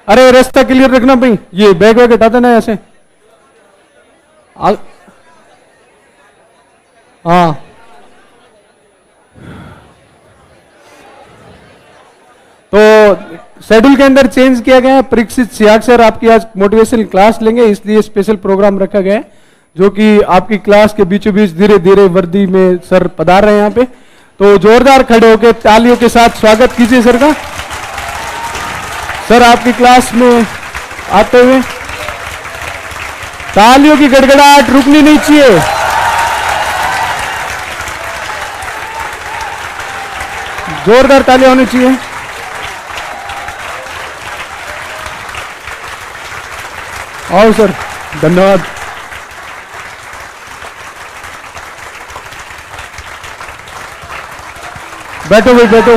अरे रास्ता क्लियर रखना भाई, ये बैग वैग हटा देना ऐसे। हाँ तो शेड्यूल के अंदर चेंज किया गया है। परीक्षित सियाग सर आपकी आज मोटिवेशनल क्लास लेंगे, इसलिए स्पेशल प्रोग्राम रखा गया है, जो कि आपकी क्लास के बीचों बीच धीरे धीरे वर्दी में सर पधार रहे हैं यहाँ पे। तो जोरदार खड़े होकर तालियों के साथ स्वागत कीजिए सर का। सर आपकी क्लास में आते हुए तालियों की गड़गड़ाहट रुकनी नहीं चाहिए। जोरदार तालियां होनी चाहिए। आओ सर, धन्यवाद। बैठो भाई बैठो।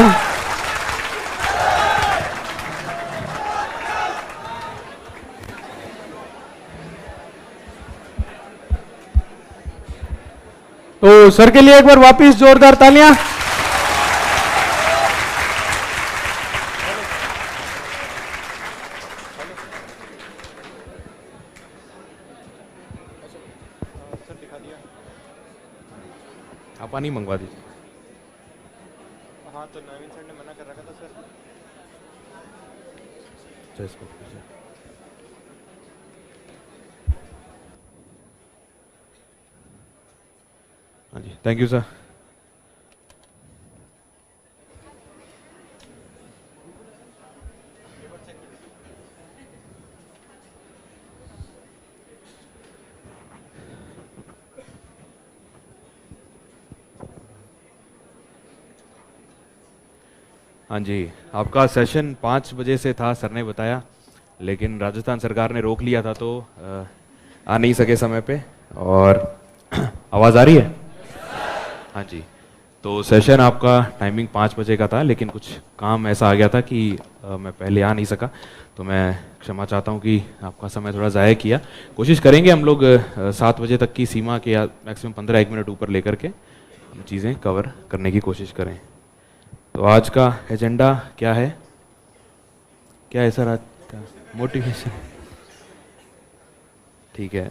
तो सर के लिए एक बार वापस जोरदार तालियां। आप पानी मंगवा दीजिए। हाँ तो नवीन सर ने मना कर रखा था सर। इसको हाँ जी, थैंक यू सर। हाँ जी, आपका सेशन 5 बजे से था, सर ने बताया, लेकिन राजस्थान सरकार ने रोक लिया था तो आ नहीं सके समय पे। और आवाज़ आ रही है? हाँ जी, तो सेशन आपका टाइमिंग 5 बजे का था, लेकिन कुछ काम ऐसा आ गया था कि मैं पहले आ नहीं सका। तो मैं क्षमा चाहता हूँ कि आपका समय थोड़ा ज़ाया किया। कोशिश करेंगे हम लोग 7 बजे तक की सीमा के, या मैक्सिमम 15-1 मिनट ऊपर लेकर के हम चीज़ें कवर करने की कोशिश करें। तो आज का एजेंडा क्या है? क्या है सर आज का? मोटिवेशन। ठीक है।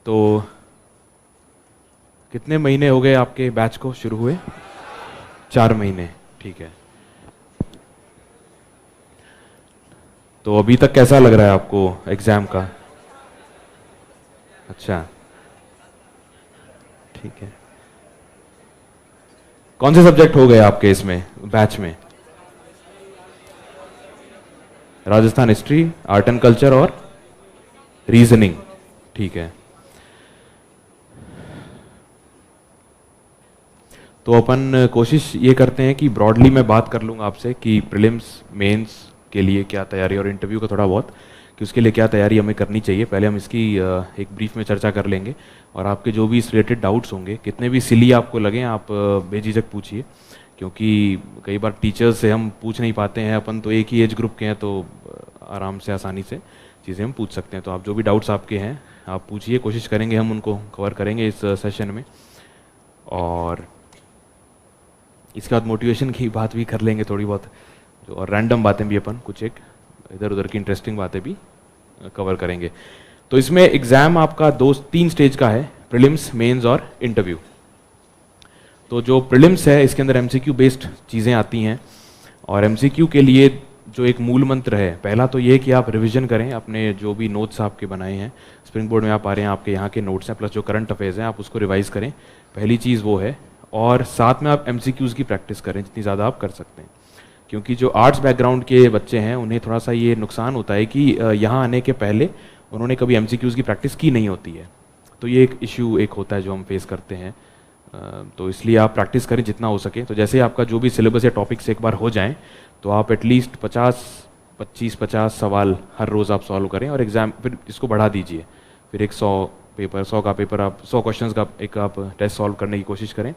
तो कितने महीने हो गए आपके बैच को शुरू हुए? 4 महीने, ठीक है। तो अभी तक कैसा लग रहा है आपको एग्जाम का? अच्छा, ठीक है। कौन से सब्जेक्ट हो गए आपके इसमें बैच में? Rajasthan history, art and culture और रीजनिंग, ठीक है। तो अपन कोशिश ये करते हैं कि ब्रॉडली मैं बात कर लूँगा आपसे कि प्रीलिम्स मेंस के लिए क्या तैयारी, और इंटरव्यू का थोड़ा बहुत कि उसके लिए क्या तैयारी हमें करनी चाहिए। पहले हम इसकी एक ब्रीफ में चर्चा कर लेंगे, और आपके जो भी इस रिलेटेड डाउट्स होंगे, कितने भी सिली आपको लगें, आप बेझिझक पूछिए, क्योंकि कई बार टीचर्स से हम पूछ नहीं पाते हैं। अपन तो एक ही एज ग्रुप के हैं, तो आराम से आसानी से चीज़ें हम पूछ सकते हैं। तो आप जो भी डाउट्स आपके हैं आप पूछिए, कोशिश करेंगे हम उनको कवर करेंगे इस सेशन में। और इसके बाद मोटिवेशन की बात भी कर लेंगे थोड़ी बहुत, जो और रैंडम बातें भी अपन कुछ एक इधर उधर की इंटरेस्टिंग बातें भी कवर करेंगे। तो इसमें एग्ज़ाम आपका 2-3 स्टेज का है, प्रीलिम्स, मेंस और इंटरव्यू। तो जो प्रीलिम्स है इसके अंदर एमसीक्यू बेस्ड चीज़ें आती हैं, और एमसीक्यू के लिए जो एक मूल मंत्र है, पहला तो ये कि आप रिवीजन करें अपने जो भी नोट्स आपके बनाए हैं। स्प्रिंग बोर्ड में आप आ रहे हैं, आपके यहाँ के नोट्स हैं, प्लस जो करंट अफेयर्स हैं आप उसको रिवाइज़ करें, पहली चीज़ वो है। और साथ में आप एमसीक्यूज़ की प्रैक्टिस करें जितनी ज़्यादा आप कर सकते हैं, क्योंकि जो आर्ट्स बैकग्राउंड के बच्चे हैं उन्हें थोड़ा सा ये नुकसान होता है कि यहाँ आने के पहले उन्होंने कभी एमसीक्यूज़ की प्रैक्टिस की नहीं होती है। तो ये एक इशू एक होता है जो हम फेस करते हैं। तो इसलिए आप प्रैक्टिस करें जितना हो सके। तो जैसे आपका जो भी सिलेबस या टॉपिक्स एक बार हो जाएं, तो आप एटलीस्ट 25-50 सवाल हर रोज़ आप सॉल्व करें, और एग्ज़ाम फिर इसको बढ़ा दीजिए। फिर एक 100 का पेपर आप 100 क्वेश्चंस का एक आप टेस्ट सॉल्व करने की कोशिश करें।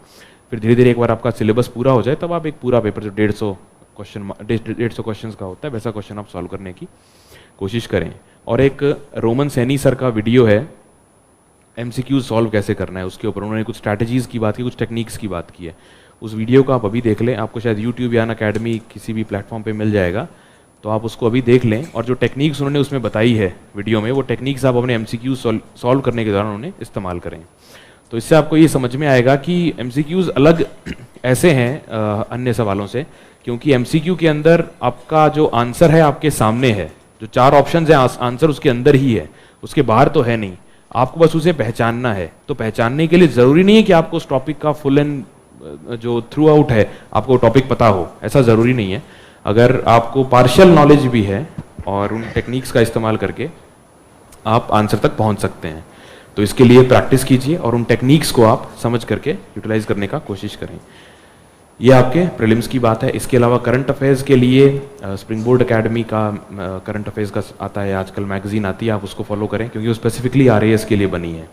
फिर धीरे धीरे एक बार आपका सिलेबस पूरा हो जाए, तब आप एक पूरा पेपर जो 150 क्वेश्चन का होता है वैसा क्वेश्चन आप सॉल्व करने की कोशिश करें। और एक रोमन सैनी सर का वीडियो है एमसीक्यू सॉल्व कैसे करना है, उसके ऊपर उन्होंने कुछ स्ट्रैटेजीज़ की बात की, कुछ टेक्निक्स की बात की है। उस वीडियो को आप अभी देख लें, आपको शायद यूट्यूब या अनअकैडमी किसी भी प्लेटफॉर्म पे मिल जाएगा, तो आप उसको अभी देख लें। और जो टेक्निक्स उन्होंने उसमें बताई है वीडियो में, वो टेक्निक्स आप अपने MCQ सॉल्व करने के दौरान उन्हें इस्तेमाल करें। तो इससे आपको ये समझ में आएगा कि MCQs अलग ऐसे हैं अन्य सवालों से, क्योंकि MCQ के अंदर आपका जो आंसर है आपके सामने है, जो 4 ऑप्शन है आंसर उसके अंदर ही है, उसके बाहर तो है नहीं, आपको बस उसे पहचानना है। तो पहचानने के लिए ज़रूरी नहीं है कि आपको उस टॉपिक का फुल एंड जो थ्रू आउट है आपको टॉपिक पता हो, ऐसा ज़रूरी नहीं है। अगर आपको पार्शियल नॉलेज भी है और उन टेक्निक्स का इस्तेमाल करके आप आंसर तक पहुंच सकते हैं। तो इसके लिए प्रैक्टिस कीजिए और उन टेक्निक्स को आप समझ करके यूटिलाइज करने का कोशिश करें। ये आपके प्रीलिम्स की बात है। इसके अलावा करंट अफेयर्स के लिए स्प्रिंग बोर्ड एकेडमी का करंट अफेयर्स का आता है, आजकल मैगजीन आती है, आप उसको फॉलो करें क्योंकि वो स्पेसिफिकली RAS के लिए बनी है,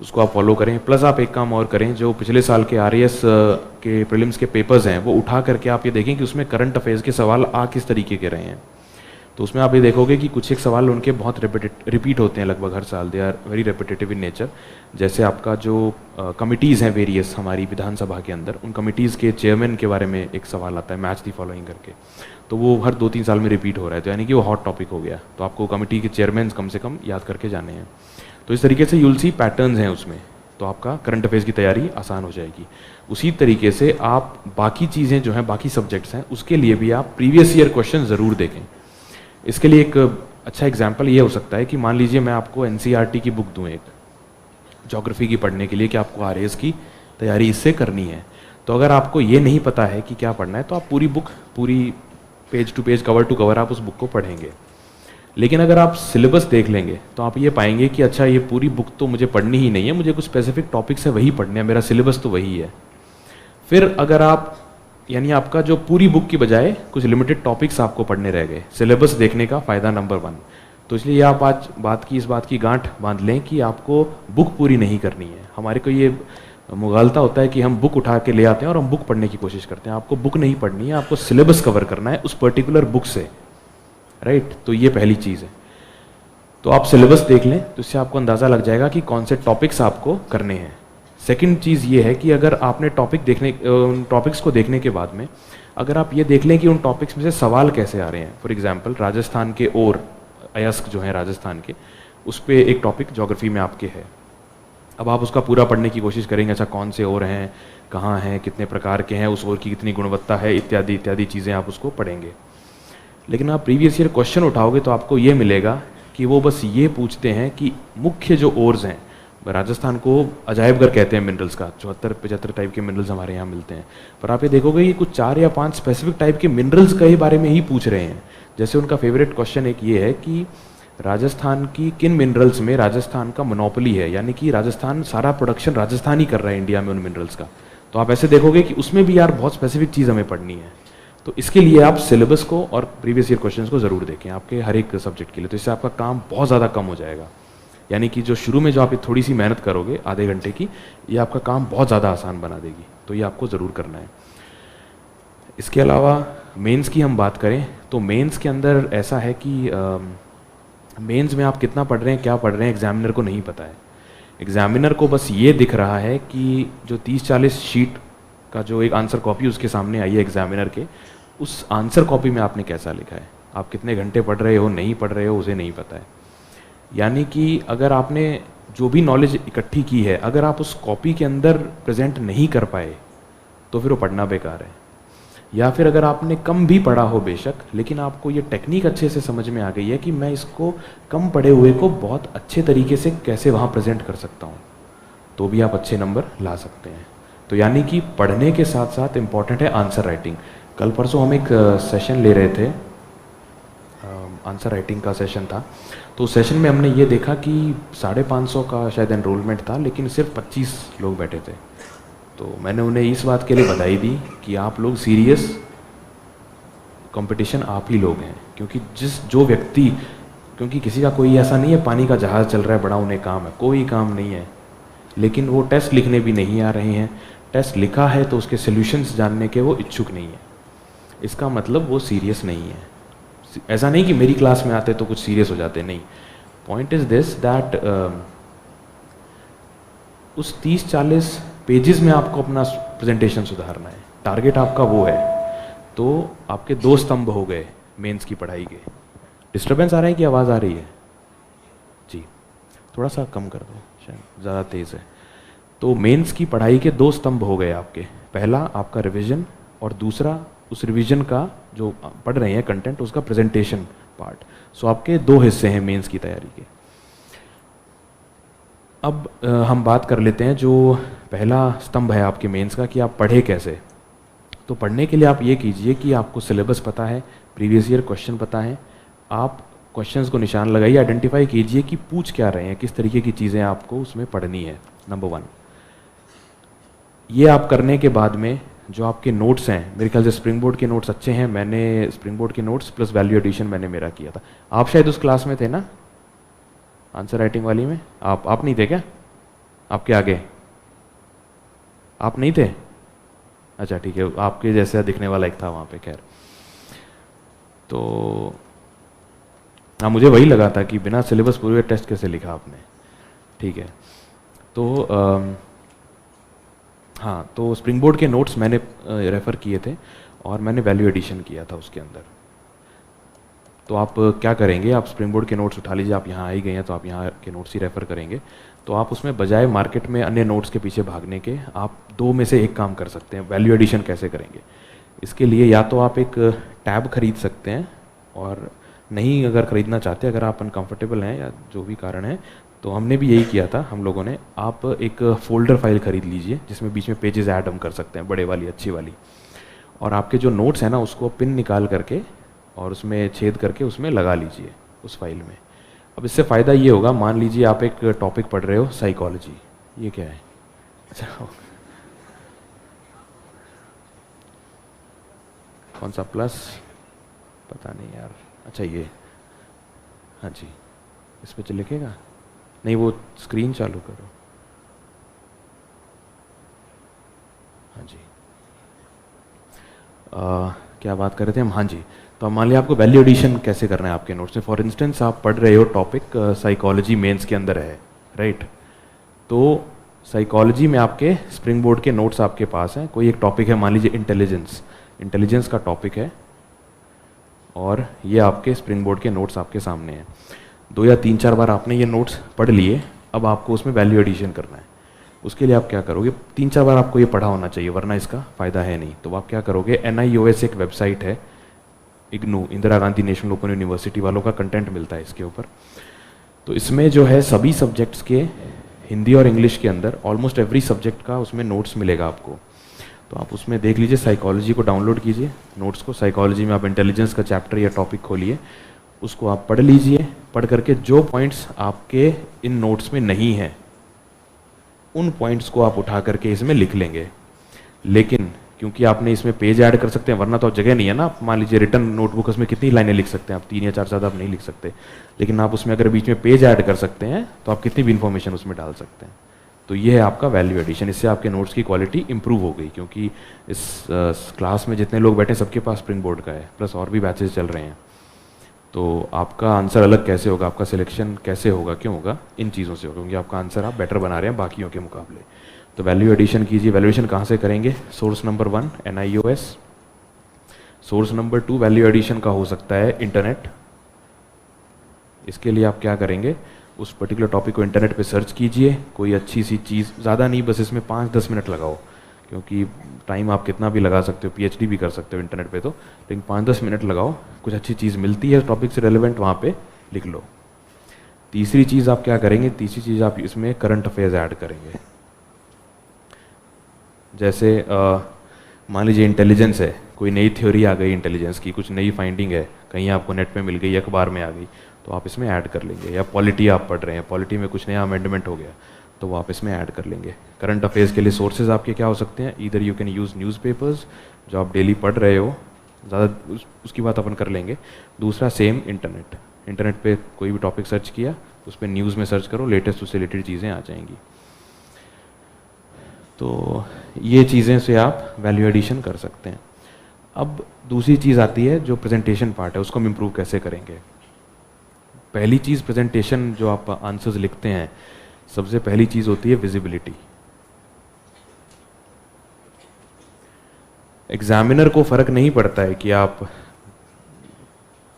उसको आप फॉलो करें। प्लस आप एक काम और करें, जो पिछले साल के RAS के प्रीलिम्स के पेपर्स हैं वो उठा करके आप ये देखें कि उसमें करंट अफेयर्स के सवाल आ किस तरीके के रहे हैं। तो उसमें आप ये देखोगे कि कुछ एक सवाल उनके बहुत रिपीट होते हैं लगभग हर साल, they are very repetitive in nature. जैसे आपका जो कमिटीज़ हैं वेरियस हमारी विधानसभा के अंदर, उन कमिटीज़ के चेयरमैन के बारे में एक सवाल आता है, मैच दी फॉलोइंग करके, तो वो हर 2-3 साल में रिपीट हो रहा है, तो यानी कि वो हॉट टॉपिक हो गया। तो आपको कमिटी के चेयरमैन कम से कम याद करके जाने हैं। तो इस तरीके से यूल सी पैटर्न्स हैं उसमें, तो आपका करंट अफेयर्स की तैयारी आसान हो जाएगी। उसी तरीके से आप बाकी चीज़ें जो हैं, बाकी सब्जेक्ट्स हैं, उसके लिए भी आप प्रीवियस ईयर क्वेश्चन ज़रूर देखें। इसके लिए एक अच्छा एग्जाम्पल ये हो सकता है कि मान लीजिए मैं आपको NCERT की बुक दूं एक ज्योग्राफी की पढ़ने के लिए कि आपको RAS की तैयारी इससे करनी है। तो अगर आपको ये नहीं पता है कि क्या पढ़ना है, तो आप पूरी बुक, पूरी page to page, cover to cover आप उस बुक को पढ़ेंगे। लेकिन अगर आप सिलेबस देख लेंगे तो आप ये पाएंगे कि अच्छा ये पूरी बुक तो मुझे पढ़नी ही नहीं है, मुझे कुछ स्पेसिफिक टॉपिक्स है वही पढ़ने हैं, मेरा सिलेबस तो वही है। फिर अगर आप, यानी आपका जो पूरी बुक की बजाय कुछ लिमिटेड टॉपिक्स आपको पढ़ने रह गए, सिलेबस देखने का फ़ायदा नंबर 1। तो इसलिए आप आज इस बात की गांठ बांध लें कि आपको बुक पूरी नहीं करनी है। हमारे को ये मुगालता होता है कि हम बुक उठा के ले आते हैं और हम बुक पढ़ने की कोशिश करते हैं। आपको बुक नहीं पढ़नी है, आपको सिलेबस कवर करना है उस पर्टिकुलर बुक से, राइट। तो ये पहली चीज़ है। तो आप सिलेबस देख लें, तो इससे आपको अंदाज़ा लग जाएगा कि कौन से टॉपिक्स आपको करने हैं। सेकंड चीज़ ये है कि अगर आपने उन टॉपिक्स को देखने के बाद में अगर आप ये देख लें कि उन टॉपिक्स में से सवाल कैसे आ रहे हैं। फॉर एग्जांपल राजस्थान के और अयस्क जो है राजस्थान के, उस पर एक टॉपिक ज्योग्राफी में आपके है। अब आप उसका पूरा पढ़ने की कोशिश करेंगे, अच्छा कौन से और हैं, कहाँ हैं, कितने प्रकार के हैं, उस और की कितनी गुणवत्ता है, इत्यादि इत्यादि चीज़ें आप उसको पढ़ेंगे। लेकिन आप प्रीवियस ईयर क्वेश्चन उठाओगे तो आपको ये मिलेगा कि वो बस ये पूछते हैं कि मुख्य जो ओर्स हैं, राजस्थान को अजायबघर कहते हैं मिनरल्स का, 74-75 टाइप के मिनरल्स हमारे यहाँ मिलते हैं, पर आप ये देखोगे कि कुछ 4 या 5 स्पेसिफिक टाइप के मिनरल्स के बारे में ही पूछ रहे हैं। जैसे उनका फेवरेट क्वेश्चन एक ये है कि राजस्थान की किन मिनरल्स में राजस्थान का मोनोपोली है, यानी कि राजस्थान सारा प्रोडक्शन राजस्थान ही कर रहा है इंडिया में उन मिनरल्स का। तो आप ऐसे देखोगे कि उसमें भी यार बहुत स्पेसिफिक चीज़ हमें पढ़नी है। तो इसके लिए आप सिलेबस को और प्रीवियस ईयर क्वेश्चंस को ज़रूर देखें आपके हर एक सब्जेक्ट के लिए। तो इससे आपका काम बहुत ज़्यादा कम हो जाएगा, यानी कि जो शुरू में जो आप थोड़ी सी मेहनत करोगे आधे घंटे की, ये आपका काम बहुत ज़्यादा आसान बना देगी। तो ये आपको ज़रूर करना है। इसके अलावा मेंस की हम बात करें तो मेंस के अंदर ऐसा है कि मेंस में आप कितना पढ़ रहे हैं, क्या पढ़ रहे हैं, एग्जामिनर को नहीं पता है। एग्जामिनर को बस ये दिख रहा है कि जो 30-40 शीट का जो एक आंसर कॉपी उसके सामने आई है एग्जामिनर के, उस आंसर कॉपी में आपने कैसा लिखा है, आप कितने घंटे पढ़ रहे हो, नहीं पढ़ रहे हो, उसे नहीं पता है। यानी कि अगर आपने जो भी नॉलेज इकट्ठी की है, अगर आप उस कॉपी के अंदर प्रेजेंट नहीं कर पाए तो फिर वो पढ़ना बेकार है। या फिर अगर आपने कम भी पढ़ा हो बेशक, लेकिन आपको ये टेक्निक अच्छे से समझ में आ गई है कि मैं इसको कम पढ़े हुए को बहुत अच्छे तरीके से कैसे वहाँ प्रेजेंट कर सकता हूँ, तो भी आप अच्छे नंबर ला सकते हैं। तो यानी कि पढ़ने के साथ साथ इम्पॉर्टेंट है आंसर राइटिंग। कल परसों हम एक सेशन ले रहे थे, आंसर राइटिंग का सेशन था। तो उस सेशन में हमने ये देखा कि 550 का शायद एनरोलमेंट था, लेकिन सिर्फ 25 लोग बैठे थे। तो मैंने उन्हें इस बात के लिए बधाई दी कि आप लोग सीरियस, कंपटीशन आप ही लोग हैं। क्योंकि जो व्यक्ति, क्योंकि किसी का कोई ऐसा नहीं है पानी का जहाज़ चल रहा है बड़ा उन्हें काम है, कोई काम नहीं है, लेकिन वो टेस्ट लिखने भी नहीं आ रहे हैं। टेस्ट लिखा है तो उसके सॉल्यूशंस जानने के वो इच्छुक नहीं है, इसका मतलब वो सीरियस नहीं है। ऐसा नहीं कि मेरी क्लास में आते तो कुछ सीरियस हो जाते, नहीं। पॉइंट इज दिस दैट उस 30-40 पेजेस में आपको अपना प्रेजेंटेशन सुधारना है, टारगेट आपका वो है, तो आपके 2 स्तंभ हो गए मेंस की पढ़ाई के। डिस्टर्बेंस आ रहा है कि आवाज़ आ रही है? जी, थोड़ा सा कम कर दो, शायद ज़्यादा तेज़ है। तो मेंस की पढ़ाई के 2 स्तंभ हो गए आपके, पहला आपका रिवीजन और दूसरा उस रिवीजन का जो पढ़ रहे हैं कंटेंट उसका प्रेजेंटेशन पार्ट। सो आपके 2 हिस्से हैं मेंस की तैयारी के। अब हम बात कर लेते हैं जो पहला स्तंभ है आपके मेंस का कि आप पढ़े कैसे। तो पढ़ने के लिए आप ये कीजिए कि आपको सिलेबस पता है, प्रीवियस ईयर क्वेश्चन पता है, आप क्वेश्चंस को निशान लगाइए, आइडेंटिफाई कीजिए कि पूछ क्या रहे हैं, किस तरीके की चीज़ें आपको उसमें पढ़नी है, नंबर 1। ये आप करने के बाद में जो आपके नोट्स हैं, मेरे ख्याल से स्प्रिंग बोर्ड के नोट्स अच्छे हैं, मैंने स्प्रिंग बोर्ड के नोट्स प्लस वैल्यू एडिशन मैंने मेरा किया था। आप शायद उस क्लास में थे ना, आंसर राइटिंग वाली में? आप नहीं थे क्या? आपके आगे आप नहीं थे? अच्छा ठीक है, आपके जैसा दिखने वाला एक था वहाँ पे। खैर, तो हाँ, मुझे वही लगा था कि बिना सिलेबस पूरे टेस्ट कैसे लिखा आपने। ठीक है, तो हाँ, तो स्प्रिंग बोर्ड के नोट्स मैंने रेफ़र किए थे और मैंने वैल्यू एडिशन किया था उसके अंदर। तो आप क्या करेंगे, आप स्प्रिंग बोर्ड के नोट्स उठा लीजिए, आप यहाँ आ ही गए हैं तो आप यहाँ के नोट्स ही रेफ़र करेंगे। तो आप उसमें बजाय मार्केट में अन्य नोट्स के पीछे भागने के, आप 2 में से एक काम कर सकते हैं। वैल्यू एडिशन कैसे करेंगे? इसके लिए या तो आप एक टैब खरीद सकते हैं, और नहीं अगर ख़रीदना चाहते, अगर आप अनकम्फर्टेबल हैं या जो भी कारण है, तो हमने भी यही किया था हम लोगों ने। आप एक फ़ोल्डर फाइल ख़रीद लीजिए जिसमें बीच में पेजेस ऐड हम कर सकते हैं, बड़े वाली अच्छी वाली, और आपके जो नोट्स हैं ना उसको पिन निकाल करके और उसमें छेद करके उसमें लगा लीजिए उस फाइल में। अब इससे फ़ायदा ये होगा, मान लीजिए आप एक टॉपिक पढ़ रहे हो, साइकोलॉजी, ये क्या है? अच्छा, कौन सा प्लस? पता नहीं यार। अच्छा ये, हाँ जी, इस पे लिखेगा? नहीं, वो स्क्रीन चालू करो। हाँ जी, क्या बात कर रहे थे हम? हाँ जी, तो अब मान लिया आपको वैल्यू एडिशन कैसे करना है आपके नोट्स में। फॉर इंस्टेंस आप पढ़ रहे हो टॉपिक साइकोलॉजी मेंस के अंदर है, राइट? तो साइकोलॉजी में आपके स्प्रिंग बोर्ड के नोट्स आपके पास हैं। कोई एक टॉपिक है, मान लीजिए इंटेलिजेंस, इंटेलिजेंस का टॉपिक है, और ये आपके स्प्रिंग बोर्ड के नोट्स आपके सामने हैं। 2 या 3-4 बार आपने ये नोट्स पढ़ लिए, अब आपको उसमें वैल्यू एडिशन करना है। उसके लिए आप क्या करोगे, 3-4 बार आपको ये पढ़ा होना चाहिए, वरना इसका फ़ायदा है नहीं। तो आप क्या करोगे, NIOS एक वेबसाइट है, IGNOU, Indira Gandhi national open university वालों का कंटेंट मिलता है इसके ऊपर। तो इसमें जो है सभी सब्जेक्ट्स के, हिंदी और इंग्लिश के अंदर ऑलमोस्ट एवरी सब्जेक्ट का उसमें नोट्स मिलेगा आपको। तो आप उसमें देख लीजिए, साइकोलॉजी को डाउनलोड कीजिए नोट्स को। साइकोलॉजी में आप इंटेलिजेंस का चैप्टर या टॉपिक खोलिए, उसको आप पढ़ लीजिए। पढ़ करके जो पॉइंट्स आपके इन नोट्स में नहीं हैं, उन पॉइंट्स को आप उठा करके इसमें लिख लेंगे। लेकिन क्योंकि आपने इसमें पेज ऐड कर सकते हैं, वरना तो आप जगह नहीं है ना। आप मान लीजिए रिटर्न नोटबुक, उसमें कितनी लाइनें लिख सकते हैं आप? 3 या 4 ज़्यादा आप नहीं लिख सकते। लेकिन आप उसमें अगर बीच में पेज ऐड कर सकते हैं तो आप कितनी भी इन्फॉर्मेशन उसमें डाल सकते हैं। तो ये है आपका वैल्यू एडिशन। इससे आपके नोट्स की क्वालिटी इंप्रूव हो गई, क्योंकि इस क्लास में जितने लोग बैठे सबके पास स्प्रिंग बोर्ड का है, प्लस और भी बैचेस चल रहे हैं। तो आपका आंसर अलग कैसे होगा, आपका सिलेक्शन कैसे होगा, क्यों होगा? इन चीज़ों से होगा, क्योंकि आपका आंसर आप बेटर बना रहे हैं बाकियों के मुकाबले। तो वैल्यू एडिशन कीजिए। वैल्यू एडिशन कहाँ से करेंगे? Source number 1 NIOS, source number 2 value addition का हो सकता है इंटरनेट। इसके लिए आप क्या करेंगे, उस पर्टिकुलर टॉपिक को इंटरनेट पे सर्च कीजिए, कोई अच्छी सी चीज़, ज़्यादा नहीं, बस इसमें 5-10 मिनट लगाओ, क्योंकि टाइम आप कितना भी लगा सकते हो, PhD भी कर सकते हो इंटरनेट पे तो, लेकिन 5-10 मिनट लगाओ, कुछ अच्छी चीज़ मिलती है टॉपिक से रेलिवेंट, वहाँ पे लिख लो। तीसरी चीज़ आप क्या करेंगे, तीसरी चीज़ आप इसमें करंट अफेयर्स ऐड करेंगे। जैसे मान लीजिए इंटेलिजेंस है, कोई नई थ्योरी आ गई इंटेलिजेंस की, कुछ नई फाइंडिंग है, कहीं आपको नेट पे मिल गई, अखबार में आ गई, तो आप इसमें ऐड कर लेंगे। या पॉलिटी आप पढ़ रहे हैं, पॉलिटी में कुछ नया अमेंडमेंट हो गया, तो वो आप इसमें ऐड कर लेंगे। करंट अफेयर्स के लिए सोर्सेज आपके क्या हो सकते हैं? Either you can use newspapers, जो आप डेली पढ़ रहे हो, ज़्यादा उसकी बात अपन कर लेंगे। दूसरा सेम इंटरनेट, इंटरनेट पे कोई भी टॉपिक सर्च किया, उस पर न्यूज़ में सर्च करो, लेटेस्ट उससे रिलेटेड चीज़ें आ जाएंगी। तो ये चीज़ें से आप वैल्यू एडिशन कर सकते हैं। अब दूसरी चीज़ आती है जो प्रेजेंटेशन पार्ट है, उसको हम इम्प्रूव कैसे करेंगे। पहली चीज़ प्रेजेंटेशन, जो आप आंसर्स लिखते हैं, सबसे पहली चीज़ होती है विजिबिलिटी। एग्जामिनर को फ़र्क नहीं पड़ता है कि आप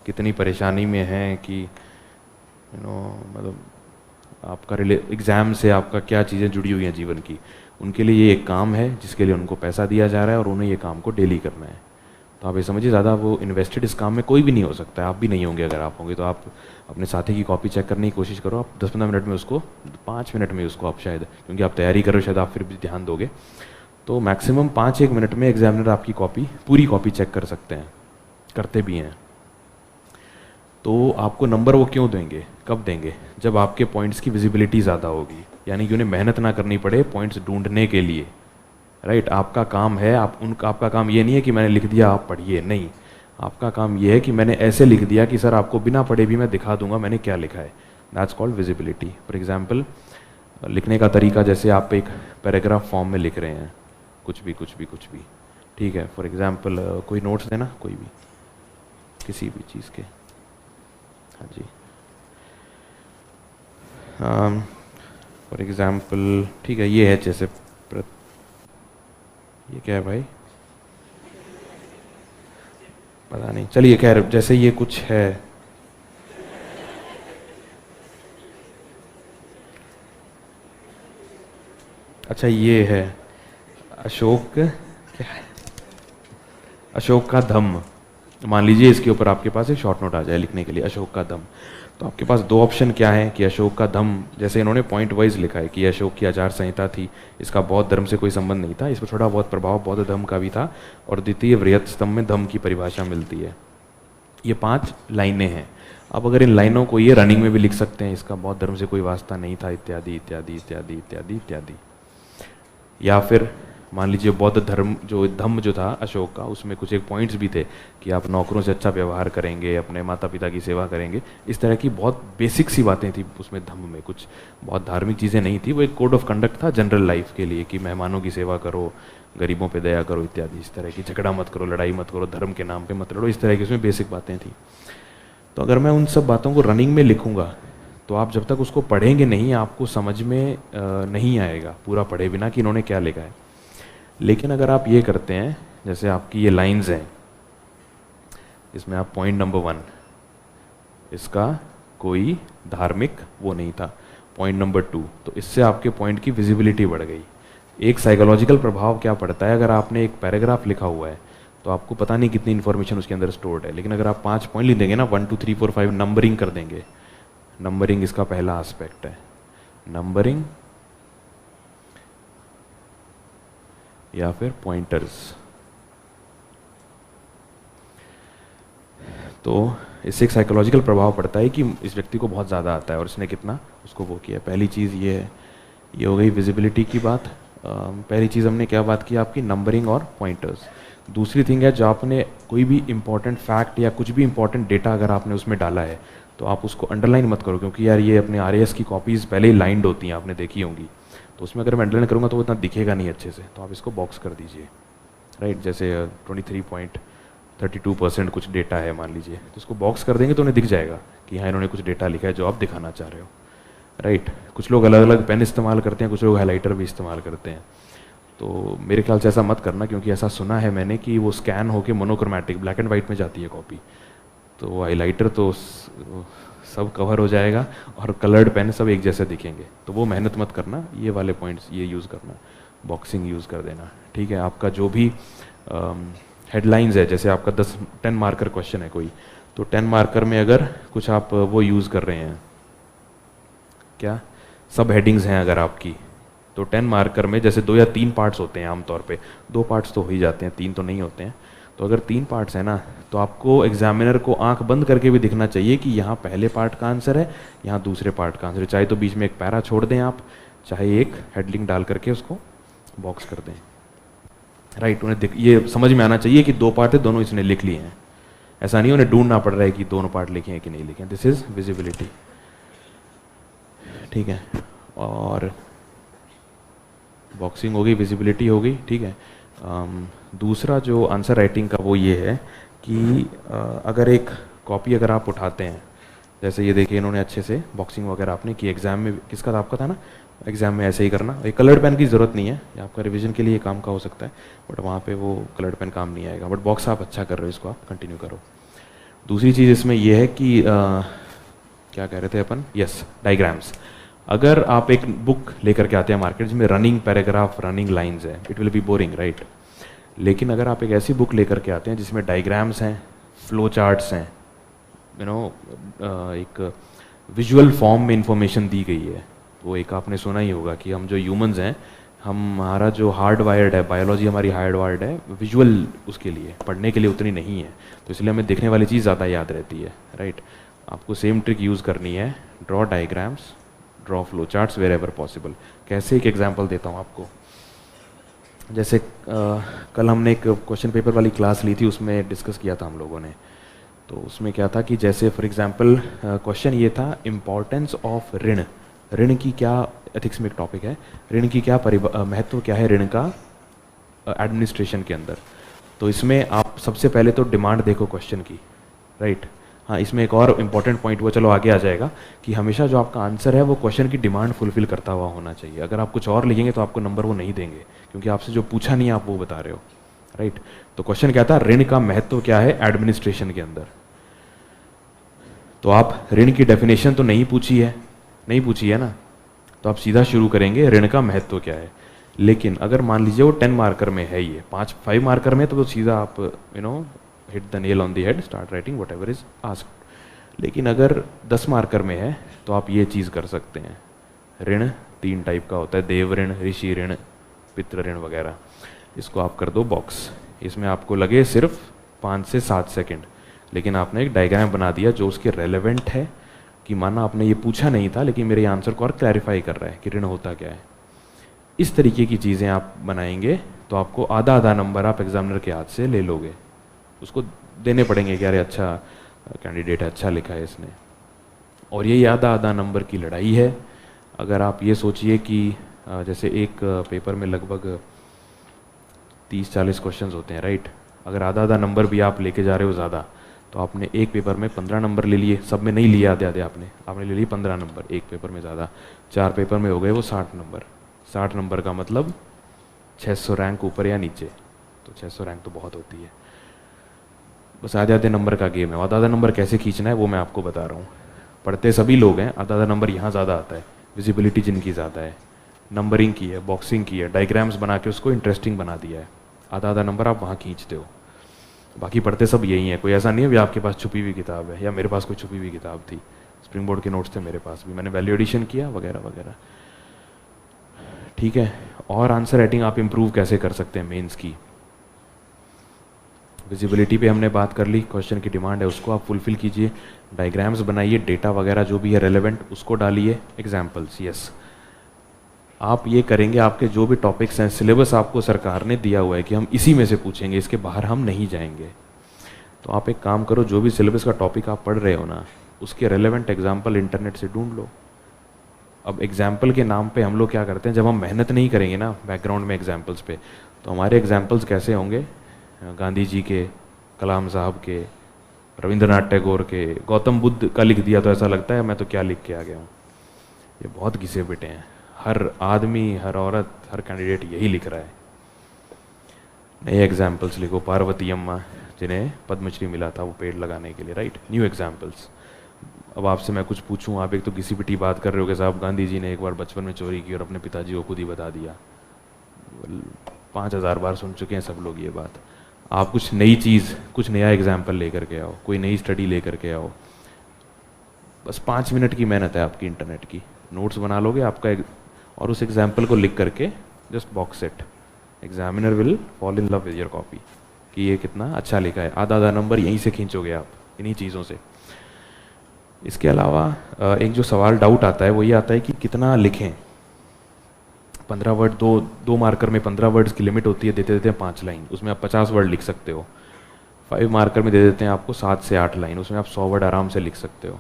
कितनी परेशानी में हैं, कि मतलब आपका एग्ज़ाम से आपका क्या चीज़ें जुड़ी हुई हैं जीवन की। उनके लिए ये एक काम है जिसके लिए उनको पैसा दिया जा रहा है और उन्हें ये काम को डेली करना है। तो आप ये समझिए, ज़्यादा वो इन्वेस्टेड इस काम में कोई भी नहीं हो सकता है। आप भी नहीं होंगे। अगर आप होंगे तो आप अपने साथी की कॉपी चेक करने की कोशिश करो। आप 10-15 मिनट में उसको, 5 मिनट में उसको आप शायद, क्योंकि आप तैयारी करो शायद आप फिर भी ध्यान दोगे, तो मैक्सिमम 5-1 मिनट में एग्जामिनर आपकी कॉपी, पूरी कॉपी चेक कर सकते हैं, करते भी हैं। तो आपको नंबर वो क्यों देंगे, कब देंगे? जब आपके पॉइंट्स की विजिबिलिटी ज़्यादा होगी, यानी कि उन्हें मेहनत ना करनी पड़े पॉइंट्स ढूंढने के लिए। राइट, आपका काम है, आपका काम ये नहीं है कि मैंने लिख दिया आप पढ़िए, नहीं। आपका काम ये है कि मैंने ऐसे लिख दिया कि सर आपको बिना पढ़े भी मैं दिखा दूंगा मैंने क्या लिखा है। That's called visibility. For example, लिखने का तरीका, जैसे आप एक पैराग्राफ फॉर्म में लिख रहे हैं, कुछ भी, ठीक है। फॉर एग्जाम्पल कोई नोट्स देना, कोई भी, किसी भी चीज़ के। हाँ जी, फॉर एग्जाम्पल, ठीक है, ये है जैसे ये क्या है भाई, पता नहीं, चलिए खैर, जैसे ये कुछ है, अच्छा ये है अशोक, क्या है, अशोक का धम्म। मान लीजिए इसके ऊपर आपके पास एक शॉर्ट नोट आ जाए लिखने के लिए, अशोक का धम्म। तो आपके पास दो ऑप्शन क्या है कि अशोक का धम्म, जैसे इन्होंने पॉइंट वाइज लिखा है कि अशोक की आचार संहिता थी, इसका बौद्ध धर्म से कोई संबंध नहीं था, इस पर थोड़ा बहुत प्रभाव बौद्ध धर्म का भी था, और द्वितीय वृहत स्तंभ में धम्म की परिभाषा मिलती है। ये 5 लाइनें हैं। अब अगर इन लाइनों को ये रनिंग में भी लिख सकते हैं, इसका बौद्ध धर्म से कोई वास्ता नहीं था, इत्यादि इत्यादि इत्यादि इत्यादि इत्यादि। या फिर मान लीजिए बौद्ध धर्म जो धम्म जो था अशोक का, उसमें कुछ एक पॉइंट्स भी थे कि आप नौकरों से अच्छा व्यवहार करेंगे, अपने माता पिता की सेवा करेंगे, इस तरह की बहुत बेसिक सी बातें थी उसमें धम्म में, कुछ बहुत धार्मिक चीज़ें नहीं थी। वो एक कोड ऑफ कंडक्ट था जनरल लाइफ के लिए कि मेहमानों की सेवा करो, गरीबों पे दया करो, इत्यादि इस तरह की, झगड़ा मत करो, लड़ाई मत करो, धर्म के नाम पे मत लड़ो, इस तरह की उसमें बेसिक बातें थी। तो अगर मैं उन सब बातों को रनिंग में लिखूंगा तो आप जब तक उसको पढ़ेंगे नहीं, आपको समझ में नहीं आएगा पूरा पढ़े बिना कि इन्होंने क्या लिखा है। लेकिन अगर आप ये करते हैं, जैसे आपकी ये लाइंस हैं, इसमें आप पॉइंट नंबर 1, इसका कोई धार्मिक वो नहीं था, पॉइंट नंबर 2, तो इससे आपके पॉइंट की विजिबिलिटी बढ़ गई। एक साइकोलॉजिकल प्रभाव क्या पड़ता है, अगर आपने एक पैराग्राफ लिखा हुआ है तो आपको पता नहीं कितनी इन्फॉर्मेशन उसके अंदर स्टोर्ड है, लेकिन अगर आप 5 पॉइंट लिख देंगे ना, 1 2 3 4 5 नंबरिंग कर देंगे, नंबरिंग इसका पहला एस्पेक्ट है, नंबरिंग या फिर पॉइंटर्स। तो इससे एक साइकोलॉजिकल प्रभाव पड़ता है कि इस व्यक्ति को बहुत ज़्यादा आता है और इसने कितना उसको वो किया। पहली चीज़ ये है, ये हो गई विजिबिलिटी की बात। पहली चीज़ हमने क्या बात की आपकी, नंबरिंग और पॉइंटर्स। दूसरी थिंग है, जो आपने कोई भी इंपॉर्टेंट फैक्ट या कुछ भी इंपॉर्टेंट डेटा अगर आपने उसमें डाला है तो आप उसको अंडरलाइन मत करो, क्योंकि यार ये अपने RAS की कॉपीज़ पहले ही लाइंड होती हैं, आपने देखी होंगी। तो उसमें अगर मैं अंडरलाइन करूँगा तो वो इतना दिखेगा नहीं अच्छे से, तो आप इसको बॉक्स कर दीजिए। राइट, जैसे 23.32% कुछ डेटा है मान लीजिए, तो उसको बॉक्स कर देंगे तो उन्हें दिख जाएगा कि हाँ इन्होंने कुछ डेटा लिखा है जो आप दिखाना चाह रहे हो। राइट, कुछ लोग अलग अलग पेन इस्तेमाल करते हैं, कुछ लोग हाइलाइटर भी इस्तेमाल करते हैं। तो मेरे ख्याल से ऐसा मत करना, क्योंकि ऐसा सुना है मैंने कि वो स्कैन होके मोनोक्रोमैटिक ब्लैक एंड वाइट में जाती है कॉपी, तो हाइलाइटर तो सब कवर हो जाएगा और कलर्ड पेन सब एक जैसे दिखेंगे। तो वो मेहनत मत करना, ये वाले पॉइंट्स ये यूज़ करना, बॉक्सिंग यूज़ कर देना। ठीक है, आपका जो भी हेडलाइंस है, जैसे आपका 10 मार्कर क्वेश्चन है कोई, तो 10 मार्कर में अगर कुछ आप वो यूज़ कर रहे हैं, क्या सब हेडिंग्स हैं अगर आपकी, तो 10 मार्कर में जैसे 2 या 3 पार्ट्स होते हैं आमतौर पे, 2 पार्ट्स तो हो ही जाते हैं, 3 तो नहीं होते हैं। तो अगर 3 पार्ट्स हैं ना, तो आपको एग्जामिनर को आंख बंद करके भी दिखना चाहिए कि यहाँ पहले पार्ट का आंसर है, यहाँ दूसरे पार्ट का आंसर है। चाहे तो बीच में एक पैरा छोड़ दें आप, चाहे एक हेडलिंग डाल करके उसको बॉक्स कर दें। राइट, उन्हें ये समझ में आना चाहिए कि 2 पार्ट है, दोनों इसने लिख लिए हैं। ऐसा नहीं उन्हें ढूंढना पड़ रहा है कि दोनों पार्ट लिखे हैं कि नहीं लिखे हैं। This is visibility. ठीक है, और बॉक्सिंग हो गई, विजिबिलिटी हो गई। ठीक है, दूसरा जो आंसर राइटिंग का वो ये है कि अगर एक कॉपी अगर आप उठाते हैं, जैसे ये देखिए इन्होंने अच्छे से बॉक्सिंग वगैरह आपने की, एग्जाम में किसका था आपका था ना, एग्जाम में ऐसे ही करना। एक कलर्ड पेन की ज़रूरत नहीं है, ये आपका रिवीजन के लिए काम का हो सकता है, बट वहाँ पे वो कलर्ड पेन काम नहीं आएगा। बट बॉक्स आप अच्छा कर रहे हो, इसको आप कंटिन्यू करो। दूसरी चीज़ इसमें ये है कि क्या कह रहे थे अपन, यस, डायग्राम्स। अगर आप एक बुक लेकर के आते हैं मार्केट जिसमें रनिंग पैराग्राफ, रनिंग लाइन्स है, it will be boring, right. लेकिन अगर आप एक ऐसी बुक लेकर के आते हैं जिसमें डायग्राम्स हैं, फ्लो चार्ट्स हैं, एक विजुअल फॉर्म में इंफॉर्मेशन दी गई है, तो एक आपने सुना ही होगा कि हम जो ह्यूमंस हैं, हमारा जो हार्ड वायर्ड है, बायोलॉजी हमारी हार्ड वायर्ड है, विजुअल उसके लिए पढ़ने के लिए उतनी नहीं है, तो इसलिए हमें देखने वाली चीज़ ज़्यादा याद रहती है, राइट। आपको सेम ट्रिक यूज़ करनी है, draw diagrams, draw flow charts wherever possible. कैसे, एक एग्जाम्पल देता हूँ आपको। जैसे कल हमने एक क्वेश्चन पेपर वाली क्लास ली थी, उसमें डिस्कस किया था हम लोगों ने। तो उसमें क्या था कि जैसे फॉर एग्जांपल क्वेश्चन ये था, इम्पॉर्टेंस ऑफ ऋण। ऋण की क्या, एथिक्स में एक टॉपिक है, ऋण की क्या महत्व क्या है ऋण का एडमिनिस्ट्रेशन के अंदर। तो इसमें आप सबसे पहले तो डिमांड देखो क्वेश्चन की, राइट। हाँ, इसमें एक और इम्पॉर्टेंट पॉइंट वो चलो आगे आ जाएगा कि हमेशा जो आपका आंसर है वो क्वेश्चन की डिमांड फुलफिल करता हुआ होना चाहिए। अगर आप कुछ और लिखेंगे तो आपको नंबर वो नहीं देंगे, क्योंकि आपसे जो पूछा नहीं आप वो बता रहे हो, राइट। तो क्वेश्चन क्या था, ऋण का महत्व क्या है एडमिनिस्ट्रेशन के अंदर। तो आप ऋण की डेफिनेशन तो नहीं पूछी है ना, तो आप सीधा शुरू करेंगे ऋण का महत्व क्या है। लेकिन अगर मान लीजिए वो 10 मार्कर में है, ये 5 मार्कर में, तो सीधा आप hit the nail on the head, start writing what ever is asked. लेकिन अगर 10 मार्कर में है तो आप ये चीज़ कर सकते हैं। ऋण 3 टाइप का होता है, देव ऋण, ऋषि ऋण, पितृ ऋण वगैरह। इसको आप कर दो बॉक्स। इसमें आपको लगे सिर्फ 5 से 7 सेकेंड, लेकिन आपने एक डायग्राम बना दिया जो उसके रेलेवेंट है, कि माना आपने ये पूछा नहीं था लेकिन मेरे आंसर को और क्लैरिफाई कर रहा है कि ऋण होता क्या है। इस तरीके की चीज़ें आप बनाएंगे तो आपको आधा आधा नंबर आप एग्जामिनर के हाथ से ले लोगे। उसको देने पड़ेंगे कि अरे अच्छा कैंडिडेट है, अच्छा लिखा है इसने। और ये आधा आधा नंबर की लड़ाई है। अगर आप ये सोचिए कि जैसे एक पेपर में लगभग 30-40 क्वेश्चंस होते हैं, राइट। अगर आधा आधा नंबर भी आप लेके जा रहे हो ज़्यादा, तो आपने एक पेपर में 15 नंबर ले लिए, सब में नहीं लिए आधे आधे, आपने ले लिए 15 नंबर, एक पेपर में ज़्यादा, 4 पेपर में हो गए वो 60 नंबर। 60 नंबर का मतलब 600 रैंक ऊपर या नीचे, तो 600 रैंक तो बहुत होती है। बस आधे आधे नंबर का गेम है। आधा आधा नंबर कैसे खींचना है वो मैं आपको बता रहा हूँ। पढ़ते सभी लोग हैं, आधा आधा नंबर यहाँ ज़्यादा आता है, विजिबिलिटी जिनकी ज़्यादा है, नंबरिंग की है, बॉक्सिंग की है, डायग्राम्स बना के उसको इंटरेस्टिंग बना दिया है, आधा आधा नंबर आप वहाँ खींचते हो। बाकी पढ़ते सब यही है, कोई ऐसा नहीं है भी आपके पास छुपी हुई किताब है, या मेरे पास कोई छुपी हुई किताब थी। स्प्रिंग बोर्ड के नोट्स थे मेरे पास भी, मैंने वैल्यू एडिशन किया वगैरह वगैरह, ठीक है। और आंसर राइटिंग आप इम्प्रूव कैसे कर सकते हैं मेंस की। विजिबिलिटी पे हमने बात कर ली, क्वेश्चन की डिमांड है उसको आप फुलफिल कीजिए, डायग्राम्स बनाइए, डेटा वगैरह जो भी है रेलेवेंट उसको डालिए, एग्जाम्पल्स, यस। आप ये करेंगे, आपके जो भी टॉपिक्स हैं, सिलेबस आपको सरकार ने दिया हुआ है कि हम इसी में से पूछेंगे, इसके बाहर हम नहीं जाएंगे। तो आप एक काम करो, जो भी सिलेबस का टॉपिक आप पढ़ रहे हो ना, उसके रेलेवेंट एग्जाम्पल इंटरनेट से ढूंढ लो। अब एग्जाम्पल के नाम पे हम लोग क्या करते हैं, जब हम मेहनत नहीं करेंगे ना बैकग्राउंड में एग्जाम्पल्स पे, तो हमारे एग्जाम्पल्स कैसे होंगे, गांधी जी के, कलाम साहब के, रविंद्रनाथ टैगोर के, गौतम बुद्ध का लिख दिया तो ऐसा लगता है मैं तो क्या लिख के आ गया हूँ। ये बहुत घिसे पिटे हैं, हर आदमी, हर औरत, हर कैंडिडेट यही लिख रहा है। नए एग्जाम्पल्स लिखो, पार्वती अम्मा जिन्हें पद्मश्री मिला था वो पेड़ लगाने के लिए, राइट, न्यू एग्जाम्पल्स। अब आपसे मैं कुछ पूछूं, आप एक तो किसी पिटी बात कर रहे हो कि साहब गांधी जी ने एक बार बचपन में चोरी की और अपने पिताजी को खुद ही बता दिया। 5000 बार सुन चुके हैं सब लोग ये बात। आप कुछ नई चीज़, कुछ नया एग्जाम्पल लेकर के आओ, कोई नई स्टडी लेकर के आओ। बस 5 मिनट की मेहनत है आपकी इंटरनेट की, नोट्स बना लोगे आपका और उस एग्जाम्पल को लिख करके just box set, examiner will fall in love with your copy कि ये कितना अच्छा लिखा है। आधा आधा नंबर यहीं से खींचोगे आप, इन्हीं चीज़ों से। इसके अलावा एक जो सवाल डाउट आता है वो ये आता है कि कितना लिखें। 15 वर्ड, दो मार्कर में 15 वर्ड्स की लिमिट होती है, देते देते हैं 5 लाइन, उसमें आप 50 वर्ड लिख सकते हो। 5 मार्कर में दे देते हैं आपको 7 से 8 लाइन, उसमें आप 100 वर्ड आराम से लिख सकते हो।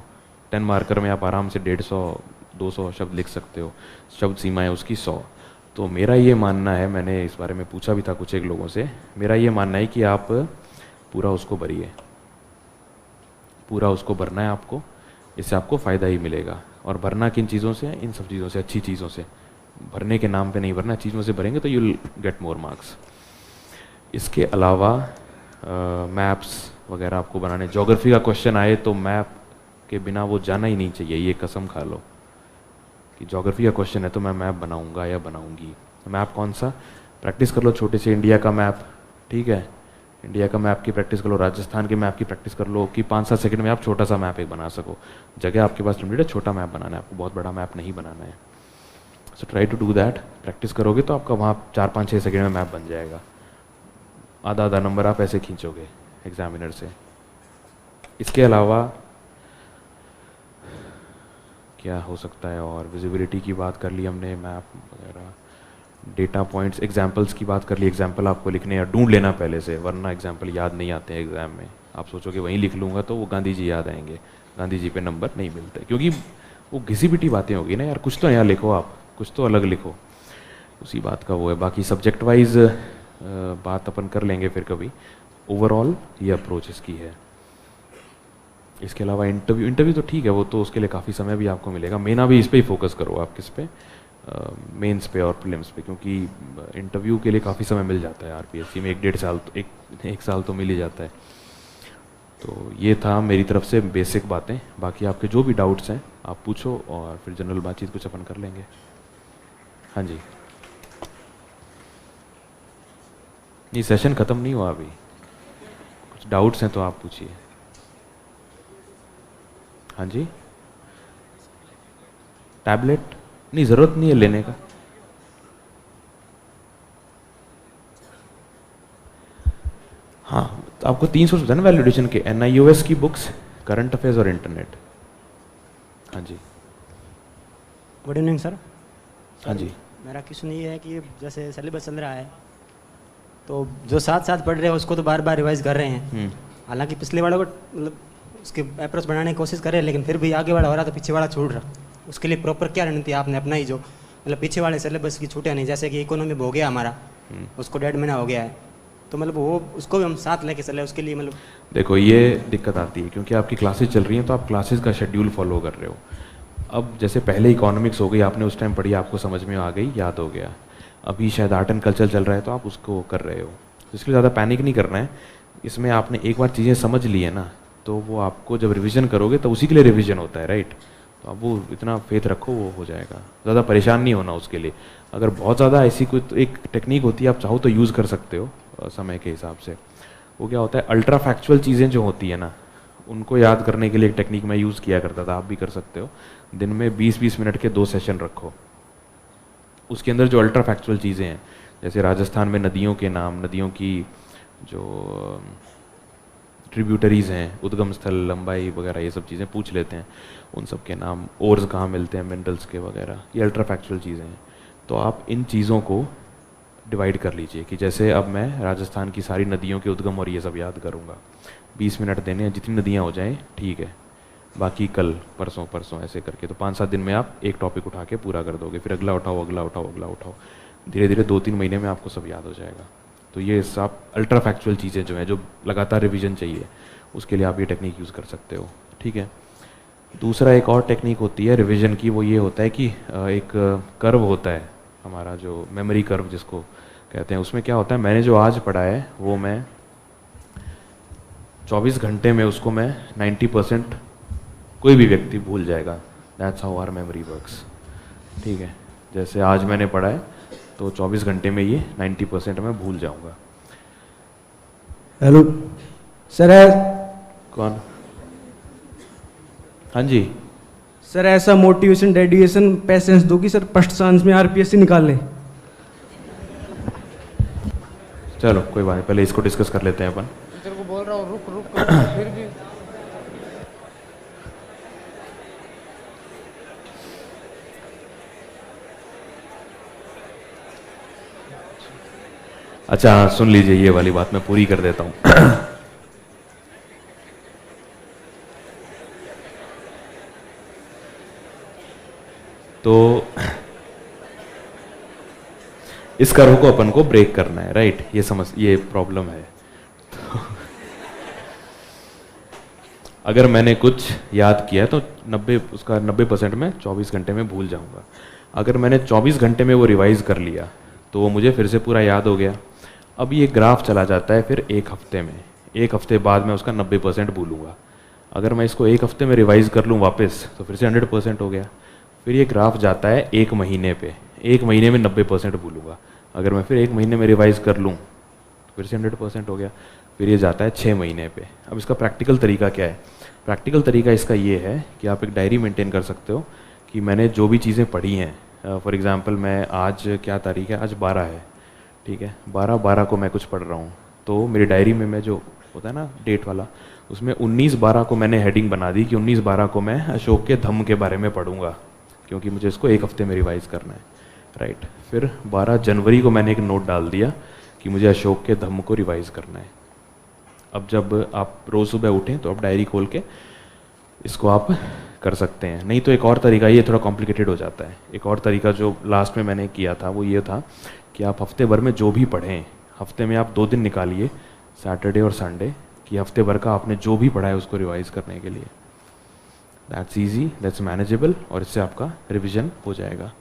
10 मार्कर में आप आराम से 150-200 शब्द लिख सकते हो, शब्द सीमा है उसकी 100। तो मेरा ये मानना है, मैंने इस बारे में पूछा भी था कुछ एक लोगों से, मेरा ये मानना है कि आप पूरा उसको भरिए, पूरा उसको भरना है आपको, इससे आपको फ़ायदा ही मिलेगा। और भरना किन चीज़ों से, इन सब चीज़ों से, अच्छी चीज़ों से, भरने के नाम पे नहीं भरना, चीज़ों से भरेंगे तो you will get more marks. इसके अलावा मैप्स वगैरह आपको बनाने, ज्योग्राफी का क्वेश्चन आए तो मैप के बिना वो जाना ही नहीं चाहिए, ये कसम खा लो कि ज्योग्राफी का क्वेश्चन है तो मैं मैप बनाऊंगा या बनाऊंगी। मैप कौन सा, प्रैक्टिस कर लो छोटे से इंडिया का मैप, ठीक है, इंडिया का मैप की प्रैक्टिस कर लो, राजस्थान के मैप की प्रैक्टिस कर लो कि 5-7 सेकंड में आप छोटा सा मैप एक बना सको। जगह आपके पास लिमिटेड है, छोटा मैप बनाना है आपको, बहुत बड़ा मैप नहीं बनाना है। So try to do that, practice करोगे तो आपका वहाँ 4-5-6 सेकंड में मैप बन जाएगा। आधा आधा नंबर आप ऐसे खींचोगे एग्जामिनर से। इसके अलावा क्या हो सकता है और, विजिबिलिटी की बात कर ली हमने, मैप वगैरह, डेटा पॉइंट्स, एग्जाम्पल्स की बात कर ली। एग्जाम्पल आपको लिखने या ढूंढ लेना पहले से, वरना एग्जाम्पल याद नहीं आते हैं एग्जाम में। आप सोचोगे वहीं लिख लूँगा तो वो गांधी जी याद आएंगे, गांधी जी पे नंबर नहीं मिलते, क्योंकि वो घिसी पिटी बातें होगी ना यार, कुछ तो नया लिखो आप, कुछ तो अलग लिखो, उसी बात का वो है। बाकी सब्जेक्ट वाइज बात अपन कर लेंगे फिर कभी। ओवरऑल ये अप्रोच इसकी है। इसके अलावा इंटरव्यू तो ठीक है, वो तो उसके लिए काफ़ी समय भी आपको मिलेगा। मेन अभी इस पर ही फोकस करो आप, किस पे, मेंस पे और प्रीलिम्स पे, क्योंकि इंटरव्यू के लिए काफ़ी समय मिल जाता है आरपीएससी में, 1-1.5 साल तो एक साल तो मिल ही जाता है। तो ये था मेरी तरफ से बेसिक बातें। बाकी आपके जो भी डाउट्स हैं आप पूछो और फिर जनरल बातचीत कुछ अपन कर लेंगे। हाँ जी, ये सेशन ख़त्म नहीं हुआ अभी, कुछ डाउट्स हैं तो आप पूछिए। हाँ जी, टैबलेट नहीं, ज़रूरत नहीं है लेने का। हाँ, तो आपको 3 सोर्स होता है ना वैल्यूडेशन के, NIOS की बुक्स, करंट अफेयर्स और इंटरनेट। हाँ जी, गुड इवनिंग सर। हाँ जी, मेरा क्वेश्चन ये है कि जैसे सिलेबस चल रहा है तो जो साथ साथ पढ़ रहे हैं उसको तो बार बार रिवाइज कर रहे हैं, हालांकि पिछले वाले को मतलब उसके अप्रोच बनाने की कोशिश कर रहे हैं, लेकिन फिर भी आगे वाला हो रहा तो पीछे वाला छूट रहा। उसके लिए प्रॉपर क्या रणनीति आपने अपनाई जो मतलब पीछे वाले सिलेबस की छूटे नहीं, जैसे कि इकोनॉमी हो गया हमारा, उसको 1.5 महीना हो गया है, तो मतलब वो उसको भी हम साथ लेके चले, उसके लिए मतलब देखो ये दिक्कत आती है क्योंकि आपकी क्लासेस चल रही हैं तो आप क्लासेस का शेड्यूल फॉलो कर रहे हो। अब जैसे पहले इकोनॉमिक्स हो गई, आपने उस टाइम पढ़ी, आपको समझ में आ गई, याद हो गया। अभी शायद आर्ट एंड कल्चर चल रहा है तो आप उसको कर रहे हो, तो इसलिए ज़्यादा पैनिक नहीं करना है। इसमें आपने एक बार चीज़ें समझ ली है ना, तो वो आपको जब रिवीजन करोगे तो उसी के लिए रिवीजन होता है, राइट। तो आप वो इतना फेथ रखो, वो हो जाएगा, ज़्यादा परेशान नहीं होना उसके लिए। अगर बहुत ज़्यादा ऐसी कोई तो एक टेक्निक होती है, आप चाहो तो यूज़ कर सकते हो समय के हिसाब से। वो क्या होता है, अल्ट्रा फैक्चुअल चीज़ें जो होती है ना, उनको याद करने के लिए एक टेक्निक मैं यूज़ किया करता था, आप भी कर सकते हो। दिन में 20-20 मिनट के 2 सेशन रखो, उसके अंदर जो अल्ट्रा फैक्चुअल चीज़ें हैं, जैसे राजस्थान में नदियों के नाम, नदियों की जो ट्रिब्यूटरीज़ हैं, उद्गम स्थल, लंबाई वगैरह, ये सब चीज़ें पूछ लेते हैं, उन सब के नाम, ओर्स कहाँ मिलते हैं, मिनरल्स के वगैरह, ये अल्ट्रा फैक्चुअल चीज़ें हैं। तो आप इन चीज़ों को डिवाइड कर लीजिए कि जैसे अब मैं राजस्थान की सारी नदियों के उद्गम और ये सब याद करूँगा, 20 मिनट देने हैं, जितनी नदियाँ हो जाएँ ठीक है, बाकी कल परसों ऐसे करके, तो 5-7 दिन में आप एक टॉपिक उठा के पूरा कर दोगे, फिर अगला उठाओ, अगला उठाओ, अगला उठाओ, धीरे धीरे 2-3 महीने में आपको सब याद हो जाएगा। तो ये सब अल्ट्रा फैक्चुअल चीज़ें जो हैं, जो लगातार रिवीजन चाहिए, उसके लिए आप ये टेक्निक यूज़ कर सकते हो, ठीक है। दूसरा एक और टेक्निक होती है रिवीजन की, वो ये होता है कि एक कर्व होता है हमारा, जो मेमोरी कर्व जिसको कहते हैं। उसमें क्या होता है, मैंने जो आज पढ़ा है वो मैं 24 घंटे में उसको मैं 90% कोई भी व्यक्ति भूल जाएगा। That's how our memory works, ठीक है। जैसे आज मैंने पढ़ा है तो 24 घंटे में ये 90% मैं भूल जाऊंगा। हेलो सर, है कौन? हाँ जी सर, ऐसा मोटिवेशन, डेडिकेशन, पैसेंस दो कि सर फर्स्ट चांस में आरपीएससी निकाल ले। चलो कोई बात नहीं, पहले इसको डिस्कस कर लेते हैं अपन। तेरे को बोल रहा हूँ रुक रुक रुक, फिर भी अच्छा हाँ, सुन लीजिए, ये वाली बात मैं पूरी कर देता हूँ। तो इस कर्व को अपन को ब्रेक करना है, राइट। ये प्रॉब्लम है। तो अगर मैंने कुछ याद किया तो 90% में 24 घंटे में भूल जाऊंगा। अगर मैंने 24 घंटे में वो रिवाइज़ कर लिया तो वो मुझे फिर से पूरा याद हो गया। अब ये ग्राफ चला जाता है फिर एक हफ्ते में, एक हफ्ते बाद मैं उसका 90% भूलूंगा। अगर मैं इसको एक हफ्ते में रिवाइज़ कर लूँ वापस तो फिर से 100% हो गया। फिर ये ग्राफ जाता है एक महीने पे, एक महीने में 90% भूलूंगा। अगर मैं फिर एक महीने में रिवाइज़ कर लूँ तो फिर से 100% हो गया। फिर ये जाता है 6 महीने पे। अब इसका प्रैक्टिकल तरीका क्या है? प्रैक्टिकल तरीका इसका ये है कि आप एक डायरी मेंटेन कर सकते हो कि मैंने जो भी चीज़ें पढ़ी हैं, फॉर एग्ज़ाम्पल मैं आज क्या तारीख है, आज 12 है, ठीक है, 12/12 को मैं कुछ पढ़ रहा हूँ, तो मेरी डायरी में मैं जो होता है ना डेट वाला, उसमें 19/12 को मैंने हेडिंग बना दी कि 19/12 को मैं अशोक के धम्म के बारे में पढ़ूंगा, क्योंकि मुझे इसको एक हफ्ते में रिवाइज़ करना है, राइट। फिर 12 जनवरी को मैंने एक नोट डाल दिया कि मुझे अशोक के धम्म को रिवाइज़ करना है। अब जब आप रोज़ सुबह उठें तो आप डायरी खोल के इसको आप कर सकते हैं। नहीं तो एक और तरीका, ये थोड़ा कॉम्प्लिकेटेड हो जाता है, एक और तरीका जो लास्ट में मैंने किया था वो ये था कि आप हफ्ते भर में जो भी पढ़ें, हफ्ते में आप 2 दिन निकालिए, सैटरडे और संडे, कि हफ्ते भर का आपने जो भी पढ़ा है उसको रिवाइज़ करने के लिए। दैट्स ईजी, दैट्स मैनेजेबल, और इससे आपका रिविज़न हो जाएगा।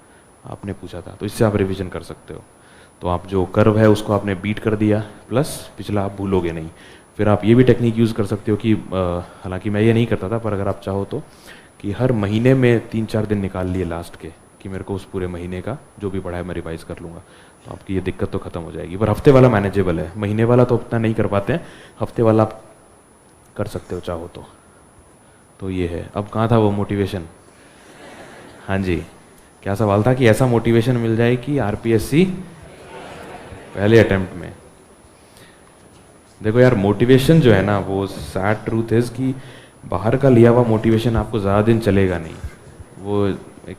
आपने पूछा था तो इससे आप रिविज़न कर सकते हो। तो आप जो कर्व है उसको आपने बीट कर दिया, प्लस पिछला आप भूलोगे नहीं। फिर आप ये भी टेक्निक यूज़ कर सकते हो कि हालांकि मैं ये नहीं करता था, पर अगर आप चाहो तो, कि हर महीने में 3-4 दिन निकाल लिए लास्ट के कि मेरे को उस पूरे महीने का जो भी पढ़ा है मैं रिवाइज़ कर लूँगा, तो आपकी ये दिक्कत तो ख़त्म हो जाएगी। पर हफ्ते वाला मैनेजेबल है, महीने वाला तो उतना नहीं कर पाते हैं, हफ्ते वाला आप कर सकते हो चाहो तो ये है। अब कहाँ था वो मोटिवेशन? हाँ जी, क्या सवाल था? कि ऐसा मोटिवेशन मिल जाए कि आरपीएससी पहले अटेम्प्ट में। देखो यार, मोटिवेशन जो है ना, वो सैड ट्रूथ इज कि बाहर का लिया हुआ मोटिवेशन आपको ज़्यादा दिन चलेगा नहीं। वो एक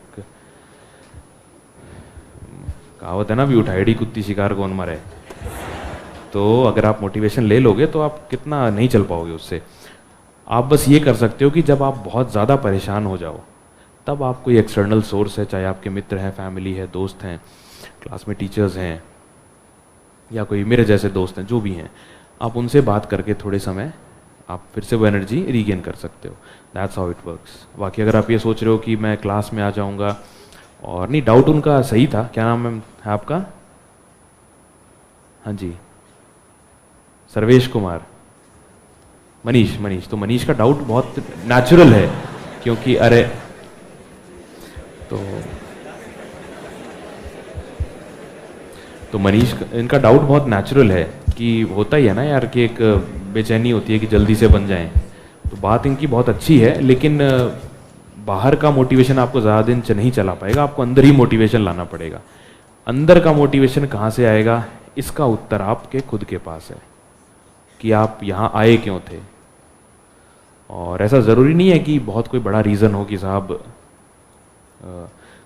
कहावत है ना, भी उठाईडी कुत्ती शिकार कौन मारे। तो अगर आप मोटिवेशन ले लोगे तो आप कितना नहीं चल पाओगे उससे। आप बस ये कर सकते हो कि जब आप बहुत ज़्यादा परेशान हो जाओ तब आप कोई एक्सटर्नल सोर्स है, चाहे आपके मित्र हैं, फैमिली है, दोस्त हैं, क्लास में टीचर्स हैं, या कोई मेरे जैसे दोस्त हैं, जो भी हैं, आप उनसे बात करके थोड़े समय आप फिर से वो एनर्जी रीगेन कर सकते हो। That's how it works. बाकी अगर आप ये सोच रहे हो कि मैं क्लास में आ जाऊंगा, और नहीं, डाउट उनका सही था। क्या नाम है आपका? हाँ जी, सर्वेश कुमार, मनीष। तो मनीष का डाउट बहुत नेचुरल है, क्योंकि अरे तो मनीष, इनका डाउट बहुत नेचुरल है कि होता ही है ना यार, कि एक बेचैनी होती है कि जल्दी से बन जाएं। तो बात इनकी बहुत अच्छी है, लेकिन बाहर का मोटिवेशन आपको ज़्यादा दिन नहीं चला पाएगा, आपको अंदर ही मोटिवेशन लाना पड़ेगा। अंदर का मोटिवेशन कहाँ से आएगा? इसका उत्तर आपके खुद के पास है कि आप यहाँ आए क्यों थे। और ऐसा ज़रूरी नहीं है कि बहुत कोई बड़ा रीज़न हो कि साहब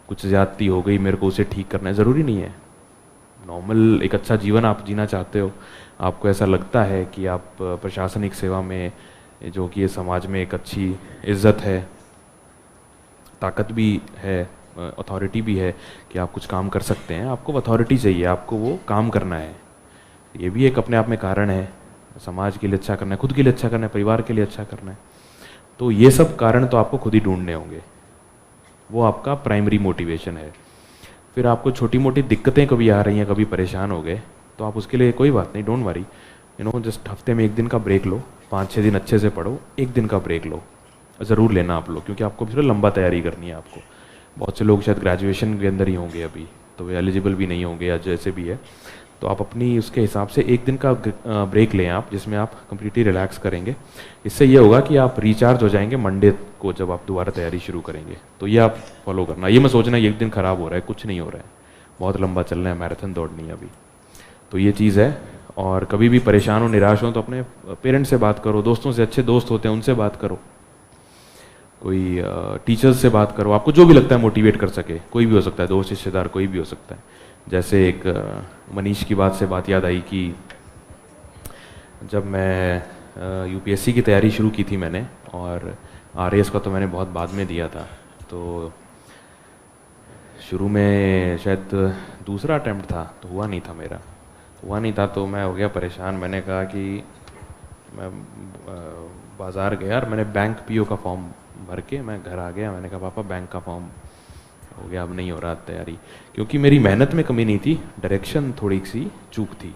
कुछ ज़्यादती हो गई, मेरे को उसे ठीक करना है, ज़रूरी नहीं है। नॉर्मल एक अच्छा जीवन आप जीना चाहते हो, आपको ऐसा लगता है कि आप प्रशासनिक सेवा में, जो कि ये समाज में एक अच्छी इज्जत है, ताकत भी है, अथॉरिटी भी है कि आप कुछ काम कर सकते हैं, आपको अथॉरिटी चाहिए, आपको वो काम करना है। ये भी एक अपने आप में कारण है, समाज के लिए अच्छा करना है, खुद के लिए अच्छा करना है, परिवार के लिए अच्छा करना है। तो ये सब कारण तो आपको खुद ही ढूंढने होंगे, वो आपका प्राइमरी मोटिवेशन है। फिर आपको छोटी मोटी दिक्कतें कभी आ रही हैं, कभी परेशान हो गए, तो आप उसके लिए कोई बात नहीं, डोंट वरी, जस्ट हफ्ते में 1 दिन का ब्रेक लो, 5-6 दिन अच्छे से पढ़ो, 1 दिन का ब्रेक लो, ज़रूर लेना आप लोग, क्योंकि आपको फिर लंबा तैयारी करनी है आपको। बहुत से लोग शायद ग्रेजुएशन के अंदर ही होंगे अभी, तो वे एलिजिबल भी नहीं होंगे या जैसे भी है, तो आप अपनी उसके हिसाब से 1 दिन का ब्रेक लें आप, जिसमें आप कम्प्लीटली रिलैक्स करेंगे। इससे ये होगा कि आप रिचार्ज हो जाएंगे मंडे को, जब आप दोबारा तैयारी शुरू करेंगे। तो ये आप फॉलो करना, ये मैं सोचना 1 दिन ख़राब हो रहा है, कुछ नहीं हो रहा है, बहुत लंबा चल रहा है, मैराथन दौड़नी है अभी। तो ये चीज़ है। और कभी भी परेशान हो, निराश हो, तो अपने पेरेंट्स से बात करो, दोस्तों से, अच्छे दोस्त होते हैं उनसे बात करो, कोई टीचर्स से बात करो, आपको जो भी लगता है मोटिवेट कर सके, कोई भी हो सकता है, दोस्त, रिश्तेदार, कोई भी हो सकता है। जैसे एक मनीष की बात से बात याद आई कि जब मैं यूपीएससी की तैयारी शुरू की थी मैंने, और आरएएस का तो मैंने बहुत बाद में दिया था, तो शुरू में शायद दूसरा अटैम्प्ट था, तो हुआ नहीं था, तो मैं हो गया परेशान। मैंने कहा कि मैं बाज़ार गया और मैंने बैंक पीओ का फॉर्म भर के मैं घर आ गया। मैंने कहा पापा बैंक का फॉर्म हो गया, अब नहीं हो रहा तैयारी, क्योंकि मेरी मेहनत में कमी नहीं थी, डायरेक्शन थोड़ी सी चूक थी।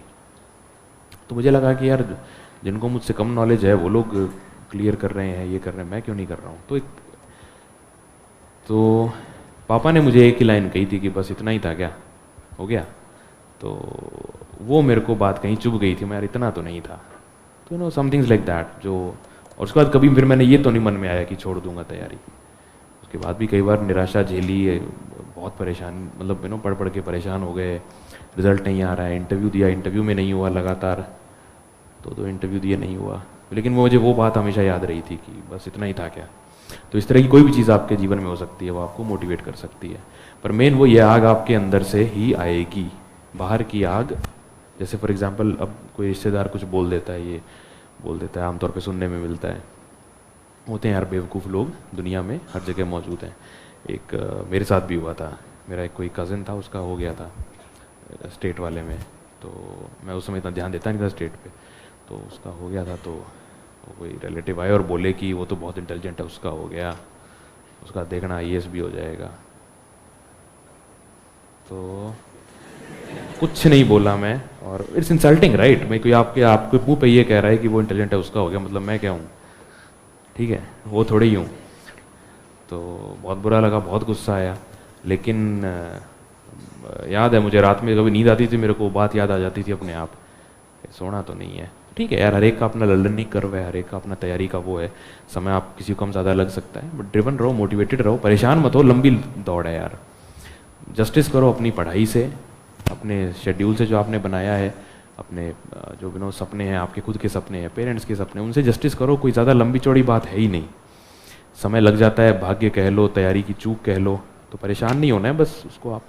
तो मुझे लगा कि यार जिनको मुझसे कम नॉलेज है वो लोग क्लियर कर रहे हैं, ये कर रहे हैं, मैं क्यों नहीं कर रहा हूँ। तो पापा ने मुझे एक ही लाइन कही थी कि बस इतना ही था क्या, हो गया। तो वो मेरे को बात कहीं चुभ गई थी, मैं यार इतना तो नहीं था। तो नो समथिंग्स लाइक दैट जो, और उसके बाद कभी फिर मैंने ये तो नहीं मन में आया कि छोड़ दूंगा तैयारी। उसके बाद भी कई बार निराशा झेली, बहुत परेशान, मतलब पढ़ पढ़ के परेशान हो गए, रिजल्ट नहीं आ रहा है, इंटरव्यू दिया, इंटरव्यू में नहीं हुआ, लगातार दो इंटरव्यू दिए, नहीं हुआ। लेकिन मुझे वो बात हमेशा याद रही थी कि बस इतना ही था क्या। तो इस तरह की कोई भी चीज़ आपके जीवन में हो सकती है, वो आपको मोटिवेट कर सकती है, पर मेन वो ये आग आपके अंदर से ही आएगी। बाहर की आग, जैसे फॉर एग्जांपल अब कोई रिश्तेदार कुछ बोल देता है, ये बोल देता है, आमतौर पे सुनने में मिलता है, होते हैं यार बेवकूफ़ लोग दुनिया में हर जगह मौजूद हैं। एक मेरे साथ भी हुआ था, मेरा एक कोई कज़न था, उसका हो गया था स्टेट वाले में, तो मैं उस समय इतना ध्यान देता नहीं था स्टेट पे, तो उसका हो गया था। तो कोई रिलेटिव आए और बोले कि वो तो बहुत इंटेलिजेंट है, उसका हो गया, उसका देखना आईएएस भी हो जाएगा। तो कुछ नहीं बोला मैं, और इट्स इंसल्टिंग राइट, मैं कोई आपके मुंह पे ये कह रहा है कि वो इंटेलिजेंट है, उसका हो गया, मतलब मैं क्या हूँ, ठीक है, वो थोड़े ही हूँ। तो बहुत बुरा लगा, बहुत गुस्सा आया, लेकिन याद है मुझे रात में कभी नींद आती थी, मेरे को बात याद आ जाती थी अपने आप, सोना तो नहीं है, ठीक है यार, हर एक का अपना लर्निंग कर्व है, हर एक का अपना तैयारी का वो है, समय आप किसी को कम ज़्यादा लग सकता है, बट ड्रिवन रहो, मोटिवेटेड रहो, परेशान मत हो, लंबी दौड़ है यार। जस्टिस करो अपनी पढ़ाई से, अपने शेड्यूल से जो आपने बनाया है, अपने जो सपने हैं, आपके खुद के सपने हैं, पेरेंट्स के सपने, उनसे जस्टिस करो, कोई ज़्यादा लंबी चौड़ी बात है ही नहीं। समय लग जाता है, भाग्य कह लो, तैयारी की चूक कह लो, तो परेशान नहीं होना है, बस उसको आप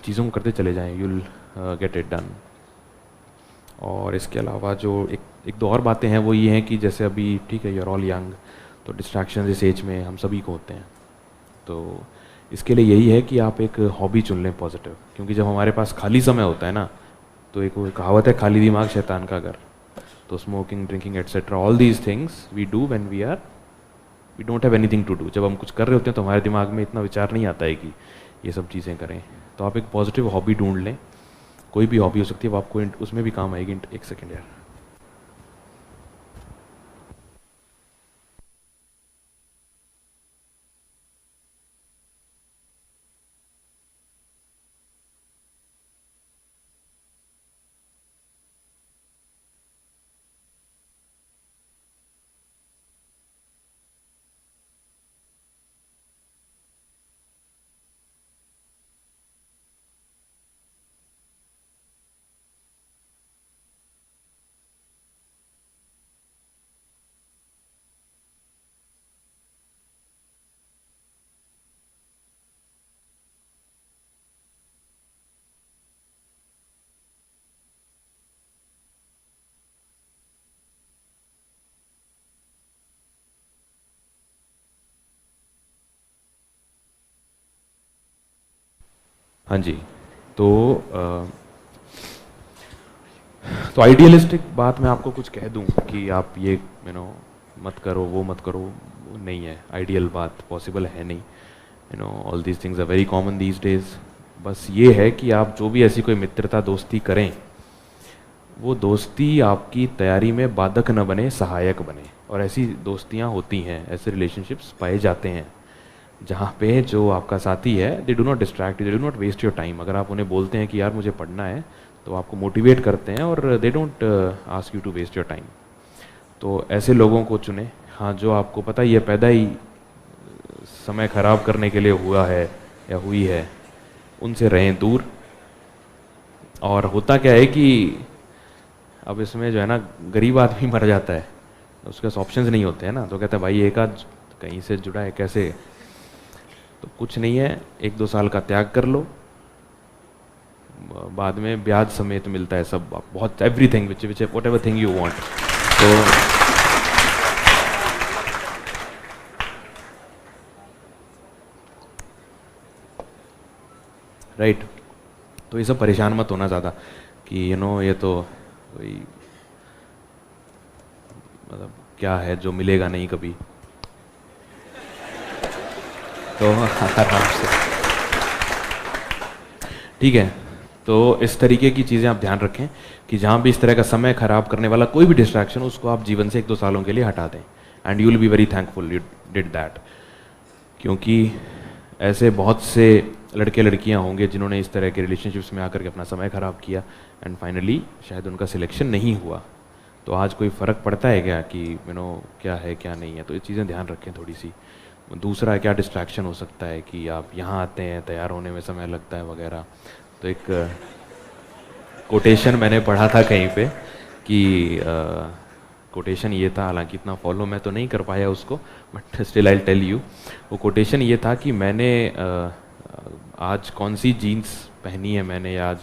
चीज़ों को करते चले जाएं, you will get it done. और इसके अलावा जो एक दो और बातें हैं वो ये हैं कि जैसे अभी ठीक है, यू आर ऑल यंग, तो डिस्ट्रैक्शन इस एज में हम सभी को होते हैं, तो इसके लिए यही है कि आप एक हॉबी चुन लें पॉजिटिव, क्योंकि जब हमारे पास खाली समय होता है ना, तो एक वो कहावत है, खाली दिमाग शैतान का घर। तो smoking, drinking etcetera, all these things we do when we don't have anything to do. जब हम कुछ कर रहे होते हैं तो हमारे दिमाग में इतना विचार नहीं आता है कि ये सब चीज़ें करें, तो आप एक पॉजिटिव हॉबी ढूंढ लें, कोई भी हॉबी हो सकती है, वो आपको उसमें भी काम आएगी। एक सेकेंड यार, हाँ जी, तो आइडियलिस्टिक बात मैं आपको कुछ कह दूं कि आप ये मत करो, वो मत करो, वो नहीं है, आइडियल बात पॉसिबल है नहीं, all these things are very common these days. बस ये है कि आप जो भी ऐसी कोई मित्रता दोस्ती करें, वो दोस्ती आपकी तैयारी में बाधक न बने, सहायक बने। और ऐसी दोस्तियां होती हैं, ऐसे रिलेशनशिप्स पाए जाते हैं जहाँ पे जो आपका साथी है, they do not distract you, they do not waste your time. अगर आप उन्हें बोलते हैं कि यार मुझे पढ़ना है, तो आपको मोटिवेट करते हैं और they don't ask you to waste your time. तो ऐसे लोगों को चुने, हाँ, जो आपको पता ही है पैदा ही समय खराब करने के लिए हुआ है या हुई है, उनसे रहें दूर। और होता क्या है कि अब इसमें जो है ना, गरीब आदमी मर जाता है, उसके पास ऑप्शंस नहीं होते हैं ना, तो कहता है भाई एक आध कहीं से जुड़ा है, कैसे, तो कुछ नहीं है, 1-2 साल का त्याग कर लो, बाद में ब्याज समेत मिलता है सब, बहुत everything which what ever thing you want. तो राइट, तो ये सब परेशान मत होना ज़्यादा कि ये तो कोई मतलब क्या है जो मिलेगा नहीं कभी। तो आराम से, ठीक है। तो इस तरीके की चीज़ें आप ध्यान रखें कि जहाँ भी इस तरह का समय खराब करने वाला कोई भी डिस्ट्रैक्शन हो उसको आप जीवन से 1-2 सालों के लिए हटा दें, and you will be very thankful you did that. क्योंकि ऐसे बहुत से लड़के लड़कियां होंगे जिन्होंने इस तरह के रिलेशनशिप्स में आकर के अपना समय ख़राब किया एंड फाइनली शायद उनका सिलेक्शन नहीं हुआ। तो आज कोई फ़र्क पड़ता है क्या कि क्या है क्या नहीं है? तो ये चीज़ें ध्यान रखें थोड़ी सी। दूसरा क्या डिस्ट्रैक्शन हो सकता है कि आप यहाँ आते हैं, तैयार होने में समय लगता है वगैरह। तो एक कोटेशन मैंने पढ़ा था कहीं पे कि कोटेशन ये था, हालांकि इतना फॉलो मैं तो नहीं कर पाया उसको, but still I tell you. वो कोटेशन ये था कि मैंने आज कौन सी जीन्स पहनी है मैंने, या आज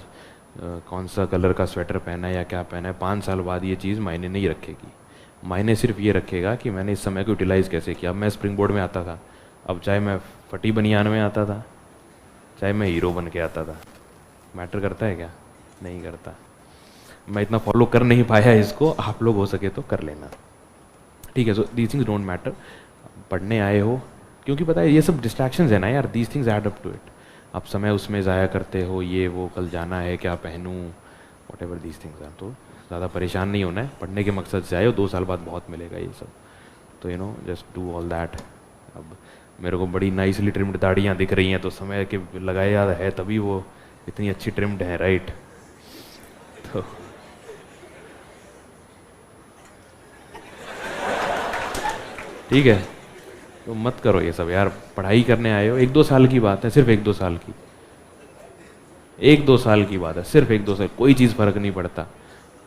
कौन सा कलर का स्वेटर पहना है या क्या पहना है, 5 साल बाद ये चीज़ मायने नहीं रखेगी। मायने सिर्फ ये रखेगा कि मैंने इस समय को यूटिलाइज़ कैसे किया। अब मैं स्प्रिंग बोर्ड में आता था, अब चाहे मैं फटी बनियान में आता था, चाहे मैं हीरो बन के आता था, मैटर करता है क्या? नहीं करता। मैं इतना फॉलो कर नहीं पाया इसको, आप लोग हो सके तो कर लेना, ठीक है। So these things don't matter. पढ़ने आए हो क्योंकि पता है ये सब डिस्ट्रैक्शंस है ना यार, these things add up to it. आप समय उसमें ज़ाया करते हो, ये वो, कल जाना है, क्या पहनूं, वॉट एवर दीज थिंग्स हैं। तो ज़्यादा परेशान नहीं होना है, पढ़ने के मकसद से आए हो, 2 साल बाद बहुत मिलेगा ये सब। तो जस्ट डू ऑल दैट। अब मेरे को बड़ी नाइसली ट्रिम्ड दाढ़ियाँ दिख रही हैं, तो समय के लगाया है तभी वो इतनी अच्छी ट्रिम्ड है, राइट? तो ठीक है, तो मत करो ये सब यार। पढ़ाई करने आए हो, 1-2 साल की बात है, सिर्फ 1-2 साल की, 1-2 साल की बात है, सिर्फ 1-2 साल। कोई चीज़ फ़र्क नहीं पड़ता,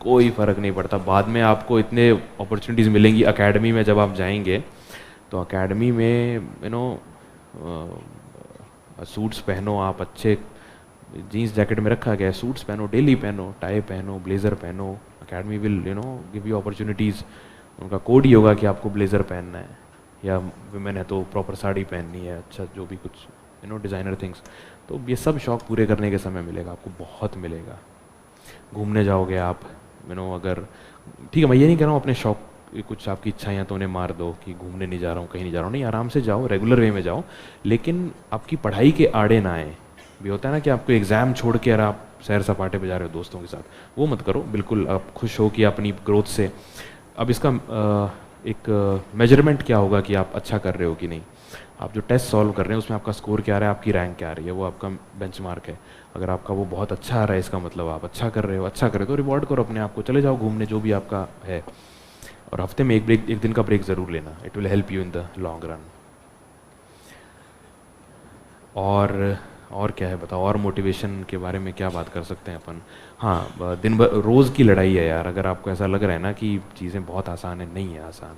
कोई फ़र्क नहीं पड़ता। बाद में आपको इतने अपॉर्चुनिटीज़ मिलेंगी एकेडमी में। जब आप जाएंगे तो एकेडमी में सूट्स पहनो, आप अच्छे जीन्स जैकेट में रखा गया है, सूट्स पहनो, डेली पहनो, टाई पहनो, ब्लेज़र पहनो। Academy will give you opportunities. उनका कोड ही होगा कि आपको ब्लेज़र पहनना है, या विमेन है तो प्रॉपर साड़ी पहननी है, अच्छा जो भी कुछ डिज़ाइनर थिंग्स। तो ये सब शौक पूरे करने के समय मिलेगा आपको, बहुत मिलेगा। घूमने जाओगे आप, अगर ठीक है, मैं ये नहीं कह रहा हूँ अपने शौक, कुछ आपकी इच्छाएं हैं तो उन्हें मार दो कि घूमने नहीं जा रहा हूँ, कहीं नहीं जा रहा हूँ। नहीं, आराम से जाओ, रेगुलर वे में जाओ, लेकिन आपकी पढ़ाई के आड़े ना आए। भी होता है ना कि आपको एग्ज़ाम छोड़ के अगर आप सैर सपाटे पे जा रहे हो दोस्तों के साथ, वो मत करो। बिल्कुल आप खुश हो कि अपनी ग्रोथ से। अब इसका एक मेजरमेंट क्या होगा कि आप अच्छा कर रहे हो कि नहीं। आप जो टेस्ट सॉल्व कर रहे हैं उसमें आपका स्कोर क्या आ रहा है, आपकी रैंक क्या आ रही है, वो आपका बेंचमार्क है। अगर आपका वो बहुत अच्छा आ रहा है, इसका मतलब आप अच्छा कर रहे हो। अच्छा कर रहे हो तो रिवॉर्ड करो अपने आप को, चले जाओ घूमने, जो भी आपका है। और हफ्ते में एक दिन का ब्रेक ज़रूर लेना, it will help you in the long run. और क्या है बताओ, और मोटिवेशन के बारे में क्या बात कर सकते हैं अपन? हाँ, दिन भर रोज़ की लड़ाई है यार। अगर आपको ऐसा लग रहा है ना कि चीज़ें बहुत आसान है, नहीं है आसान,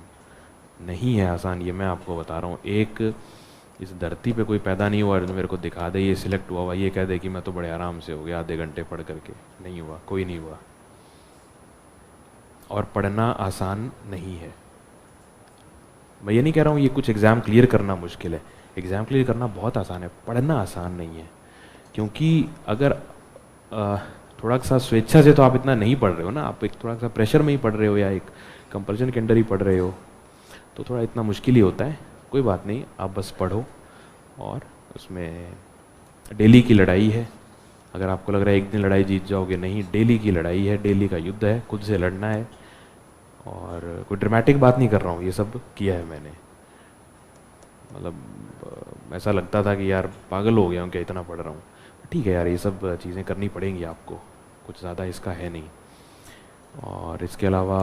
नहीं है आसान। ये मैं आपको बता रहा हूँ। एक इस धरती पे कोई पैदा नहीं हुआ जो मेरे को दिखा दे ये सिलेक्ट हुआ, ये कह दे कि मैं तो बड़े आराम से हो गया आधे घंटे पढ़ करके। नहीं हुआ, कोई नहीं हुआ। और पढ़ना आसान नहीं है। मैं ये नहीं कह रहा हूँ ये कुछ एग्ज़ाम क्लियर करना मुश्किल है, एग्ज़ाम क्लियर करना बहुत आसान है, पढ़ना आसान नहीं है। क्योंकि अगर थोड़ा सा स्वेच्छा से तो आप इतना नहीं पढ़ रहे हो ना, आप एक थोड़ा सा प्रेशर में ही पढ़ रहे हो या एक कंपल्शन के अंदर ही पढ़ रहे हो, तो थोड़ा इतना मुश्किल ही होता है। कोई बात नहीं, आप बस पढ़ो। और उसमें डेली की लड़ाई है। अगर आपको लग रहा है एक दिन लड़ाई जीत जाओगे, नहीं, डेली की लड़ाई है, डेली का युद्ध है, खुद से लड़ना है। और कोई ड्रामेटिक बात नहीं कर रहा हूँ, ये सब किया है मैंने। मतलब ऐसा लगता था कि यार पागल हो गया हूँ क्या, इतना पढ़ रहा हूँ। ठीक है यार, ये सब चीज़ें करनी पड़ेंगी आपको, कुछ ज़्यादा इसका है नहीं। और इसके अलावा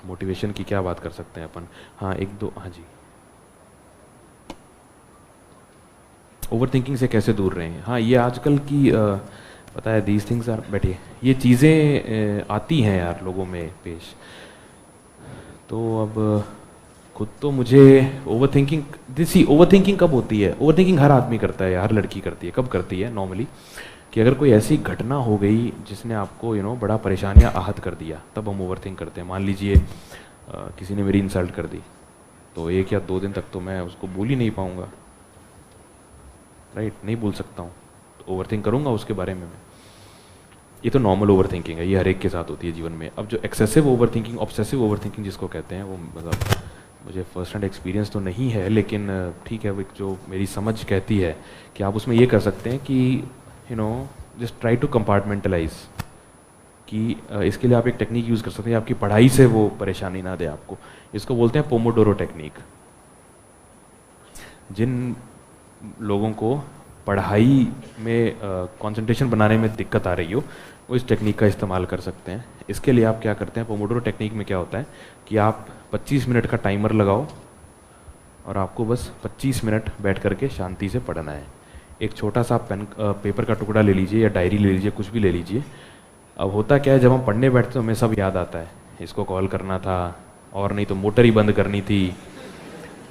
मोटिवेशन की क्या बात कर सकते हैं अपन? हाँ, हाँ जी, ओवर थिंकिंग से कैसे दूर रहें। हाँ, ये आजकल की पता है, दीज थिंग्स आर, बैठिए, ये चीज़ें आती हैं यार लोगों में पेश। तो अब खुद तो मुझे ओवर थिंकिंग कब होती है? ओवर थिंकिंग हर आदमी करता है, हर लड़की करती है। कब करती है? नॉर्मली कि अगर कोई ऐसी घटना हो गई जिसने आपको बड़ा परेशान या आहत कर दिया, तब हम ओवर थिंक करते हैं। मान लीजिए किसी ने मेरी इंसल्ट कर दी, तो 1 या 2 दिन तक तो मैं उसको भूल ही नहीं पाऊंगा, राइट? नहीं भूल सकता हूँ, तो ओवर थिंक करूँगा उसके बारे में मैं। ये तो नॉर्मल ओवर थिंकिंग है, ये हर एक के साथ होती है जीवन में। अब जो excessive over thinking, obsessive over thinking जिसको कहते हैं, वो मतलब मुझे फर्स्ट हैंड एक्सपीरियंस तो नहीं है, लेकिन ठीक है, वो एक जो मेरी समझ कहती है कि आप उसमें ये कर सकते हैं कि जस्ट ट्राई टू कंपार्टमेंटलाइज, कि इसके लिए आप एक टेक्निक यूज़ कर सकते हैं, आपकी पढ़ाई से वो परेशानी ना दे आपको। इसको बोलते हैं पोमोडोरो टेक्निक। जिन लोगों को पढ़ाई में कंसंट्रेशन बनाने में दिक्कत आ रही हो, वो इस टेक्निक का इस्तेमाल कर सकते हैं। इसके लिए आप क्या करते हैं, पोमोडोरो टेक्निक में क्या होता है कि आप 25 मिनट का टाइमर लगाओ और आपको बस 25 मिनट बैठ करके शांति से पढ़ना है। एक छोटा सा पेपर का टुकड़ा ले लीजिए या डायरी ले लीजिए, कुछ भी ले लीजिए। अब होता क्या है, जब हम पढ़ने बैठते हैं हमें सब याद आता है, इसको कॉल करना था, और नहीं तो मोटर ही बंद करनी थी,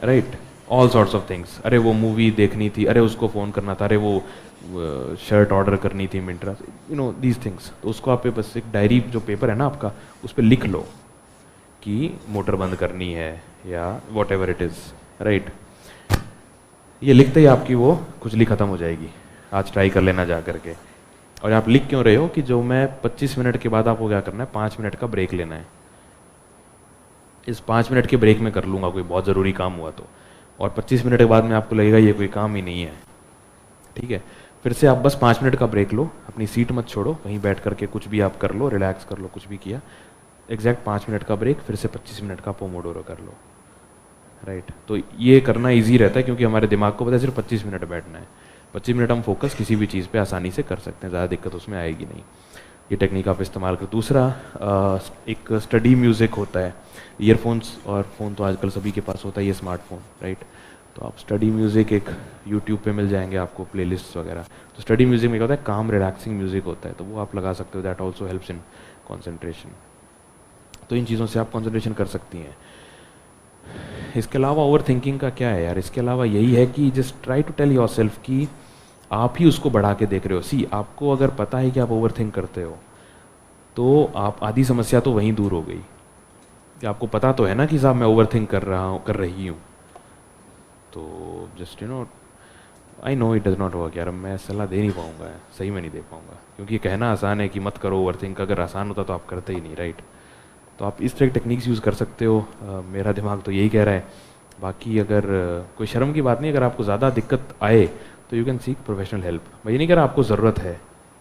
right, all sorts of things. अरे वो मूवी देखनी थी, अरे उसको फ़ोन करना था, अरे वो शर्ट ऑर्डर करनी थी मिंत्रा, दीज थिंग्स। तो उसको आप बस एक डायरी जो पेपर है ना आपका, उस पर लिख लो कि मोटर बंद करनी है या what ever it is, right. ये लिखते ही आपकी वो खुजली ख़त्म हो जाएगी। आज ट्राई कर लेना जा करके। और आप लिख क्यों रहे हो कि जो मैं 25 मिनट के बाद आपको क्या करना है, 5 मिनट का ब्रेक लेना है। इस 5 मिनट के ब्रेक में कर लूँगा कोई बहुत ज़रूरी काम हुआ तो, और 25 मिनट के बाद में आपको लगेगा ये कोई काम ही नहीं है, ठीक है। फिर से आप बस 5 मिनट का ब्रेक लो, अपनी सीट मत छोड़ो, वहीं बैठ करके कुछ भी आप कर लो, रिलैक्स कर लो, कुछ भी किया, एग्जैक्ट 5 मिनट का ब्रेक, फिर से 25 मिनट का पोमोडोरो कर लो, राइट। तो ये करना ईजी रहता है क्योंकि हमारे दिमाग को पता है सिर्फ 25 मिनट बैठना है। 25 मिनट हम फोकस किसी भी चीज़ पे आसानी से कर सकते हैं, ज़्यादा दिक्कत उसमें आएगी नहीं। ये टेक्निक आप इस्तेमाल कर। दूसरा एक स्टडी म्यूज़िक होता है। ईयरफोन्स और फ़ोन तो आजकल सभी के पास होता है, ये स्मार्टफोन, राइट। तो आप स्टडी म्यूज़िक एक यूट्यूब पे मिल जाएंगे आपको, प्लेलिस्ट वगैरह। तो स्टडी म्यूज़िक में क्या होता है, काम रिलैक्सिंग म्यूज़िक होता है, तो वो आप लगा सकते हो। That also helps in concentration. तो इन चीज़ों से आप कॉन्सेंट्रेशन कर सकती हैं। इसके अलावा ओवर थिंकिंग का क्या है यार, इसके अलावा यही है कि just try to tell yourself कि आप ही उसको बढ़ा के देख रहे हो। सी, आपको अगर पता है कि आप ओवर थिंक करते हो तो आप आधी समस्या तो वहीं दूर हो गई कि आपको पता तो है ना कि साहब मैं ओवर थिंक कर रही हूँ। तो just I know it does not work यार, मैं सलाह दे नहीं पाऊँगा, सही में नहीं दे पाऊँगा, क्योंकि कहना आसान है कि मत करो ओवर थिंक, अगर आसान होता तो आप करते ही नहीं, राइट। तो आप इस तरह की टेक्निक्स यूज़ कर सकते हो। मेरा दिमाग तो यही कह रहा है। बाकी अगर कोई शर्म की बात नहीं, अगर आपको ज़्यादा दिक्कत आए तो you can seek professional help. मैं ये नहीं कह रहा आपको ज़रूरत है,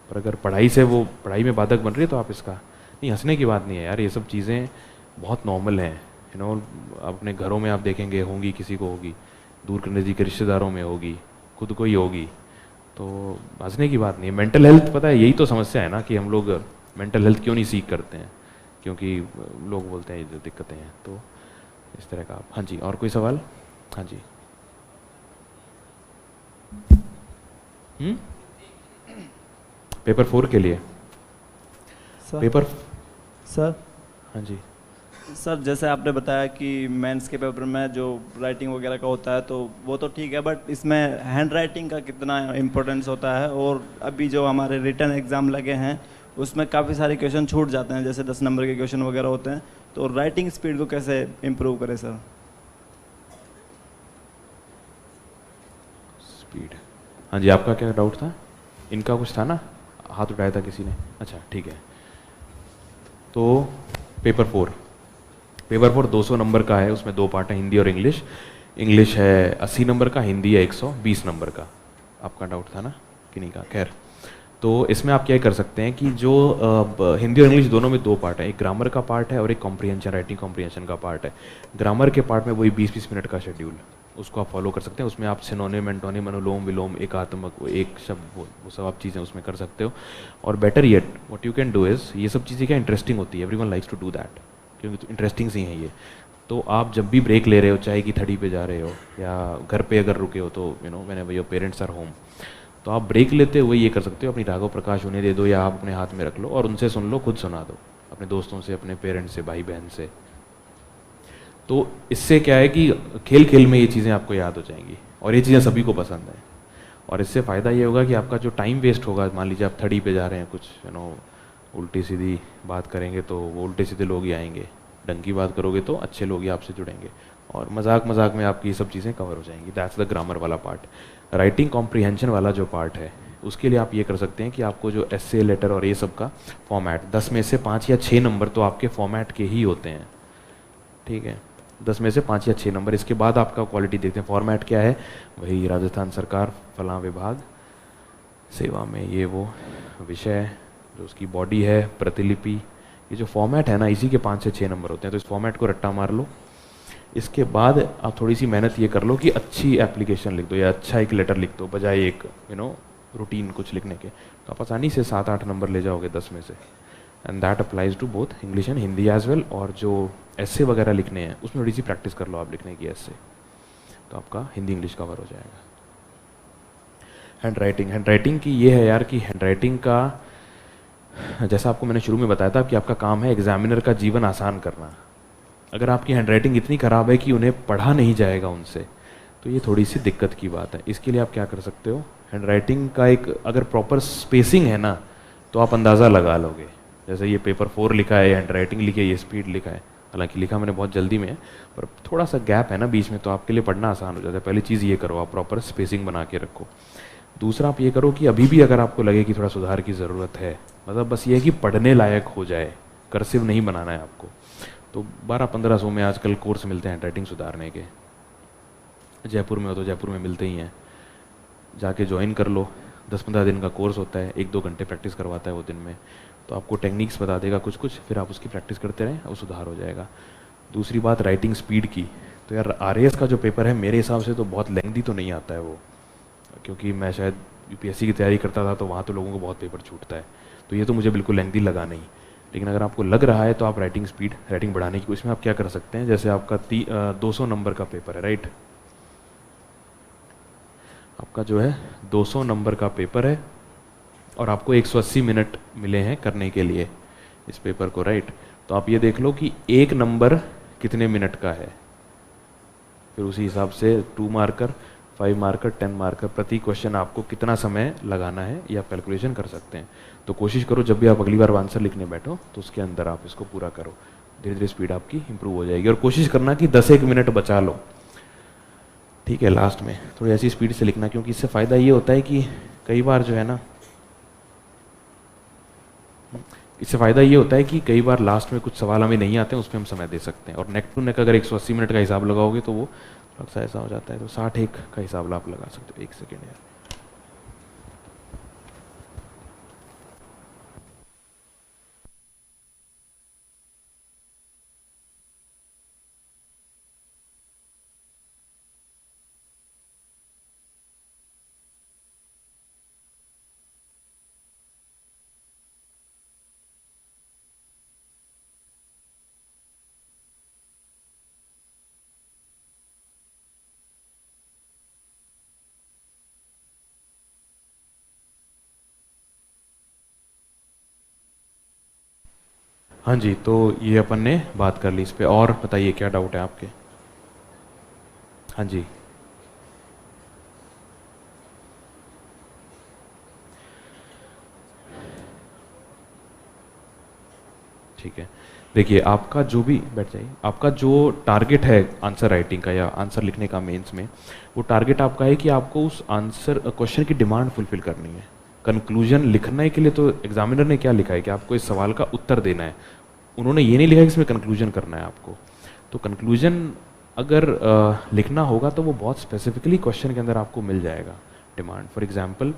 पर अगर पढ़ाई में बाधक बन रही है तो आप इसका नहीं, हंसने की बात नहीं है यार, ये सब चीज़ें बहुत नॉर्मल हैं। अपने घरों में आप देखेंगे होंगी, किसी को होगी, दूर के नज़दीक के रिश्तेदारों में होगी, खुद को ही होगी, तो हंसने की बात नहीं है। मेंटल हेल्थ, पता है यही तो समस्या है ना कि हम लोग मेंटल हेल्थ क्यों नहीं सीख करते हैं, क्योंकि लोग बोलते हैं ये दिक्कतें हैं। तो इस तरह का आप, हाँ जी, और कोई सवाल? हाँ जी। पेपर 4 के लिए पेपर सर, हाँ जी सर जैसे आपने बताया कि मेंस के पेपर में जो राइटिंग वगैरह का होता है तो वो तो ठीक है, बट इसमें हैंड राइटिंग का कितना इम्पोर्टेंस होता है? और अभी जो हमारे रिटन एग्ज़ाम लगे हैं उसमें काफ़ी सारे क्वेश्चन छूट जाते हैं, जैसे 10 नंबर के क्वेश्चन वगैरह होते हैं, तो राइटिंग स्पीड को कैसे इम्प्रूव करें सर? स्पीड, हाँ जी, आपका क्या डाउट था? इनका कुछ था ना, हाथ उठाया था किसी ने? अच्छा ठीक है। तो पेपर 4 200 नंबर का है, उसमें 2 पार्ट है, हिंदी और इंग्लिश। इंग्लिश है 80 नंबर का, हिंदी है 120 नंबर का। आपका डाउट था ना कि नहीं का? खैर, तो इसमें आप क्या कर सकते हैं कि जो हिंदी और इंग्लिश दोनों में 2 पार्ट है, एक ग्रामर का पार्ट है और एक कॉम्प्रिहेंशन, राइटिंग कॉम्प्रिहेंशन का पार्ट है। ग्रामर के पार्ट में वही 20-20 मिनट का शेड्यूल, उसको आप फॉलो कर सकते हैं। उसमें आप सिनोनिम, एंटोनिम, अनुलोम विलोम, एकात्मक, एक शब्द, वो सब आप चीज़ें उसमें कर सकते हो। और better yet what you can do is, ये सब चीज़ें क्या इंटरेस्टिंग होती है, everyone likes to do that, क्योंकि इंटरेस्टिंग सी हैं ये। तो आप जब भी ब्रेक ले रहे हो, चाय की थड़ी पे जा रहे हो या घर पे अगर रुके हो, तो whenever your parents are home, तो आप ब्रेक लेते हुए ये कर सकते हो, अपनी राघव प्रकाश उन्हें दे दो या आप अपने हाथ में रख लो और उनसे सुन लो, खुद सुना दो अपने दोस्तों से, अपने पेरेंट्स से, भाई बहन से। तो इससे क्या है कि खेल खेल में ये चीज़ें आपको याद हो जाएंगी और ये चीज़ें सभी को पसंद है। और इससे फ़ायदा ये होगा कि आपका जो टाइम वेस्ट होगा, मान लीजिए आप थड़ी पे जा रहे हैं, कुछ उल्टी सीधी बात करेंगे तो वो उल्टे सीधे लोग ही आएंगे, ढंग की बात करोगे तो अच्छे लोग ही आपसे जुड़ेंगे, और मजाक मजाक में आपकी ये सब चीज़ें कवर हो जाएंगी। दैट्स द ग्रामर वाला पार्ट। राइटिंग कॉम्प्रिहेंशन वाला जो पार्ट है, उसके लिए आप ये कर सकते हैं कि आपको जो एस्से, लेटर और ये सब का फॉर्मेट, 10 में से 5 या 6 नंबर तो आपके फॉर्मेट के ही होते हैं, ठीक है। 10 में से 5 या 6 नंबर। इसके बाद आपका क्वालिटी देखते हैं, फॉर्मेट क्या है, वही राजस्थान सरकार फलां विभाग सेवा में, ये वो विषय जो उसकी बॉडी है, प्रतिलिपि, ये जो फॉर्मेट है ना, इसी के 5 से 6 नंबर होते हैं। तो इस फॉर्मेट को रट्टा मार लो। इसके बाद आप थोड़ी सी मेहनत ये कर लो कि अच्छी एप्लीकेशन लिख दो या अच्छा एक लेटर लिख दो, बजाय एक रूटीन कुछ लिखने के। तो आप आसानी से 7-8 नंबर ले जाओगे 10 में से। And that applies to both English and Hindi as well. और जो एस्से वगैरह लिखने हैं उसमें थोड़ी सी प्रैक्टिस कर लो आप लिखने की एस्से, तो आपका हिंदी इंग्लिश कवर हो जाएगा। हैंड राइटिंग की ये है यार कि हैंड राइटिंग का, जैसा आपको मैंने शुरू में बताया था कि आपका काम है एग्जामिनर का जीवन आसान करना। अगर आपकी हैंड राइटिंग इतनी ख़राब है कि उन्हें पढ़ा नहीं जाएगा उनसे, तो ये थोड़ी सी दिक्कत की बात है। इसके लिए आप क्या कर सकते हो, हैंड राइटिंग का एक अगर प्रॉपर स्पेसिंग है ना, तो आप अंदाज़ा लगा लोगे। जैसे ये पेपर 4 लिखा है, हैंड राइटिंग लिखी है, ये स्पीड लिखा है, हालांकि लिखा मैंने बहुत जल्दी में है, पर थोड़ा सा गैप है ना बीच में, तो आपके लिए पढ़ना आसान हो जाता है। पहली चीज़ ये करो, आप प्रॉपर स्पेसिंग बना के रखो। दूसरा आप ये करो कि अभी भी अगर आपको लगे कि थोड़ा सुधार की ज़रूरत है, मतलब बस ये है कि पढ़ने लायक हो जाए, कर्सिव नहीं बनाना है आपको, तो 1200-1500 में आजकल कोर्स मिलते हैं हैंड राइटिंग सुधारने के। जयपुर में हो तो जयपुर में मिलते ही हैं, जाके ज्वाइन कर लो। 10-15 दिन का कोर्स होता है, 1-2 घंटे प्रैक्टिस करवाता है वो दिन में, तो आपको टेक्निक्स बता देगा कुछ कुछ, फिर आप उसकी प्रैक्टिस करते रहें और सुधार हो जाएगा। दूसरी बात राइटिंग स्पीड की, तो यार आरएएस का जो पेपर है मेरे हिसाब से तो बहुत लेंथी तो नहीं आता है वो, क्योंकि मैं शायद यूपीएससी की तैयारी करता था तो वहाँ तो लोगों को बहुत पेपर छूटता है, तो ये तो मुझे बिल्कुल लेंथी लगा नहीं। लेकिन अगर आपको लग रहा है तो आप राइटिंग स्पीड, राइटिंग बढ़ाने की, इसमें आप क्या कर सकते हैं, जैसे आपका 200 नंबर का पेपर है, राइट, आपका जो है 200 नंबर का पेपर है और आपको 180 मिनट मिले हैं करने के लिए इस पेपर को, राइट। तो आप ये देख लो कि एक नंबर कितने मिनट का है, फिर उसी हिसाब से 2 मार्कर, 5 मार्कर, 10 मार्कर प्रति क्वेश्चन आपको कितना समय लगाना है ये आप कैलकुलेशन कर सकते हैं। तो कोशिश करो जब भी आप अगली बार आंसर लिखने बैठो तो उसके अंदर आप इसको पूरा करो, धीरे धीरे स्पीड आपकी इंप्रूव हो जाएगी। और कोशिश करना कि 10-1 मिनट बचा लो, ठीक है, लास्ट में थोड़ी ऐसी स्पीड से लिखना, क्योंकि इससे फ़ायदा ये होता है कि कई बार जो है ना, इससे फ़ायदा ये होता है कि कई बार लास्ट में कुछ सवाल हमें नहीं आते हैं, उसमें हम समय दे सकते हैं। और नेक टू नेक अगर 180 मिनट का हिसाब लगाओगे तो वो थोड़ा सा ऐसा हो जाता है, तो 60-1 का हिसाब आप लगा सकते हो। 1 सेकेंड यार, हाँ जी, तो ये अपन ने बात कर ली इस पे। और बताइए क्या डाउट है आपके? हाँ जी, ठीक है। देखिए आपका जो भी, बैठ जाइए, आपका जो टारगेट है आंसर राइटिंग का या आंसर लिखने का मेंस में, वो टारगेट आपका है कि आपको उस आंसर क्वेश्चन की डिमांड फुलफिल करनी है। कंक्लूजन लिखने के लिए तो एग्जामिनर ने क्या लिखा है कि आपको इस सवाल का उत्तर देना है, उन्होंने ये नहीं लिखा कि इसमें कंक्लूजन करना है आपको। तो कंक्लूजन अगर लिखना होगा तो वो बहुत स्पेसिफिकली क्वेश्चन के अंदर आपको मिल जाएगा डिमांड। फॉर एग्जांपल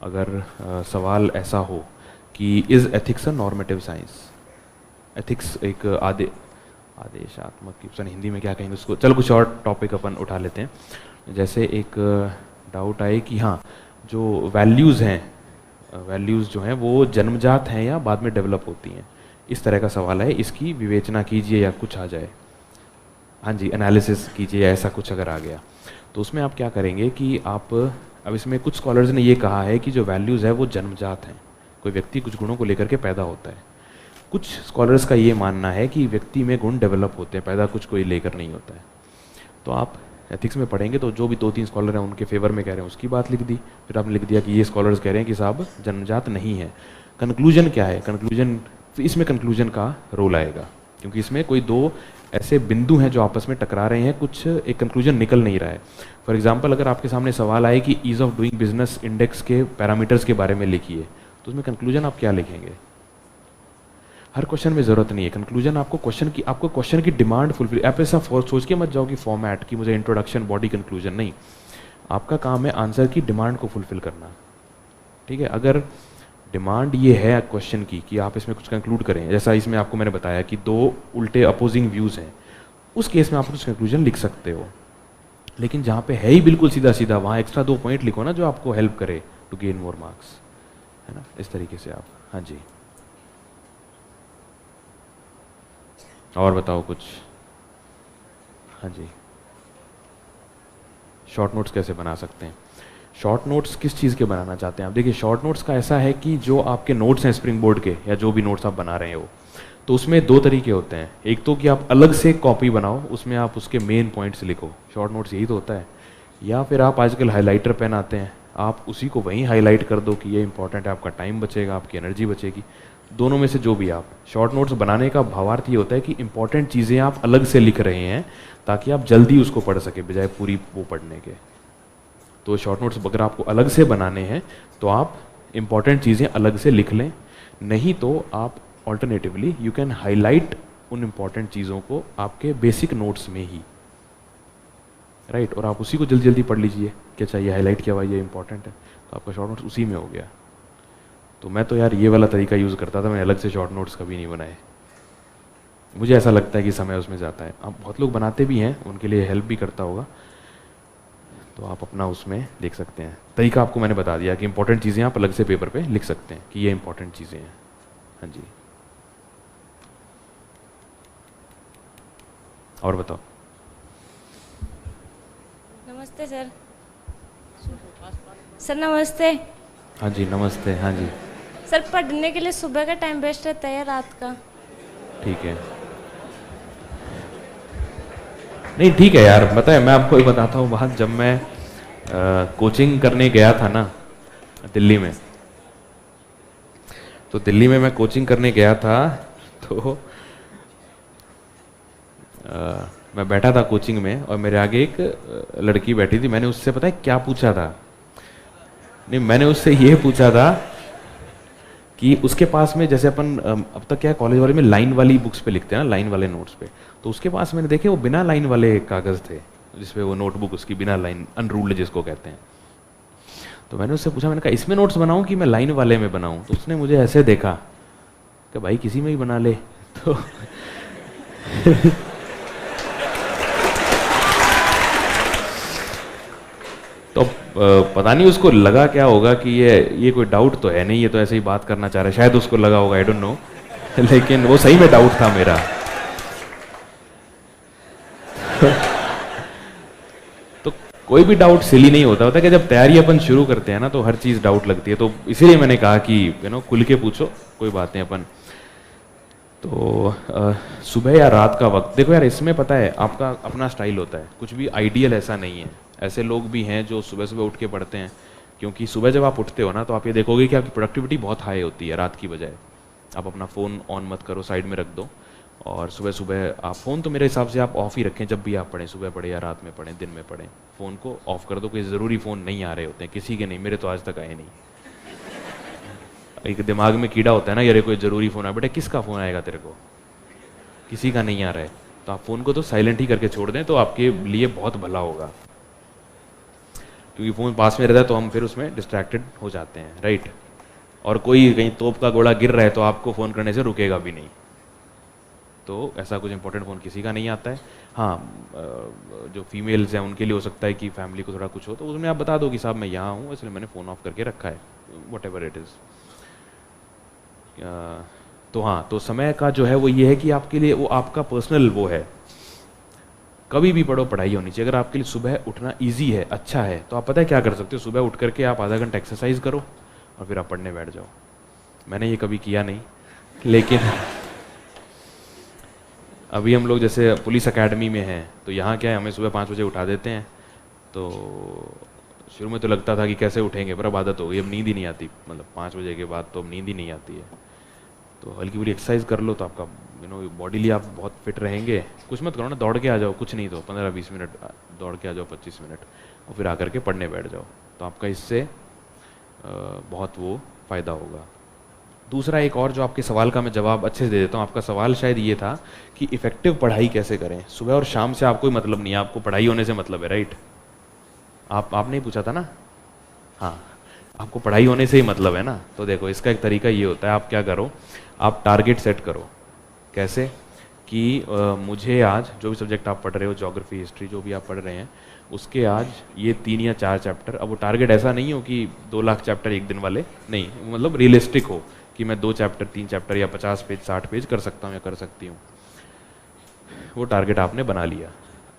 अगर सवाल ऐसा हो कि is ethics a normative science, ethics एक आदेशात्मक की हिंदी में क्या कहेंगे उसको, चलो कुछ और टॉपिक अपन उठा लेते हैं। जैसे एक डाउट आए कि हाँ जो वैल्यूज़ हैं, वैल्यूज़ जो हैं वो जन्मजात हैं या बाद में डेवलप होती हैं, इस तरह का सवाल है, इसकी विवेचना कीजिए या कुछ आ जाए, हाँ जी, एनालिसिस कीजिए, ऐसा कुछ अगर आ गया तो उसमें आप क्या करेंगे कि आप, अब इसमें कुछ स्कॉलर्स ने ये कहा है कि जो वैल्यूज़ है वो जन्मजात हैं, कोई व्यक्ति कुछ गुणों को लेकर के पैदा होता है। कुछ स्कॉलर्स का ये मानना है कि व्यक्ति में गुण डेवलप होते हैं, पैदा कुछ कोई लेकर नहीं होता है। तो आप एथिक्स में पढ़ेंगे तो जो भी 2-3 स्कॉलर हैं उनके फेवर में कह रहे हैं उसकी बात लिख दी, फिर आपने लिख दिया कि ये स्कॉलर्स कह रहे हैं कि साहब जन्मजात नहीं है। कंक्लूजन क्या है, कंक्लूजन, इसमें कंक्लूजन का रोल आएगा, क्योंकि इसमें कोई 2 ऐसे बिंदु हैं जो आपस में टकरा रहे हैं, कुछ एक कंक्लूजन निकल नहीं रहा है। फॉर एग्जांपल अगर आपके सामने सवाल आए कि ease of doing business index के पैरामीटर्स के बारे में लिखिए, तो उसमें कंक्लूजन आप क्या लिखेंगे? हर क्वेश्चन में ज़रूरत नहीं है कंक्लूजन। आपको क्वेश्चन की डिमांड फुलफिल, आप ऐसा सोच के मत जाओ कि फॉर्मेट कि मुझे इंट्रोडक्शन बॉडी कंक्लूजन, नहीं। आपका काम है आंसर की डिमांड को फुलफिल करना, ठीक है। अगर डिमांड ये है क्वेश्चन की कि आप इसमें कुछ कंक्लूड करें, जैसा इसमें आपको मैंने बताया कि 2 उल्टे अपोजिंग व्यूज़ हैं, उस केस में आप कुछ कंक्लूजन लिख सकते हो। लेकिन जहाँ पे है ही बिल्कुल सीधा सीधा, वहाँ एक्स्ट्रा 2 पॉइंट लिखो ना जो आपको हेल्प करे टू गेन मोर मार्क्स, है ना, इस तरीके से आप। हाँ जी, और बताओ कुछ। हाँ जी, शॉर्ट नोट्स कैसे बना सकते हैं? शॉर्ट नोट्स किस चीज़ के बनाना चाहते हैं आप? देखिए, शॉर्ट नोट्स का ऐसा है कि जो आपके नोट्स हैं स्प्रिंग बोर्ड के या जो भी नोट्स आप बना रहे हो, तो उसमें 2 तरीके होते हैं। एक तो कि आप अलग से कॉपी बनाओ, उसमें आप उसके मेन पॉइंट्स लिखो, शॉर्ट नोट्स यही तो होता है। या फिर आप आजकल हाइलाइटर पेन आते हैं, आप उसी को वहीं हाईलाइट कर दो कि ये इंपॉर्टेंट है, आपका टाइम बचेगा, आपकी एनर्जी बचेगी। दोनों में से जो भी आप, शॉर्ट नोट्स बनाने का भावार्थ ये होता है कि इंपॉर्टेंट चीज़ें आप अलग से लिख रहे हैं ताकि आप जल्दी उसको पढ़ सके बजाय पूरी वो पढ़ने के। तो शॉर्ट नोट्स अगर आपको अलग से बनाने हैं तो आप इंपॉर्टेंट चीज़ें अलग से लिख लें, नहीं तो आप ऑल्टरनेटिवली यू कैन हाईलाइट उन इंपॉर्टेंट चीज़ों को आपके बेसिक नोट्स में ही, राइट, और आप उसी को जल्दी जल्दी पढ़ लीजिए क्या चाहिए, हाईलाइट किया हुआ ये इंपॉर्टेंट है, तो आपका शॉर्ट नोट्स उसी में हो गया। तो मैं तो यार ये वाला तरीका यूज़ करता था, मैंने अलग से शॉर्ट नोट्स कभी नहीं बनाए। मुझे ऐसा लगता है कि समय उसमें जाता है। अब बहुत लोग बनाते भी हैं, उनके लिए हेल्प भी करता होगा, तो आप अपना उसमें देख सकते हैं। तरीका आपको मैंने बता दिया कि इंपॉर्टेंट चीज़ें आप अलग से पेपर पे लिख सकते हैं कि ये इंपॉर्टेंट चीज़ें हैं। हाँ जी, और बताओ। नमस्ते सर। सर नमस्ते। हाँ जी नमस्ते। हाँ जी सर, पढ़ने के लिए सुबह का टाइम बेस्ट रहता है या रात का? ठीक है, नहीं ठीक है यार, पता है मैं आपको ये बताता हूँ बात। जब मैं कोचिंग करने गया था ना दिल्ली में, तो दिल्ली में मैं कोचिंग करने गया था, तो मैं बैठा था कोचिंग में और मेरे आगे एक लड़की बैठी थी। मैंने उससे पता है क्या पूछा था? नहीं, मैंने उससे ये पूछा था कि उसके पास में, जैसे अपन अब तक क्या कॉलेज वाले में लाइन वाली बुक्स पे लिखते हैं ना, लाइन वाले नोट्स पे, तो उसके पास मैंने देखे वो बिना लाइन वाले कागज़ थे जिसपे वो नोटबुक उसकी बिना लाइन, अनरूल्ड जिसको कहते हैं। तो मैंने उससे पूछा, मैंने कहा इसमें नोट्स बनाऊं कि मैं लाइन वाले में बनाऊं? तो उसने मुझे ऐसे देखा कि भाई किसी में ही बना ले। तो तो पता नहीं उसको लगा क्या होगा कि ये कोई डाउट तो है नहीं, ये तो ऐसे ही बात करना चाह रहा है, शायद उसको लगा होगा, आई डोंट नो, लेकिन वो सही में डाउट था मेरा। तो कोई भी डाउट सिली नहीं होता कि जब तैयारी अपन शुरू करते हैं ना तो हर चीज़ डाउट लगती है। तो इसीलिए मैंने कहा कि खुल के पूछो, कोई बात नहीं अपन। तो सुबह या रात का वक्त, देखो यार इसमें पता है आपका अपना स्टाइल होता है, कुछ भी आइडियल ऐसा नहीं है। ऐसे लोग भी हैं जो सुबह सुबह उठ के पढ़ते हैं, क्योंकि सुबह जब आप उठते हो ना तो आप ये देखोगे कि आपकी प्रोडक्टिविटी बहुत हाई होती है रात की बजाय। आप अपना फ़ोन ऑन मत करो, साइड में रख दो, और सुबह सुबह आप फ़ोन तो मेरे हिसाब से आप ऑफ़ ही रखें जब भी आप पढ़ें, सुबह पढ़ें या रात में पढ़ें, दिन में पढ़ें, फ़ोन को ऑफ़ कर दो। कोई ज़रूरी फ़ोन नहीं आ रहे होते हैं, किसी के नहीं, मेरे तो आज तक आए नहीं। एक दिमाग में कीड़ा होता है ना, यार कोई ज़रूरी फ़ोन आया, बेटा किसका फ़ोन आएगा तेरे को, किसी का नहीं आ रहा है, तो आप फ़ोन को तो साइलेंट ही करके छोड़ दें, तो आपके लिए बहुत भला होगा। क्योंकि फ़ोन पास में रहता है तो हम फिर उसमें डिस्ट्रैक्टेड हो जाते हैं, राइट। और कोई कहीं तोप का गोला गिर रहा है तो आपको फ़ोन करने से रुकेगा भी नहीं। तो ऐसा कुछ इंपॉर्टेंट फ़ोन किसी का नहीं आता है। हाँ, जो फीमेल्स हैं उनके लिए हो सकता है कि फैमिली को थोड़ा कुछ हो, तो उसमें आप बता दो कि साहब मैं यहाँ हूँ इसलिए मैंने फ़ोन ऑफ करके रखा है, वट एवर इट इज़। तो हाँ, तो समय का जो है वो ये है कि आपके लिए वो आपका पर्सनल वो है, कभी भी पढ़ो, पढ़ाई होनी चाहिए। अगर आपके लिए सुबह उठना इजी है, अच्छा है, तो आप पता है क्या कर सकते हो, सुबह उठ करके आप आधा घंटा एक्सरसाइज करो और फिर आप पढ़ने बैठ जाओ। मैंने ये कभी किया नहीं, लेकिन अभी हम लोग जैसे पुलिस एकेडमी में हैं, तो यहाँ क्या है, हमें सुबह 5 बजे उठा देते हैं। तो शुरू में तो लगता था कि कैसे उठेंगे, पर अब आदत हो गई, अब नींद ही नहीं आती, मतलब 5 बजे के बाद तो अब नींद ही नहीं आती है। तो हल्की फुल्की एक्सरसाइज कर लो तो आपका बॉडीली आप बहुत फिट रहेंगे। कुछ मत करो ना, दौड़ के आ जाओ, कुछ नहीं तो 15-20 मिनट दौड़ के आ जाओ, 25 मिनट, और फिर आकर के पढ़ने बैठ जाओ, तो आपका इससे बहुत वो फ़ायदा होगा। दूसरा एक और जो आपके सवाल का मैं जवाब अच्छे से दे देता हूँ। आपका सवाल शायद ये था कि इफेक्टिव पढ़ाई कैसे करें। सुबह और शाम से आपको कोई मतलब नहीं है, आपको पढ़ाई होने से मतलब है, राइट? आपने ही पूछा था ना? हाँ, आपको पढ़ाई होने से ही मतलब है ना। तो देखो इसका एक तरीका ये होता है, आप क्या करो, आप टारगेट सेट करो। कैसे कि मुझे आज जो भी सब्जेक्ट आप पढ़ रहे हो, ज्योग्राफी, हिस्ट्री, जो भी आप पढ़ रहे हैं, उसके आज ये 3 या 4 चैप्टर। अब वो टारगेट ऐसा नहीं हो कि 2 लाख चैप्टर एक दिन वाले, नहीं, मतलब रियलिस्टिक हो कि मैं 2 चैप्टर 3 चैप्टर या 50 पेज 60 पेज कर सकता हूँ या कर सकती हूँ। वो टारगेट आपने बना लिया।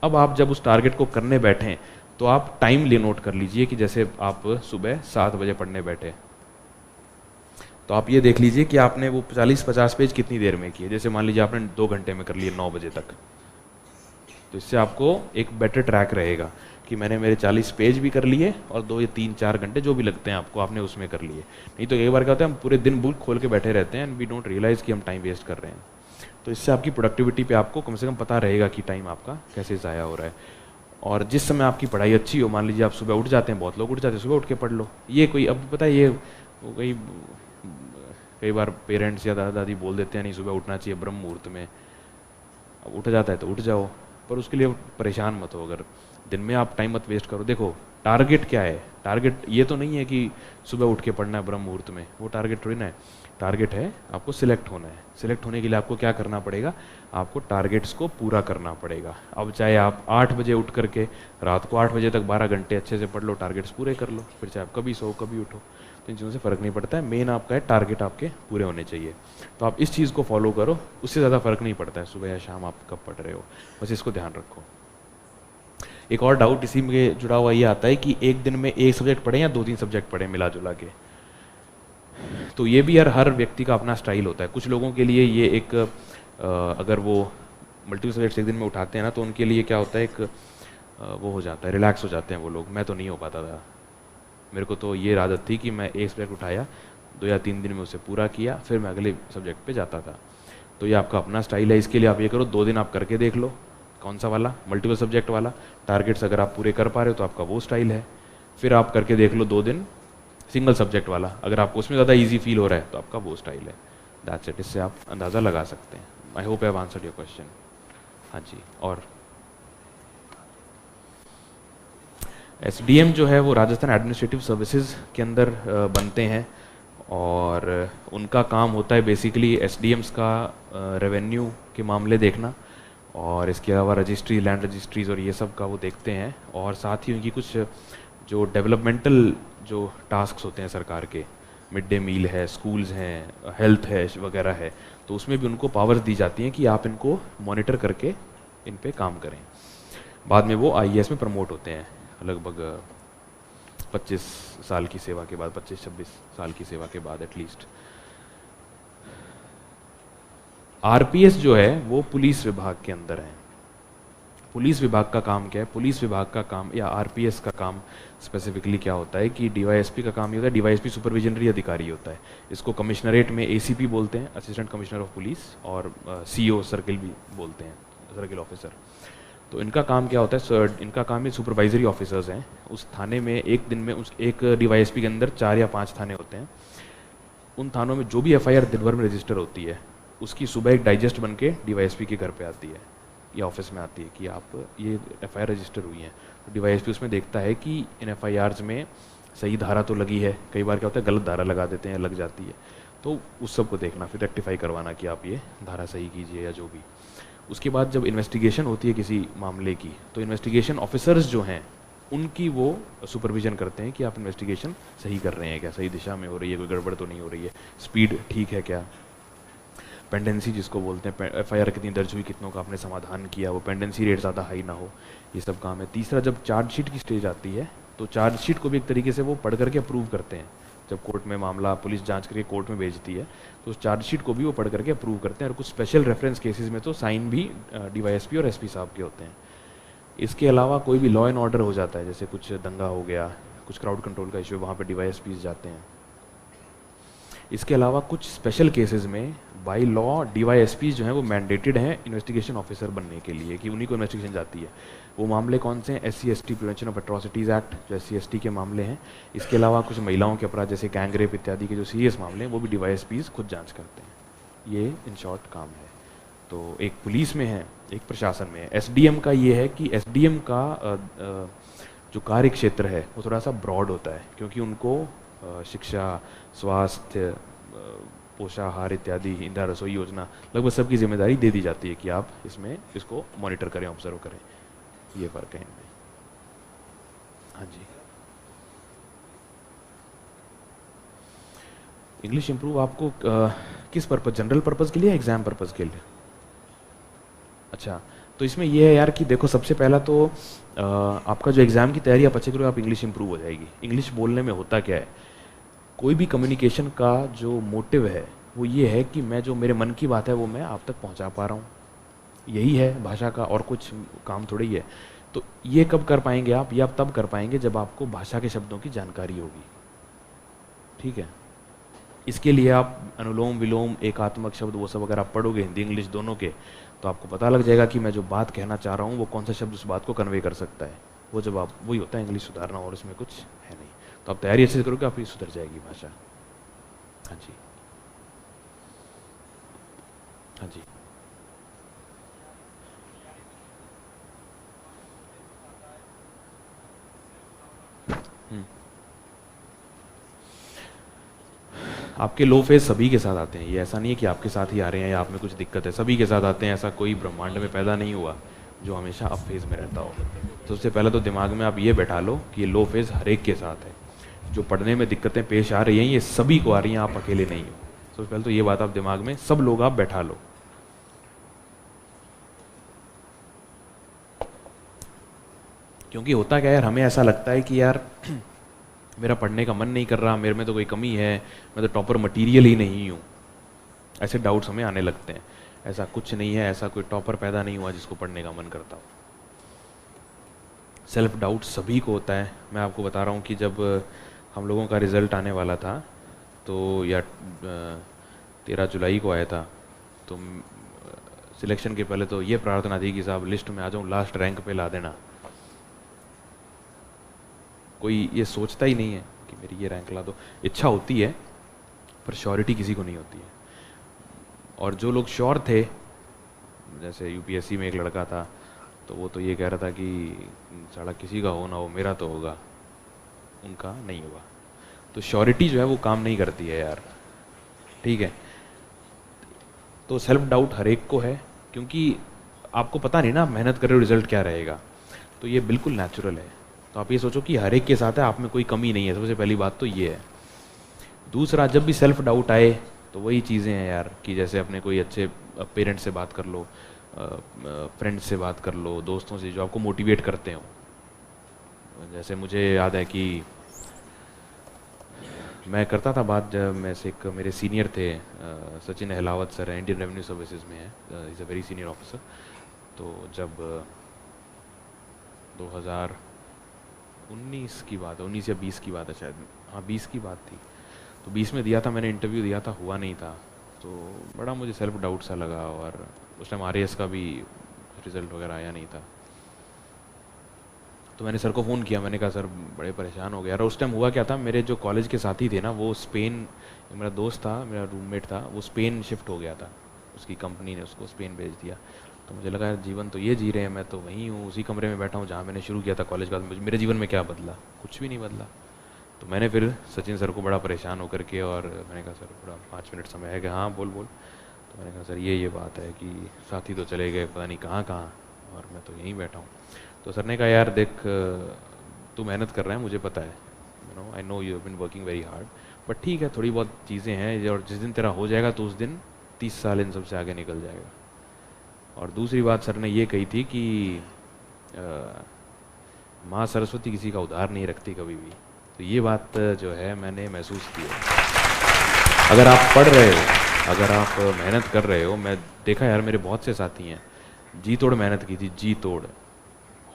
अब आप जब उस टारगेट को करने बैठें तो आप टाइम ले नोट कर लीजिए कि जैसे आप सुबह 7 बजे पढ़ने बैठे तो आप ये देख लीजिए कि आपने वो 40-50 पेज कितनी देर में किए। जैसे मान लीजिए आपने 2 घंटे में कर लिए 9 बजे तक, तो इससे आपको एक बेटर ट्रैक रहेगा कि मैंने मेरे 40 पेज भी कर लिए और 2 या 3-4 घंटे जो भी लगते हैं आपको, आपने उसमें कर लिए। नहीं तो एक बार क्या होता है, हम पूरे दिन बुक खोल के बैठे रहते हैं एंड वी डोंट रियलाइज कि हम टाइम वेस्ट कर रहे हैं। तो इससे आपकी प्रोडक्टिविटी पे आपको कम से कम पता रहेगा कि टाइम आपका कैसे ज़ाया हो रहा है। और जिस समय आपकी पढ़ाई अच्छी हो, मान लीजिए आप सुबह उठ जाते हैं, बहुत लोग उठ जाते हैं, सुबह उठ के पढ़ लो। ये कोई, अब पता है, ये कई बार पेरेंट्स या दादा दादी बोल देते हैं नहीं सुबह उठना चाहिए ब्रह्म मुहूर्त में। अब उठ जाता है तो उठ जाओ, पर उसके लिए परेशान मत हो। अगर दिन में आप टाइम मत वेस्ट करो। देखो टारगेट क्या है, टारगेट ये तो नहीं है कि सुबह उठ के पढ़ना है ब्रह्म मुहूर्त में, वो टारगेट थोड़ी ना है। टारगेट है आपको सिलेक्ट होना है। सिलेक्ट होने के लिए आपको क्या करना पड़ेगा, आपको टारगेट्स को पूरा करना पड़ेगा। अब चाहे आप 8 बजे उठ करके रात को 8 बजे तक 12 घंटे अच्छे से पढ़ लो, टारगेट्स पूरे कर लो, फिर चाहे आप कभी सो कभी उठो, तो इन चीज़ों से फ़र्क नहीं पड़ता है। मेन आपका है टारगेट आपके पूरे होने चाहिए। तो आप इस चीज़ को फॉलो करो, उससे ज़्यादा फ़र्क नहीं पड़ता है सुबह या शाम आप कब पढ़ रहे हो, बस इसको ध्यान रखो। एक और डाउट इसी में जुड़ा हुआ ये आता है कि एक दिन में एक सब्जेक्ट पढ़ें या 2-3 सब्जेक्ट पढ़ें मिला जुला के। तो ये भी यार हर व्यक्ति का अपना स्टाइल होता है। कुछ लोगों के लिए ये एक अगर वो मल्टीपल सब्जेक्ट्स एक दिन में उठाते हैं ना, तो उनके लिए क्या होता है, एक वो हो जाता है, रिलैक्स हो जाते हैं वो लोग। मैं तो नहीं हो पाता था, मेरे को तो ये आदत थी कि मैं एक सब्जेक्ट उठाया, 2 या 3 दिन में उसे पूरा किया, फिर मैं अगले सब्जेक्ट पे जाता था। तो ये आपका अपना स्टाइल है। इसके लिए आप ये करो, 2 दिन आप करके देख लो, कौन सा वाला, मल्टीपल सब्जेक्ट वाला। टारगेट्स अगर आप पूरे कर पा रहे हो तो आपका वो स्टाइल है। फिर आप करके देख लो 2 दिन सिंगल सब्जेक्ट वाला, अगर आपको उसमें ज़्यादा ईजी फील हो रहा है तो आपका वो स्टाइल है। That's it. इससे आप अंदाज़ा लगा सकते हैं। I hope I have answered your question. हाँ जी। और SDM जो है वो राजस्थान एडमिनिस्ट्रेटिव सर्विसेज के अंदर बनते हैं और उनका काम होता है बेसिकली SDMs का रेवेन्यू के मामले देखना, और इसके अलावा रजिस्ट्री, लैंड रजिस्ट्रीज और ये सब का वो देखते हैं। और साथ ही उनकी कुछ जो डेवलपमेंटल जो टास्क्स होते हैं सरकार के, मिड डे मील है, स्कूल्स हैं, हेल्थ है वगैरह है, तो उसमें भी उनको पावर्स दी जाती हैं कि आप इनको मॉनिटर करके इन पे काम करें। बाद में वो IAS में प्रमोट होते हैं लगभग 25 साल की सेवा के बाद, 25-26 साल की सेवा के बाद एटलीस्ट। RPS जो है वो पुलिस विभाग के अंदर है। पुलिस विभाग का काम क्या है, पुलिस विभाग का काम या RPS का काम स्पेसिफिकली क्या होता है कि DYSP का काम ये होता है, DYSP सुपरविजनरी अधिकारी होता है। इसको कमिश्नरेट में ACP बोलते हैं, असिस्टेंट कमिश्नर ऑफ पुलिस, और CO सर्किल भी बोलते हैं, सर्किल ऑफिसर। तो इनका काम क्या होता है, इनका काम ये सुपरवाइजरी ऑफिसर्स हैं। उस थाने में एक दिन में एक DYSP के अंदर 4 या 5 थाने होते हैं। उन थानों में जो भी FIR दिन भर में रजिस्टर होती है, उसकी सुबह एक डाइजेस्ट बन के DYSP के घर पे आती है या ऑफिस में आती है कि आप ये FIR रजिस्टर हुई हैं। तो DYSP उसमें देखता है कि इन FIRs में सही धारा तो लगी है, कई बार क्या होता है गलत धारा लगा देते हैं, लग जाती है, तो उस सब को देखना, फिर रेक्टिफाई करवाना कि आप ये धारा सही कीजिए या जो भी। उसके बाद जब इन्वेस्टिगेशन होती है किसी मामले की, तो इन्वेस्टिगेशन ऑफिसर्स जो हैं उनकी वो सुपरविजन करते हैं कि आप इन्वेस्टिगेशन सही कर रहे हैं क्या, सही दिशा में हो रही है, कोई गड़बड़ तो नहीं हो रही है, स्पीड ठीक है क्या, पेंडेंसी जिसको बोलते हैं, FIR कितनी दर्ज हुई, कितनों का आपने समाधान किया, वो पेंडेंसी रेट ज़्यादा हाई ना हो, ये सब काम है। तीसरा, जब चार्जशीट की स्टेज आती है तो चार्जशीट को भी एक तरीके से वो पढ़ करके अप्रूव करते हैं। जब कोर्ट में मामला पुलिस जांच करके कोर्ट में भेजती है तो उस चार्जशीट को भी वो पढ़ करके अप्रूव करते हैं। और कुछ स्पेशल रेफरेंस केसेस में तो साइन भी DYSP और SP साहब के होते हैं। इसके अलावा कोई भी लॉ एंड ऑर्डर हो जाता है, जैसे कुछ दंगा हो गया, कुछ क्राउड कंट्रोल का इशू, वहाँ पे DYSPs जाते हैं। इसके अलावा कुछ स्पेशल केसेस में बाई लॉ DYSP जो हैं वो मैंडेटेड हैं इन्वेस्टिगेशन ऑफिसर बनने के लिए, कि उन्हीं को इन्वेस्टिगेशन जाती है। वो मामले कौन से हैं? SC/ST prevention of atrocities act जो SC/ST के मामले हैं। इसके अलावा कुछ महिलाओं के अपराध जैसे गैंग रेप इत्यादि के जो सीरियस मामले हैं वो भी DYSPs खुद जांच करते हैं। ये इन शॉर्ट काम है। तो एक पुलिस में है, एक प्रशासन में है। SDM का ये है कि SDM का जो कार्य क्षेत्र है वो थोड़ा सा ब्रॉड होता है, क्योंकि उनको शिक्षा, स्वास्थ्य, पोषाहार इत्यादि, इंदिरा रसोई योजना, लगभग सबकी जिम्मेदारी दे दी जाती है कि आप इसमें इसको मॉनिटर करें, ऑब्जर्व करें। ये फ़र्क है इनमें। हाँ जी, इंग्लिश इम्प्रूव आपको किस पर्पज़, जनरल पर्पज़ के लिए, एग्ज़ाम पर्पज़ के लिए? अच्छा, तो इसमें ये है यार कि देखो, सबसे पहला तो आपका जो एग्ज़ाम की तैयारी आप अच्छे करो, आप इंग्लिश इम्प्रूव हो जाएगी। इंग्लिश बोलने में होता क्या है, कोई भी कम्युनिकेशन का जो मोटिव है वो ये है कि मैं जो मेरे मन की बात है वो मैं आप तक पहुंचा पा रहा हूँ। यही है भाषा का, और कुछ काम थोड़ी है। तो ये कब कर पाएंगे आप? ये आप तब कर पाएंगे जब आपको भाषा के शब्दों की जानकारी होगी। ठीक है, इसके लिए आप अनुलोम विलोम, एकात्मक शब्द, वो सब अगर आप पढ़ोगे हिंदी इंग्लिश दोनों के, तो आपको पता लग जाएगा कि मैं जो बात कहना चाह रहा हूँ वो कौन सा शब्द उस बात को कन्वे कर सकता है। वो जब आप, वही होता है इंग्लिश सुधारना, और उसमें कुछ है नहीं। तो आप तैयारी अच्छे से करोगे, आपकी सुधर जाएगी भाषा। हाँ जी, हाँ जी। आपके लो फेज सभी के साथ आते हैं। ये ऐसा नहीं है कि आपके साथ ही आ रहे हैं या आप में कुछ दिक्कत है, सभी के साथ आते हैं। ऐसा कोई ब्रह्मांड में पैदा नहीं हुआ जो हमेशा अप फेज में रहता हो। तो सबसे पहले तो दिमाग में आप ये बैठा लो कि ये लो फेज हर एक के साथ है। जो पढ़ने में दिक्कतें पेश आ रही हैं ये सभी को आ रही हैं, आप अकेले नहीं हो। सबसे पहले तो ये बात आप दिमाग में सब लोग आप बैठा लो। क्योंकि होता क्या है यार, हमें ऐसा लगता है कि यार मेरा पढ़ने का मन नहीं कर रहा, मेरे में तो कोई कमी है, मैं तो टॉपर मटेरियल ही नहीं हूँ। ऐसे डाउट्स हमें आने लगते हैं। ऐसा कुछ नहीं है, ऐसा कोई टॉपर पैदा नहीं हुआ जिसको पढ़ने का मन करता हो। सेल्फ डाउट सभी को होता है। मैं आपको बता रहा हूँ कि जब हम लोगों का रिज़ल्ट आने वाला था, तो या 13 जुलाई को आया था, तो सिलेक्शन के पहले तो ये प्रार्थना थी कि साहब लिस्ट में आ जाऊँ, लास्ट रैंक पे ला देना। कोई ये सोचता ही नहीं है कि मेरी ये रैंक ला दो। इच्छा होती है पर श्योरिटी किसी को नहीं होती है। और जो लोग श्योर थे, जैसे UPSC में एक लड़का था, तो वो तो ये कह रहा था कि साला किसी का हो ना हो, मेरा तो होगा, उनका नहीं होगा। तो श्योरिटी जो है वो काम नहीं करती है यार। ठीक है, तो सेल्फ डाउट हर एक को है, क्योंकि आपको पता नहीं ना मेहनत कर रहे हो रिजल्ट क्या रहेगा। तो ये बिल्कुल नेचुरल है। तो आप ये सोचो कि हर एक के साथ है, आप में कोई कमी नहीं है। सबसे पहली बात तो ये है। दूसरा, जब भी सेल्फ डाउट आए तो वही चीज़ें हैं यार कि जैसे अपने कोई अच्छे पेरेंट्स से बात कर लो, फ्रेंड्स से बात कर लो, दोस्तों से जो आपको मोटिवेट करते हो। जैसे मुझे याद है कि मैं करता था बात, जब मैं से एक मेरे सीनियर थे, सचिन अहलावत सर है, इंडियन रेवेन्यू सर्विसेज में है, is a very senior officer. तो जब 2019 की बात है, 19 या 20 की बात है शायद, हाँ 20 की बात थी। तो 20 में दिया था मैंने, इंटरव्यू दिया था, हुआ नहीं था। तो बड़ा मुझे सेल्फ डाउट सा लगा, और उस टाइम RAS का भी रिज़ल्ट वगैरह आया नहीं था। तो मैंने सर को फ़ोन किया, मैंने कहा सर बड़े परेशान हो गया। और उस टाइम हुआ क्या था, मेरे जो कॉलेज के साथी थे ना, वो स्पेन, मेरा दोस्त था, मेरा रूममेट था, वो स्पेन शिफ्ट हो गया था। उसकी कंपनी ने उसको स्पेन भेज दिया। तो मुझे लगा यार जीवन तो ये जी रहे हैं, मैं तो वहीं हूँ, उसी कमरे में बैठा हूँ जहाँ मैंने शुरू किया था कॉलेज का। मेरे जीवन में क्या बदला? कुछ भी नहीं बदला। तो मैंने फिर सचिन सर को बड़ा परेशान होकर के, और मैंने कहा सर थोड़ा 5 मिनट समय है कि हाँ बोल। तो मैंने कहा सर ये बात है कि साथी तो चले गए पता नहीं कहाँ, और मैं तो यहीं बैठा हूँ। तो सर ने कहा यार देख, तू मेहनत कर रहा है, मुझे पता है, I know you have been working very hard, but ठीक है थोड़ी बहुत चीज़ें हैं, और जिस दिन तेरा हो जाएगा तो उस दिन 30 साल इन सबसे आगे निकल जाएगा। और दूसरी बात सर ने ये कही थी कि माँ सरस्वती किसी का उधार नहीं रखती कभी भी। तो ये बात जो है मैंने महसूस की है। अगर आप पढ़ रहे हो, अगर आप मेहनत कर रहे हो, मैं देखा यार मेरे बहुत से साथी हैं, जी तोड़ मेहनत की थी, जी तोड़,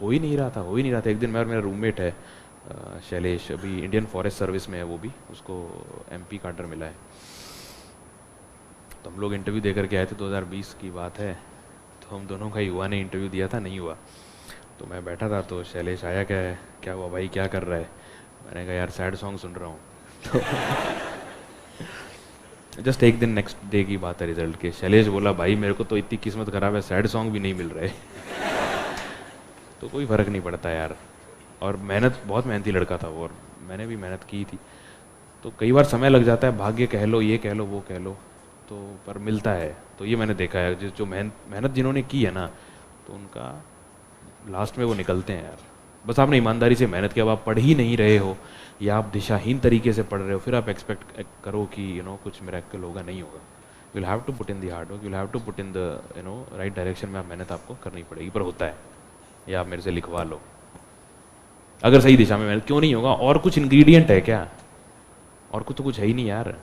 हो ही नहीं रहा था। एक दिन मेरा रूममेट है शैलेश, अभी इंडियन फॉरेस्ट सर्विस में है वो भी, उसको MP काडर मिला है। तो हम लोग इंटरव्यू देकर के आए थे, 2020 की बात है, तो हम दोनों का युवा ने इंटरव्यू दिया था, नहीं हुआ। तो मैं बैठा था, तो शैलेश आया, क्या हुआ भाई, क्या कर रहा है? मैंने कहा यार सैड सॉन्ग सुन रहा हूँ। तो जस्ट एक दिन नेक्स्ट डे की बात है रिजल्ट के, शैलेश बोला भाई मेरे को तो इतनी किस्मत खराब है, सैड सॉन्ग भी नहीं मिल रहे। तो कोई फ़र्क नहीं पड़ता यार, और बहुत मेहनती लड़का था वो, और मैंने भी मेहनत की थी। तो कई बार समय लग जाता है, भाग्य कह लो, ये कह लो, वो कह लो, तो पर मिलता है। तो ये मैंने देखा है, जो मेहनत जिन्होंने की है ना, तो उनका लास्ट में वो निकलते हैं यार। बस आपने ईमानदारी से मेहनत की। अब आप पढ़ ही नहीं रहे हो या आप दिशाहीन तरीके से पढ़ रहे हो, फिर आप एक्सपेक्ट करो कि कुछ मिरेकल होगा, नहीं होगा। You will have to put in the hard work, you will have to put in the right direction में आप मेहनत आपको करनी पड़ेगी, पर होता है। या आप मेरे से लिखवा लो, अगर सही दिशा में मेहनत, क्यों नहीं होगा? और कुछ इंग्रेडिएंट है क्या? और कुछ तो कुछ है ही नहीं यार।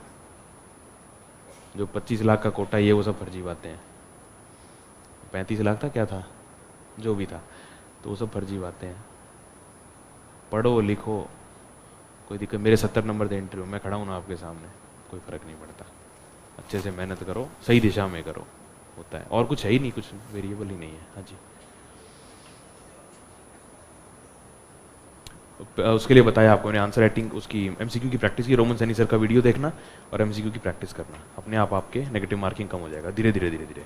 जो 25 लाख का कोटा, ये वो सब फर्जी बातें हैं। 35 लाख था, क्या था, जो भी था, तो वो सब फर्जी बातें हैं। पढ़ो लिखो, कोई दिक्कत। मेरे 70 नंबर दे इंटरव्यू, मैं खड़ा हूँ ना आपके सामने, कोई फ़र्क नहीं पड़ता। अच्छे से मेहनत करो, सही दिशा में करो, होता है। और कुछ है ही नहीं, कुछ वेरिएबल ही नहीं है। हाँ जी, उसके लिए बताया आपको मैंने, आंसर राइटिंग, उसकी एमसीक्यू की प्रैक्टिस की। रोमन सैनी सर का वीडियो देखना और एमसीक्यू की प्रैक्टिस करना, अपने आप आपके नेगेटिव मार्किंग कम हो जाएगा धीरे धीरे धीरे धीरे।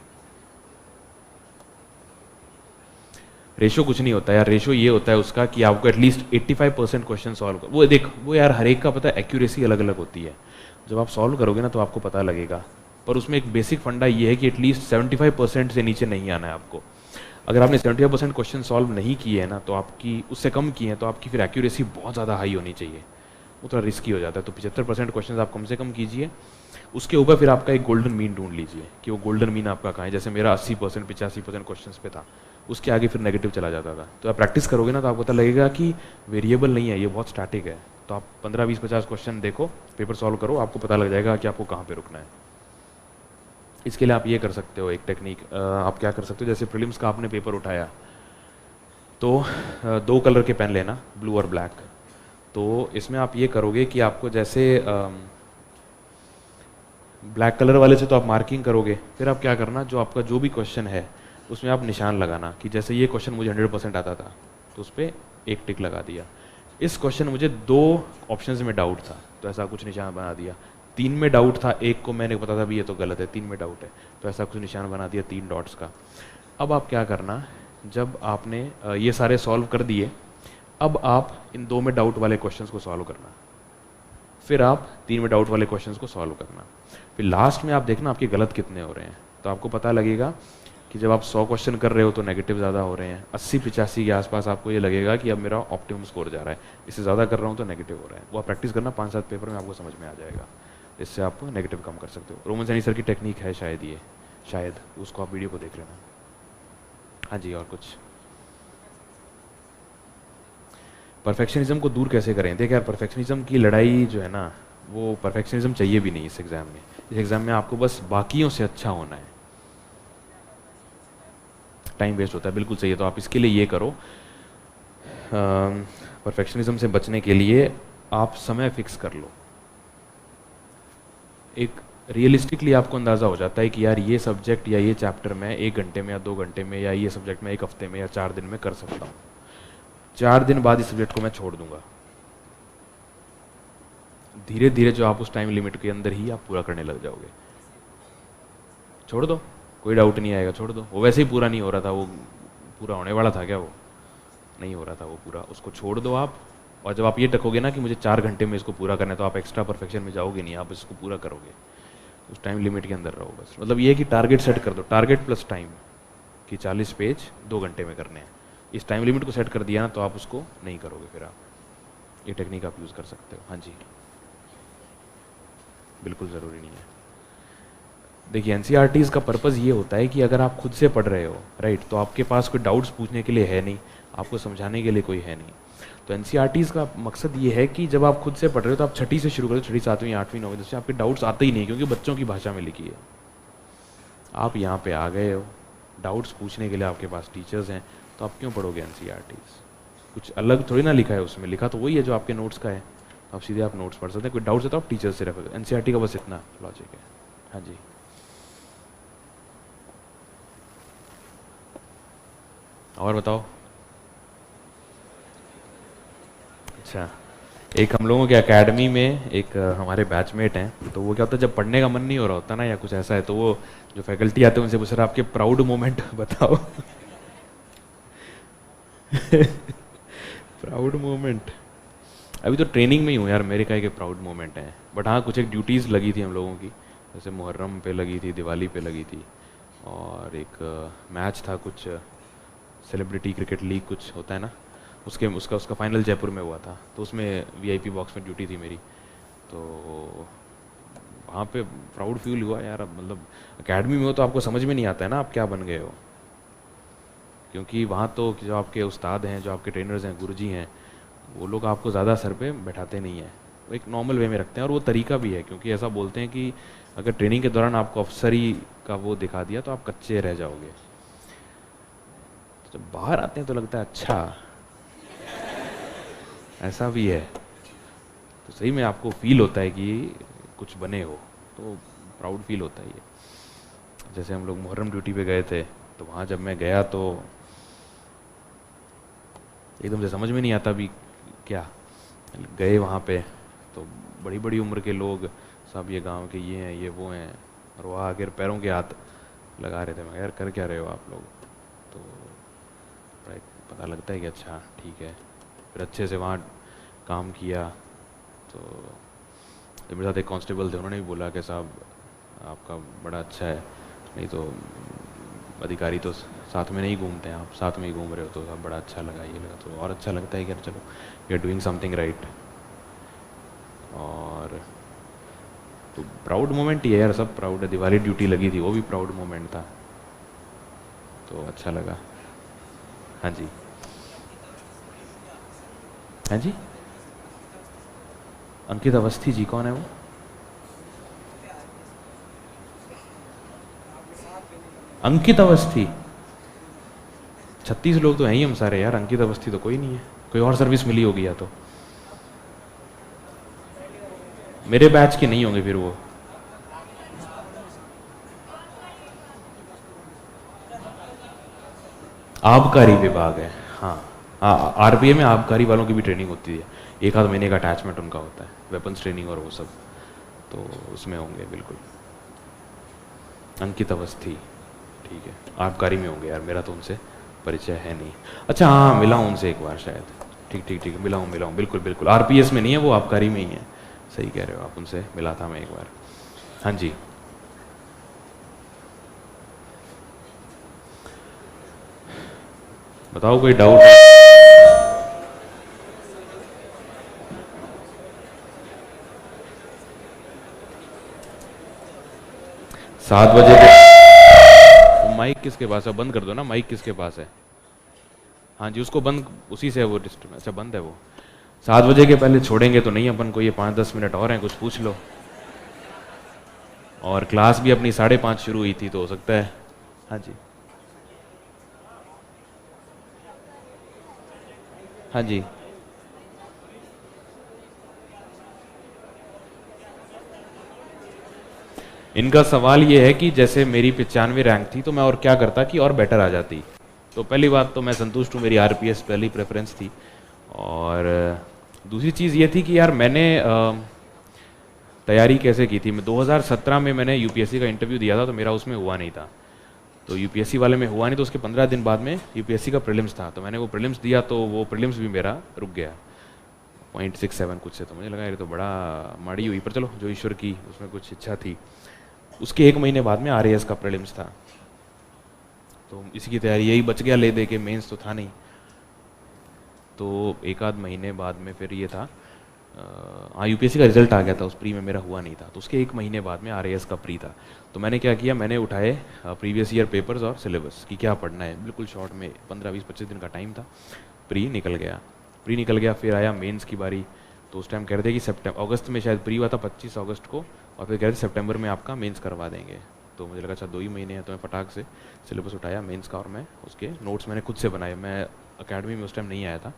रेशो कुछ नहीं होता यार, रेशो ये होता है उसका कि आपको एटलीस्ट 85% क्वेश्चन सॉल्व कर, वो देख, वो यार हर एक का पता है, एक्यूरेसी अलग अलग होती है। जब आप सॉल्व करोगे ना तो आपको पता लगेगा, पर उसमें एक बेसिक फंडा ये है कि एटलीस्ट 75% से नीचे नहीं आना है आपको। अगर आपने 75% क्वेश्चन सॉल्व नहीं किए हैं ना, तो आपकी उससे कम किए हैं, तो आपकी फिर एक्यूरेसी बहुत ज़्यादा हाई होनी चाहिए, वो थोड़ा रिस्की हो जाता है। तो 75% क्वेश्चन आप कम से कम कीजिए, उसके ऊपर फिर आपका एक गोल्डन मीन ढूंढ लीजिए कि वो गोल्डन मीन आपका कहाँ है। जैसे मेरा 80% 85% क्वेश्चन पे था, उसके आगे फिर नेगेटिव चला जाता था। तो आप प्रैक्टिस करोगे ना तो आपको पता लगेगा कि वेरिएबल नहीं है, ये बहुत स्टैटिक है। तो आप 15 20 50 क्वेश्चन देखो, पेपर सॉल्व करो, आपको पता लग जाएगा कि आपको कहाँ पे रुकना है। इसके लिए आप ये कर सकते हो, एक टेक्निक आप क्या कर सकते हो, जैसे प्रीलिम्स का आपने पेपर उठाया तो 2 कलर के पेन लेना, ब्लू और ब्लैक। तो इसमें आप ये करोगे कि आपको जैसे ब्लैक कलर वाले से तो आप मार्किंग करोगे, फिर आप क्या करना, जो आपका जो भी क्वेश्चन है उसमें आप निशान लगाना कि जैसे ये क्वेश्चन मुझे 100% आता था तो उस पर एक टिक लगा दिया। इस क्वेश्चन मुझे 2 ऑप्शंस में डाउट था तो ऐसा कुछ निशान बना दिया। 3 में डाउट था, एक को मैंने पता था भी ये तो गलत है, 3 में डाउट है तो ऐसा कुछ निशान बना दिया 3 डॉट्स का। अब आप क्या करना, जब आपने ये सारे सॉल्व कर दिए, अब आप इन 2 में डाउट वाले क्वेश्चंस को सॉल्व करना, फिर आप 3 में डाउट वाले क्वेश्चंस को सॉल्व करना, फिर लास्ट में आप देखना आपके गलत कितने हो रहे हैं। तो आपको पता लगेगा कि जब आप 100 क्वेश्चन कर रहे हो तो नेगेटिव ज़्यादा हो रहे हैं, 80-85 के आसपास आपको ये लगेगा कि अब मेरा ऑप्टिमम स्कोर जा रहा है, इससे ज़्यादा कर रहा हूँ तो नेगेटिव हो रहा है। वो आप प्रैक्टिस करना, 5-7 पेपर में आपको समझ में आ जाएगा, इससे आप नेगेटिव कम कर सकते हो। रोमन सैनी सर की टेक्निक है शायद ये, शायद उसको आप वीडियो को देख लेना। हाँ जी, और कुछ परफेक्शनिज्म को दूर कैसे करें? देखिए यार, परफेक्शनिज्म की लड़ाई जो है ना, वो परफेक्शनिज्म चाहिए भी नहीं इस एग्ज़ाम में। इस एग्ज़ाम में आपको बस बाकियों से अच्छा होना है, टाइम वेस्ट होता है, बिल्कुल सही है। तो आप इसके लिए ये करो, परफेक्शनिज्म से बचने के लिए आप समय फिक्स कर लो। एक रियलिस्टिकली आपको अंदाज़ा हो जाता है कि यार ये सब्जेक्ट या ये चैप्टर मैं 1 घंटे में या 2 घंटे में, या ये सब्जेक्ट मैं 1 हफ्ते में या 4 दिन में कर सकता हूँ। 4 दिन बाद इस सब्जेक्ट को मैं छोड़ दूंगा। धीरे धीरे जो आप उस टाइम लिमिट के अंदर ही आप पूरा करने लग जाओगे। छोड़ दो, कोई डाउट नहीं आएगा, छोड़ दो। वो वैसे ही पूरा नहीं हो रहा था, वो पूरा होने वाला था क्या? वो नहीं हो रहा था वो पूरा, उसको छोड़ दो आप। और जब आप ये टकोगे ना कि मुझे 4 घंटे में इसको पूरा करना है, तो आप एक्स्ट्रा परफेक्शन में जाओगे नहीं, आप इसको पूरा करोगे। उस टाइम लिमिट के अंदर रहो बस। मतलब ये है कि टारगेट सेट कर दो, टारगेट प्लस टाइम, कि 40 पेज 2 घंटे में करने हैं। इस टाइम लिमिट को सेट कर दिया ना तो आप उसको नहीं करोगे, फिर आप ये टेक्निक आप यूज़ कर सकते हो। हाँ जी, बिल्कुल ज़रूरी नहीं है। देखिए, एनसीईआरटीज़ का पर्पज़ ये होता है कि अगर आप खुद से पढ़ रहे हो, राइट, तो आपके पास कोई डाउट्स पूछने के लिए है नहीं, आपको समझाने के लिए कोई है नहीं। तो एनसीईआरटीज़ का मकसद ये है कि जब आप खुद से पढ़ रहे हो तो आप 6ठी से शुरू करो, 6ठी 7वीं 8वीं 9वीं 10वीं, आपके डाउट्स आते ही नहीं, क्योंकि बच्चों की भाषा में लिखी है। आप यहाँ पे आ गए हो, डाउट्स पूछने के लिए आपके पास टीचर्स हैं, तो आप क्यों पढ़ोगे एनसीईआरटीज़? कुछ अलग थोड़ी ना लिखा है उसमें, लिखा तो वही है जो आपके नोट्स का है। आप सीधे आप नोट्स पढ़ सकते हैं। कोई डाउट्स है तो आप टीचर्स से रेफर करें। एनसीईआरटी का बस इतना लॉजिक है। हाँ जी, और बताओ। अच्छा, एक हम लोगों के एकेडमी में एक हमारे बैचमेट हैं, तो वो क्या होता है जब पढ़ने का मन नहीं हो रहा होता ना या कुछ ऐसा है, तो वो जो फैकल्टी आते हैं उनसे पूछ रहे आपके प्राउड मोमेंट बताओ। प्राउड मोमेंट अभी तो ट्रेनिंग में ही हूँ यार, मेरे का एक प्राउड मोमेंट है, बट हाँ कुछ एक ड्यूटीज़ लगी थी हम लोगों की, जैसे मुहर्रम पे लगी थी, दिवाली पे लगी थी, और एक मैच था कुछ सेलिब्रिटी क्रिकेट लीग कुछ होता है ना, उसका फाइनल जयपुर में हुआ था, तो उसमें वीआईपी बॉक्स में ड्यूटी थी मेरी, तो वहाँ पे प्राउड फील हुआ यार। अब मतलब एकेडमी में हो तो आपको समझ में नहीं आता है ना आप क्या बन गए हो, क्योंकि वहाँ तो जो आपके उस्ताद हैं, जो आपके ट्रेनर्स हैं, गुरुजी हैं, वो लोग आपको ज़्यादा सर पे बैठाते नहीं हैं, वो एक नॉर्मल वे में रखते हैं, और वो तरीका भी है, क्योंकि ऐसा बोलते हैं कि अगर ट्रेनिंग के दौरान आपको अफसरी का वो दिखा दिया तो आप कच्चे रह जाओगे। तो जब बाहर आते हैं तो लगता है अच्छा ऐसा भी है, तो सही में आपको फील होता है कि कुछ बने हो, तो प्राउड फील होता है ये। जैसे हम लोग मुहर्रम ड्यूटी पे गए थे, तो वहाँ जब मैं गया तो एकदम से समझ में नहीं आता भी क्या, गए वहाँ पे तो बड़ी बड़ी उम्र के लोग सब, ये गांव के ये हैं, ये वो हैं, और वहाँ आकर पैरों के हाथ लगा रहे थे। मैं यार कर क्या रहे हो आप लोग, तो पता लगता है कि अच्छा ठीक है। फिर अच्छे से वहाँ काम किया, तो मेरे साथ एक कांस्टेबल थे, उन्होंने भी बोला कि साहब आपका बड़ा अच्छा है, नहीं तो अधिकारी तो साथ में नहीं घूमते हैं, आप साथ में ही घूम रहे हो, तो सब बड़ा अच्छा लगा, ये लगा, तो और अच्छा लगता है कि चलो you are doing something right. और तो प्राउड मोमेंट ही है यार, सब प्राउड है। दिवाली ड्यूटी लगी थी, वो भी प्राउड मोमेंट था, तो अच्छा लगा। हाँ जी, हाँ जी, अंकित अवस्थी जी, कौन है वो? अंकित अवस्थी, 36 लोग तो हैं ही हम सारे यार, अंकित अवस्थी तो कोई नहीं है, कोई और सर्विस मिली होगी या तो मेरे बैच के नहीं होंगे फिर वो। आबकारी विभाग है, हाँ हाँ, आरबीए में आबकारी वालों की भी ट्रेनिंग होती है, एक आध महीने का अटैचमेंट उनका होता है, वेपन्स ट्रेनिंग और वो सब, तो उसमें होंगे बिल्कुल। अंकित अवस्थी, ठीक है, आबकारी में होंगे यार, मेरा तो उनसे परिचय है नहीं। अच्छा हाँ, मिला हूँ उनसे एक बार शायद, ठीक ठीक ठीक, मिला हूँ बिल्कुल बिल्कुल। आरपीएस में नहीं है वो, आबकारी में ही है, सही कह रहे हो आप, उनसे मिला था मैं एक बार। हाँ जी, बताओ कोई डाउट? 7 बजे तो माइक किसके पास है? बंद कर दो ना, माइक किसके पास है? हाँ जी, उसको बंद, उसी से वो डिस्टर्ब, अच्छा बंद है वो। 7 बजे के पहले छोड़ेंगे तो नहीं अपन को, ये 5-10 मिनट और हैं, कुछ पूछ लो। और क्लास भी अपनी 5:30 शुरू हुई थी, तो हो सकता है। हाँ जी, हाँ जी, इनका सवाल ये है कि जैसे मेरी 95 रैंक थी, तो मैं और क्या करता कि और बेटर आ जाती। तो पहली बात तो मैं संतुष्ट हूँ, मेरी आरपीएस पहली प्रेफरेंस थी। और दूसरी चीज़ ये थी कि यार मैंने तैयारी कैसे की थी। मैं 2017 में मैंने यूपीएससी का इंटरव्यू दिया था, तो मेरा उसमें हुआ नहीं था, तो यूपीएससी वाले में हुआ नहीं, तो उसके 15 दिन बाद में यूपीएससी का प्रीलिम्स था, तो मैंने वो प्रीलिम्स दिया, तो वो प्रीलिम्स भी मेरा रुक गया 0.67 कुछ से। तो मुझे लगा ये तो बड़ा माड़ी हुई, पर चलो जो ईश्वर की उसमें कुछ इच्छा थी। उसके 1 महीने बाद में आरएएस का प्रीलिम्स था, तो इसी की तैयारी, यही बच गया ले दे के, मेंस तो था नहीं। तो 1 आध महीने बाद में फिर ये था, हाँ यूपीएससी का रिजल्ट आ गया था, उस प्री में मेरा हुआ नहीं था, तो उसके 1 महीने बाद में आरएएस का प्री था। तो मैंने क्या किया, मैंने उठाए प्रीवियस ईयर पेपर्स और सिलेबस कि क्या पढ़ना है, बिल्कुल शॉर्ट में 15-20-25 दिन का टाइम था। प्री निकल गया, फिर आया मेंस की बारी। तो उस टाइम कह रहे थे कि अगस्त में शायद प्री हुआ था 25 अगस्त को, और फिर कह रहे थे सितंबर में आपका मेंस करवा देंगे। तो मुझे लगा अच्छा 2 ही महीने हैं, तो मैं फटाक से सिलेबस उठाया मेंस का, और मैं उसके नोट्स मैंने खुद से बनाए। मैं अकेडमी में उस टाइम नहीं आया था,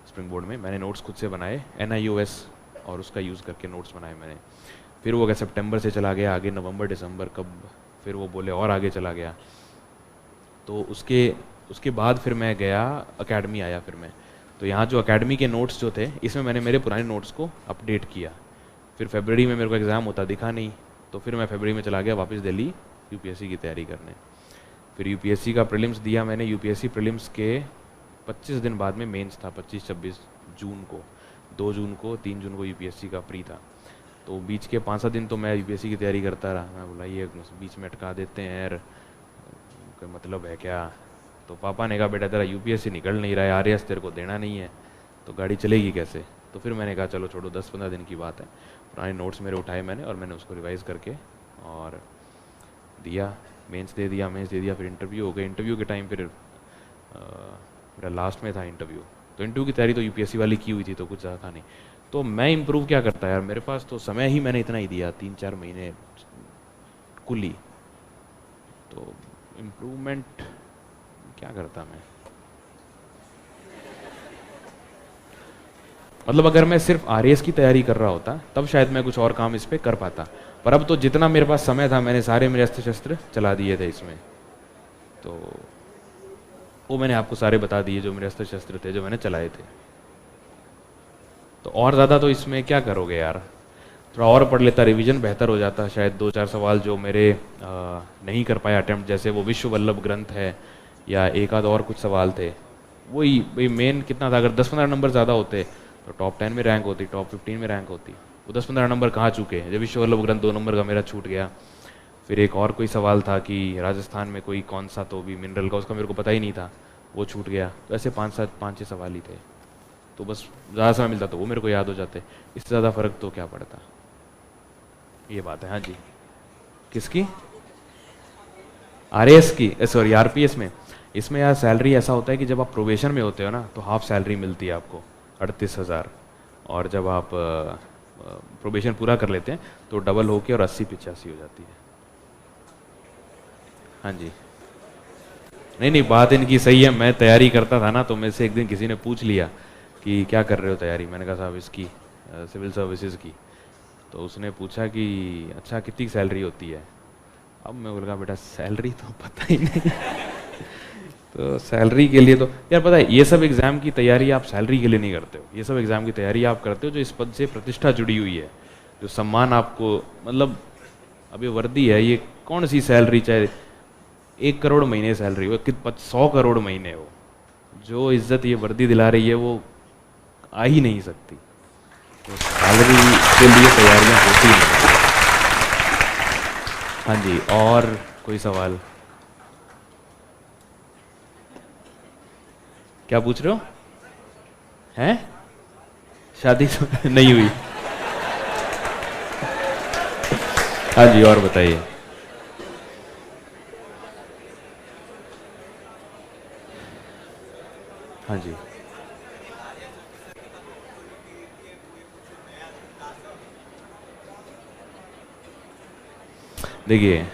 स्प्रिंग बोर्ड में, मैंने नोट्स खुद से बनाए, NIOS और उसका यूज़ करके नोट्स बनाए मैंने। फिर वो क्या सितंबर से चला गया आगे, नवंबर दिसंबर, कब फिर वो बोले और आगे चला गया। तो उसके उसके बाद फिर मैं गया एकेडमी आया फिर मैं, तो यहाँ जो एकेडमी के नोट्स जो थे इसमें मैंने मेरे पुराने नोट्स को अपडेट किया। फिर फरवरी में मेरे को एग्ज़ाम होता दिखा नहीं, तो फिर मैं फरवरी में चला गया वापस दिल्ली यूपीएससी की तैयारी करने। फिर यूपीएससी का प्रीलिम्स दिया मैंने। यूपीएससी प्रीलिम्स के 25 दिन बाद में मेंस था, 25-26 जून को, 2 जून को, 3 जून को यूपीएससी का प्री था। तो बीच के 5-7 दिन तो मैं यूपीएससी की तैयारी करता रहा। मैं बोला ये बीच में अटका देते हैं यार, कोई मतलब है क्या। तो पापा ने कहा बेटा तेरा यूपीएससी निकल नहीं रहा है, आरएएस तेरे को देना नहीं है, तो गाड़ी चलेगी कैसे। तो फिर मैंने कहा चलो छोड़ो, 10-15 दिन की बात है। पुराने नोट्स मेरे उठाए मैंने और मैंने उसको रिवाइज़ करके और दिया, मेंस दे दिया। फिर इंटरव्यू हो गया। इंटरव्यू के टाइम फिर मेरा लास्ट में था इंटरव्यू, तो इंटरव्यू की तैयारी तो यूपीएससी वाली की हुई थी, तो कुछ ज़्यादा था नहीं। तो मैं इम्प्रूव क्या करता यार, मेरे पास तो समय ही मैंने इतना ही दिया, 3-4 महीने कुल ही, तो इम्प्रूवमेंट क्या करता मैं। मतलब अगर मैं सिर्फ आरएएस की तैयारी कर रहा होता तब शायद मैं कुछ और काम इस पर कर पाता, पर अब तो जितना मेरे पास समय था मैंने सारे मेरे अस्त्र शस्त्र चला दिए थे इसमें। तो वो मैंने आपको सारे बता दिए जो मेरे अस्त्र शस्त्र थे जो मैंने चलाए थे। तो और ज़्यादा तो इसमें क्या करोगे यार, थोड़ा और पढ़ लेता, रिवीजन बेहतर हो जाता, शायद 2-4 सवाल जो मेरे नहीं कर पाया अटेम्प्ट, जैसे वो विश्व वल्लभ ग्रंथ है या एक आध और कुछ सवाल थे, वही भाई मेन कितना था, अगर 10-15 नंबर ज़्यादा होते तो टॉप 10 में रैंक होती, टॉप 15 में रैंक होती। वो 10-15 नंबर कहाँ चुके हैं, जब विश्व वल्लभ ग्रंथ 2 नंबर का मेरा छूट गया। फिर एक और कोई सवाल था कि राजस्थान में कोई कौन सा तो भी मिनरल का, उसका मेरे को पता ही नहीं था, वो छूट गया। तो ऐसे 5-6 सवाल ही थे, तो बस ज़्यादा समय मिलता तो वो मेरे को याद हो जाते, इससे ज़्यादा फ़र्क तो क्या पड़ता। ये बात है। हाँ जी, किसकी? आरएएस की, सॉरी आरपीएस में। इसमें यार सैलरी ऐसा होता है कि जब आप प्रोबेशन में होते हो ना तो हाफ सैलरी मिलती है आपको 38,000, और जब आप प्रोबेशन पूरा कर लेते हैं तो डबल होके और 80-85 हो जाती है। हाँ जी, नहीं बात इनकी सही है। मैं तैयारी करता था ना, तो मेरे से एक दिन किसी ने पूछ लिया कि क्या कर रहे हो तैयारी, मैंने कहा साहब इसकी सिविल सर्विसेज की। तो उसने पूछा कि अच्छा कितनी सैलरी होती है। अब मैं बोल रहा बेटा सैलरी तो पता ही नहीं तो सैलरी के लिए तो यार पता है, ये सब एग्ज़ाम की तैयारी आप सैलरी के लिए नहीं करते हो, ये सब एग्ज़ाम की तैयारी आप करते हो जो इस पद से प्रतिष्ठा जुड़ी हुई है, जो सम्मान आपको, मतलब अब ये वर्दी है, ये कौन सी सैलरी, चाहे 1 करोड़ महीने सैलरी हो, 100 करोड़ महीने हो, जो इज्जत ये वर्दी दिला रही है वो आ ही नहीं सकती। तो सैलरी के लिए तैयारियां होती हैं। हाँ जी, और कोई सवाल? क्या पूछ रहे हो? हैं? शादी तो नहीं हुई? हाँ जी, और बताइए। हाँ जी, देखिए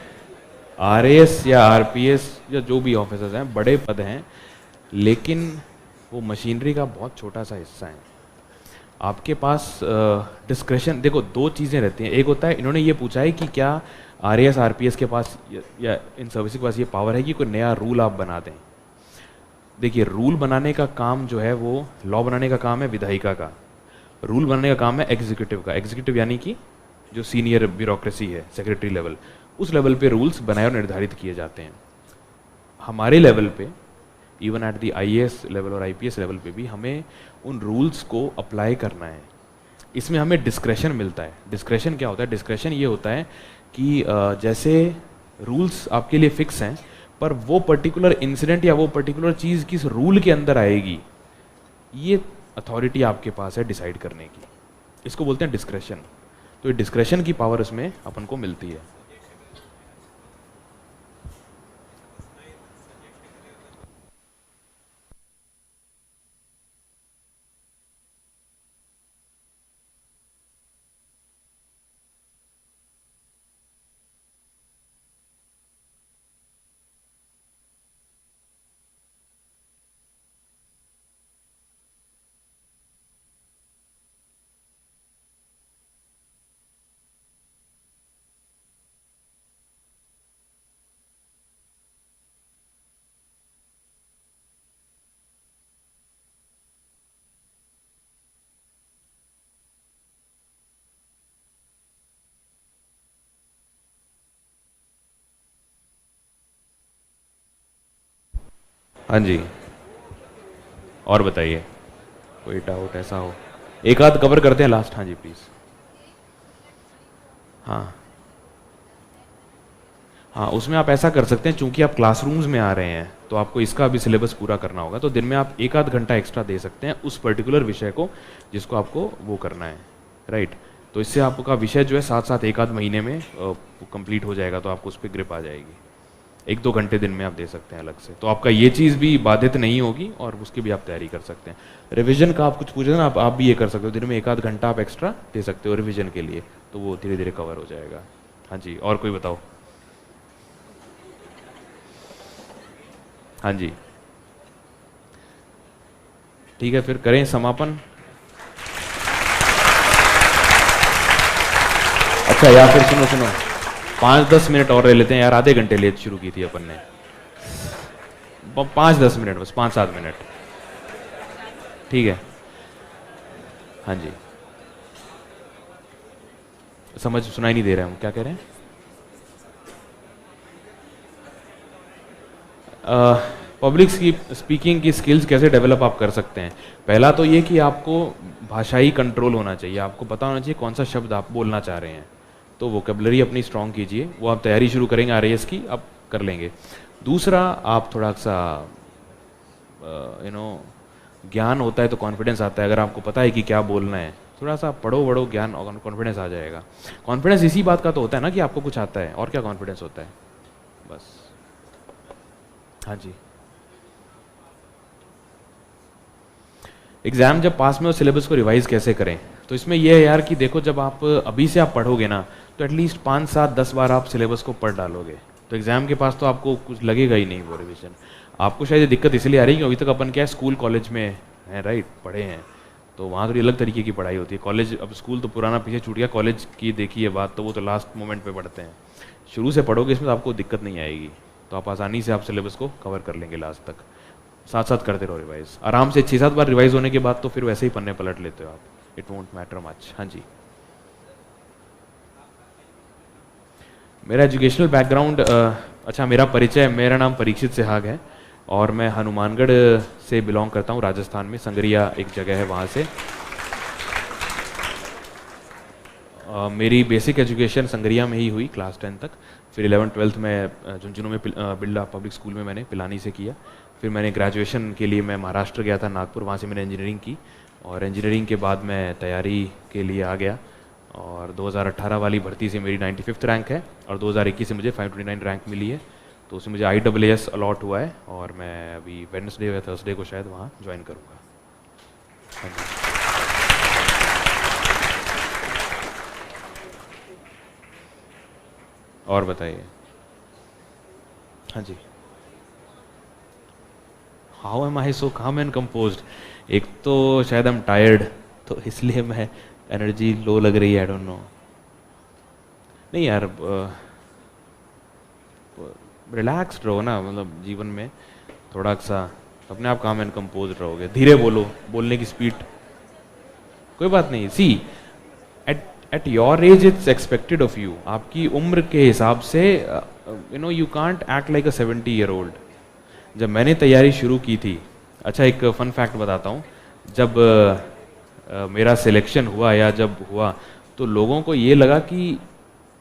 आरएएस या आरपीएस या जो भी ऑफिसर्स हैं बड़े पद हैं, लेकिन वो मशीनरी का बहुत छोटा सा हिस्सा है। आपके पास डिस्क्रेशन, देखो 2 चीज़ें रहती हैं। एक होता है, इन्होंने ये पूछा है कि क्या आरएएस आरपीएस के पास या इन सर्विस के पास ये पावर है कि कोई नया रूल आप बना दें। देखिए रूल बनाने का काम जो है वो, लॉ बनाने का काम है विधायिका का, रूल बनाने का काम है एग्जीक्यूटिव का। एग्जीक्यूटिव यानी कि जो सीनियर ब्यूरोक्रेसी है, सेक्रेटरी लेवल, उस लेवल पे रूल्स बनाए और निर्धारित किए जाते हैं। हमारे लेवल पे, even at the IAS level और आईपीएस लेवल पे भी हमें उन रूल्स को अप्लाई करना है। इसमें हमें डिस्क्रेशन मिलता है। डिस्क्रेशन क्या होता है? डिस्क्रेशन ये होता है कि जैसे रूल्स आपके लिए फिक्स हैं, पर वो पर्टिकुलर इंसिडेंट या वो पर्टिकुलर चीज़ किस रूल के अंदर आएगी, ये अथॉरिटी आपके पास है डिसाइड करने की। इसको बोलते हैं डिस्क्रेशन। तो ये डिस्क्रेशन की पावर उसमें अपन को मिलती है। हाँ जी, और बताइए कोई डाउट ऐसा हो? एक आध कवर करते हैं लास्ट। हाँ जी प्लीज। हाँ हाँ, उसमें आप ऐसा कर सकते हैं, चूंकि आप क्लासरूम्स में आ रहे हैं तो आपको इसका भी सिलेबस पूरा करना होगा, तो दिन में आप एक आध घंटा एक्स्ट्रा दे सकते हैं उस पर्टिकुलर विषय को जिसको आपको वो करना है, राइट। तो इससे आपका विषय जो है साथ साथ एक आध महीने में कंप्लीट हो जाएगा, तो आपको उस पर ग्रिप आ जाएगी। एक दो घंटे दिन में आप दे सकते हैं अलग से, तो आपका ये चीज़ भी बाधित नहीं होगी और उसकी भी आप तैयारी कर सकते हैं। रिवीजन का आप कुछ पूछे ना, आप भी ये कर सकते हो, दिन में एक आध घंटा आप एक्स्ट्रा दे सकते हो रिवीजन के लिए, तो वो धीरे धीरे कवर हो जाएगा। हाँ जी, और कोई बताओ? हाँ जी ठीक है, फिर करें समापन। अच्छा यार, फिर सुनो 5-10 मिनट और ले लेते हैं यार, आधे घंटे लेट शुरू की थी अपन ने। 5-10 मिनट, बस 5-7 मिनट, ठीक है। हाँ जी, समझ सुनाई नहीं दे रहा है, हम क्या कह रहे हैं? पब्लिक स्पीकिंग की स्किल्स कैसे डेवलप आप कर सकते हैं? पहला तो ये कि आपको भाषाई कंट्रोल होना चाहिए, आपको पता होना चाहिए कौन सा शब्द आप बोलना चाह रहे हैं, तो वोकेबलरी अपनी स्ट्रॉन्ग कीजिए। वो आप तैयारी शुरू करेंगे RAS की, आप कर लेंगे। दूसरा, आप थोड़ा सा ज्ञान होता है तो कॉन्फिडेंस आता है। अगर आपको पता है कि क्या बोलना है, थोड़ा सा पढ़ो वढ़ो, ज्ञान और कॉन्फिडेंस आ जाएगा। कॉन्फिडेंस इसी बात का तो होता है ना कि आपको कुछ आता है, और क्या कॉन्फिडेंस होता है, बस। हाँ जी, एग्जाम जब पास में हो, सिलेबस को रिवाइज कैसे करें? तो इसमें यह है यार कि देखो, जब आप अभी से आप पढ़ोगे ना, तो एटलीस्ट 5-7-10 बार आप सिलेबस को पढ़ डालोगे, तो एग्जाम के पास तो आपको कुछ लगेगा ही नहीं वो रिविजन। आपको शायद दिक्कत इसलिए आ रही है कि अभी तक अपन क्या है, स्कूल कॉलेज में है, राइट, पढ़े हैं, तो वहाँ थोड़ी अलग तरीके की पढ़ाई होती है। कॉलेज, अब स्कूल तो पुराना पीछे छूट गया, कॉलेज की देखी है बात, तो वो तो लास्ट मोमेंट पे पढ़ते हैं। शुरू से पढ़ोगे इसमें तो आपको दिक्कत नहीं आएगी, तो आप आसानी से आप सिलेबस को कवर कर लेंगे लास्ट तक। साथ साथ करते रहो रिवाइज, आराम से 6-7 बार रिवाइज होने के बाद तो फिर वैसे ही पन्ने पलट लेते हो आप, इट वोंट मैटर मच। हाँ जी, मेरा एजुकेशनल बैकग्राउंड, अच्छा मेरा परिचय, मेरा नाम परीक्षित सेहाग है और मैं हनुमानगढ़ से बिलोंग करता हूँ, राजस्थान में, संगरिया एक जगह है वहाँ से। मेरी बेसिक एजुकेशन संगरिया में ही हुई, क्लास 10 तक। फिर 11th-12th में झुंझुनू में बिरला पब्लिक स्कूल में मैंने पिलानी से किया। फिर मैंने ग्रेजुएशन के लिए मैं महाराष्ट्र गया था, नागपुर, वहाँ से मैंने इंजीनियरिंग की, और इंजीनियरिंग के बाद मैं तैयारी के लिए आ गया, और 2018 वाली भर्ती से मेरी 95th रैंक है, और 2021 से मुझे 529 रैंक मिली है, तो उसमें मुझे IAAS अलॉट हुआ है, और मैं अभी वेडनेसडे या थर्सडे को शायद वहाँ ज्वाइन करूँगा। हाँ जी, और बताइए। हाँ जी, हाउ एम आई सो काम एंड कंपोज्ड? एक तो शायद आई एम टायर्ड, तो इसलिए मैं एनर्जी लो लग रही है, आई डोंट नो। नहीं यार, रिलैक्स्ड रहो ना, मतलब जीवन में थोड़ा सा अपने आप काम एंड कंपोज रहोगे। धीरे बोलो, बोलने की स्पीड कोई बात नहीं। See, at your age it's expected of you, आपकी उम्र के हिसाब से you can't act like a 70-year-old। जब मैंने तैयारी शुरू की थी, अच्छा एक फन फैक्ट बताता हूँ, जब मेरा सिलेक्शन हुआ या जब हुआ, तो लोगों को ये लगा कि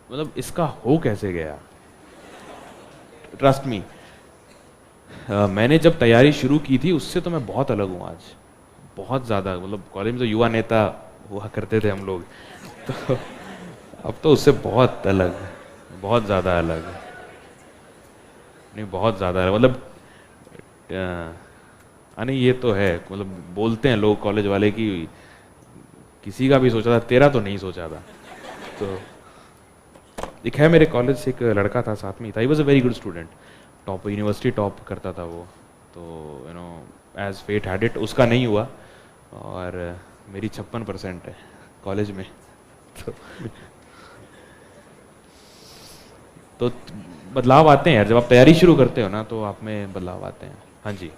मतलब इसका हो कैसे गया। ट्रस्ट मी, मैंने जब तैयारी शुरू की थी उससे तो मैं बहुत अलग हूँ आज, बहुत ज़्यादा। मतलब कॉलेज में तो युवा नेता हुआ करते थे हम लोग, तो अब तो उससे बहुत अलग, बहुत ज़्यादा अलग, नहीं बहुत ज़्यादा अलग। मतलब नहीं ये तो है, मतलब बोलते हैं लोग कॉलेज वाले कि किसी का भी सोचा था, तेरा तो नहीं सोचा था। तो एक है मेरे कॉलेज से एक लड़का था, साथ में ही था, he was a very good student, top university top करता था वो, तो एज फेट हैड इट उसका नहीं हुआ, और मेरी 56% है कॉलेज में। तो बदलाव आते हैं यार, जब आप तैयारी शुरू करते हो ना, तो आप में बदलाव आते हैं। हाँ जी,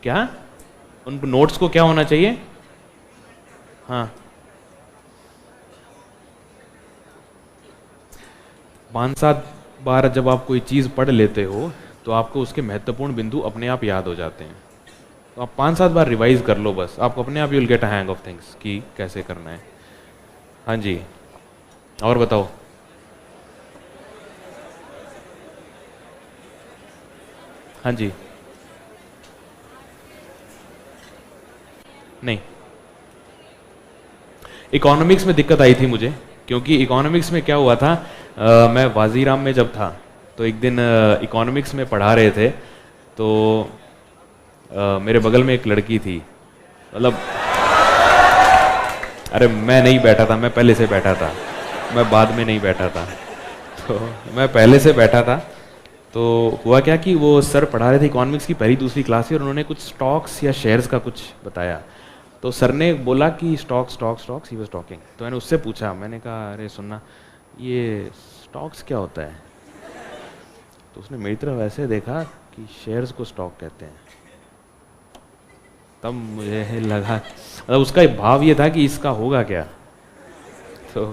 क्या उन नोट्स को क्या होना चाहिए? हाँ 5-7 बार जब आप कोई चीज़ पढ़ लेते हो तो आपको उसके महत्वपूर्ण बिंदु अपने आप याद हो जाते हैं। तो आप 5-7 बार रिवाइज कर लो बस, आपको अपने आप you will get a hang of things कि कैसे करना है। हाँ जी, और बताओ। हाँ जी, नहीं, इकोनॉमिक्स में दिक्कत आई थी मुझे, क्योंकि इकोनॉमिक्स में क्या हुआ था, मैं वाजीराम में जब था तो एक दिन इकोनॉमिक्स में पढ़ा रहे थे, तो मेरे बगल में एक लड़की थी, मतलब अरे मैं नहीं बैठा था, मैं पहले से बैठा था, मैं बाद में नहीं बैठा था, तो मैं पहले से बैठा था। तो हुआ क्या कि वो सर पढ़ा रहे थे इकोनॉमिक्स की पहली दूसरी क्लास में, और उन्होंने कुछ स्टॉक्स या शेयर्स का कुछ बताया। तो सर ने बोला कि स्टॉक्स, ही वाज टॉकिंग। तो मैंने उससे पूछा, मैंने कहा अरे सुनना, ये स्टॉक्स क्या होता है? तो उसने मेरी तरफ ऐसे देखा कि शेयर्स को स्टॉक कहते हैं। तब मुझे लगा, मतलब उसका भाव ये था कि इसका होगा क्या। तो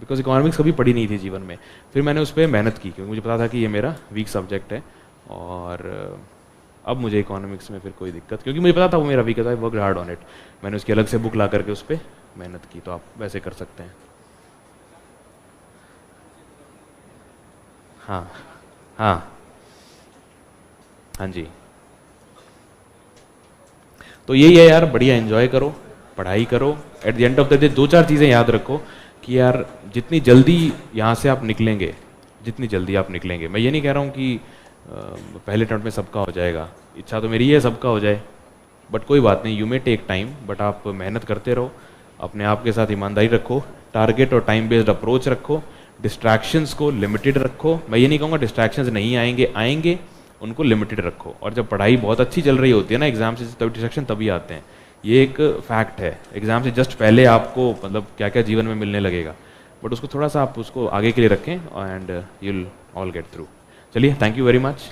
बिकॉज इकोनॉमिक्स कभी पढ़ी नहीं थी जीवन में। फिर मैंने उस पर मेहनत की, क्योंकि मुझे पता था कि ये मेरा वीक सब्जेक्ट है, और अब मुझे इकोनॉमिक्स में फिर कोई दिक्कत, क्योंकि मुझे पता था वो मेरा वीक था, वर्क हार्ड ऑन इट। मैंने उसकी अलग से बुक ला करके उस पर मेहनत की। तो आप वैसे कर सकते हैं। हाँ हाँ हाँ जी, तो यही है यार, बढ़िया एंजॉय करो, पढ़ाई करो। At the end of the day 2-4 चीज़ें याद रखो कि यार जितनी जल्दी यहाँ से आप निकलेंगे, जितनी जल्दी आप निकलेंगे, मैं ये नहीं कह रहा हूँ कि पहले अटेम्प्ट में सबका हो जाएगा, इच्छा तो मेरी है सबका हो जाए, बट कोई बात नहीं, you may take time, but आप मेहनत करते रहो, अपने आप के साथ ईमानदारी रखो, टारगेट और टाइम बेस्ड अप्रोच रखो, डिस्ट्रैक्शंस को लिमिटेड रखो। मैं ये नहीं कहूँगा डिस्ट्रैक्शंस नहीं आएंगे, आएंगे, उनको लिमिटेड रखो। और जब पढ़ाई बहुत अच्छी चल रही होती है ना एग्जाम से, तब डिस्ट्रैक्शन तभी आते हैं, ये एक फैक्ट है। एग्जाम से जस्ट पहले आपको मतलब क्या क्या जीवन में मिलने लगेगा, बट उसको थोड़ा सा आप उसको आगे के लिए रखें, and you will all get through. चलिए, थैंक यू वेरी मच।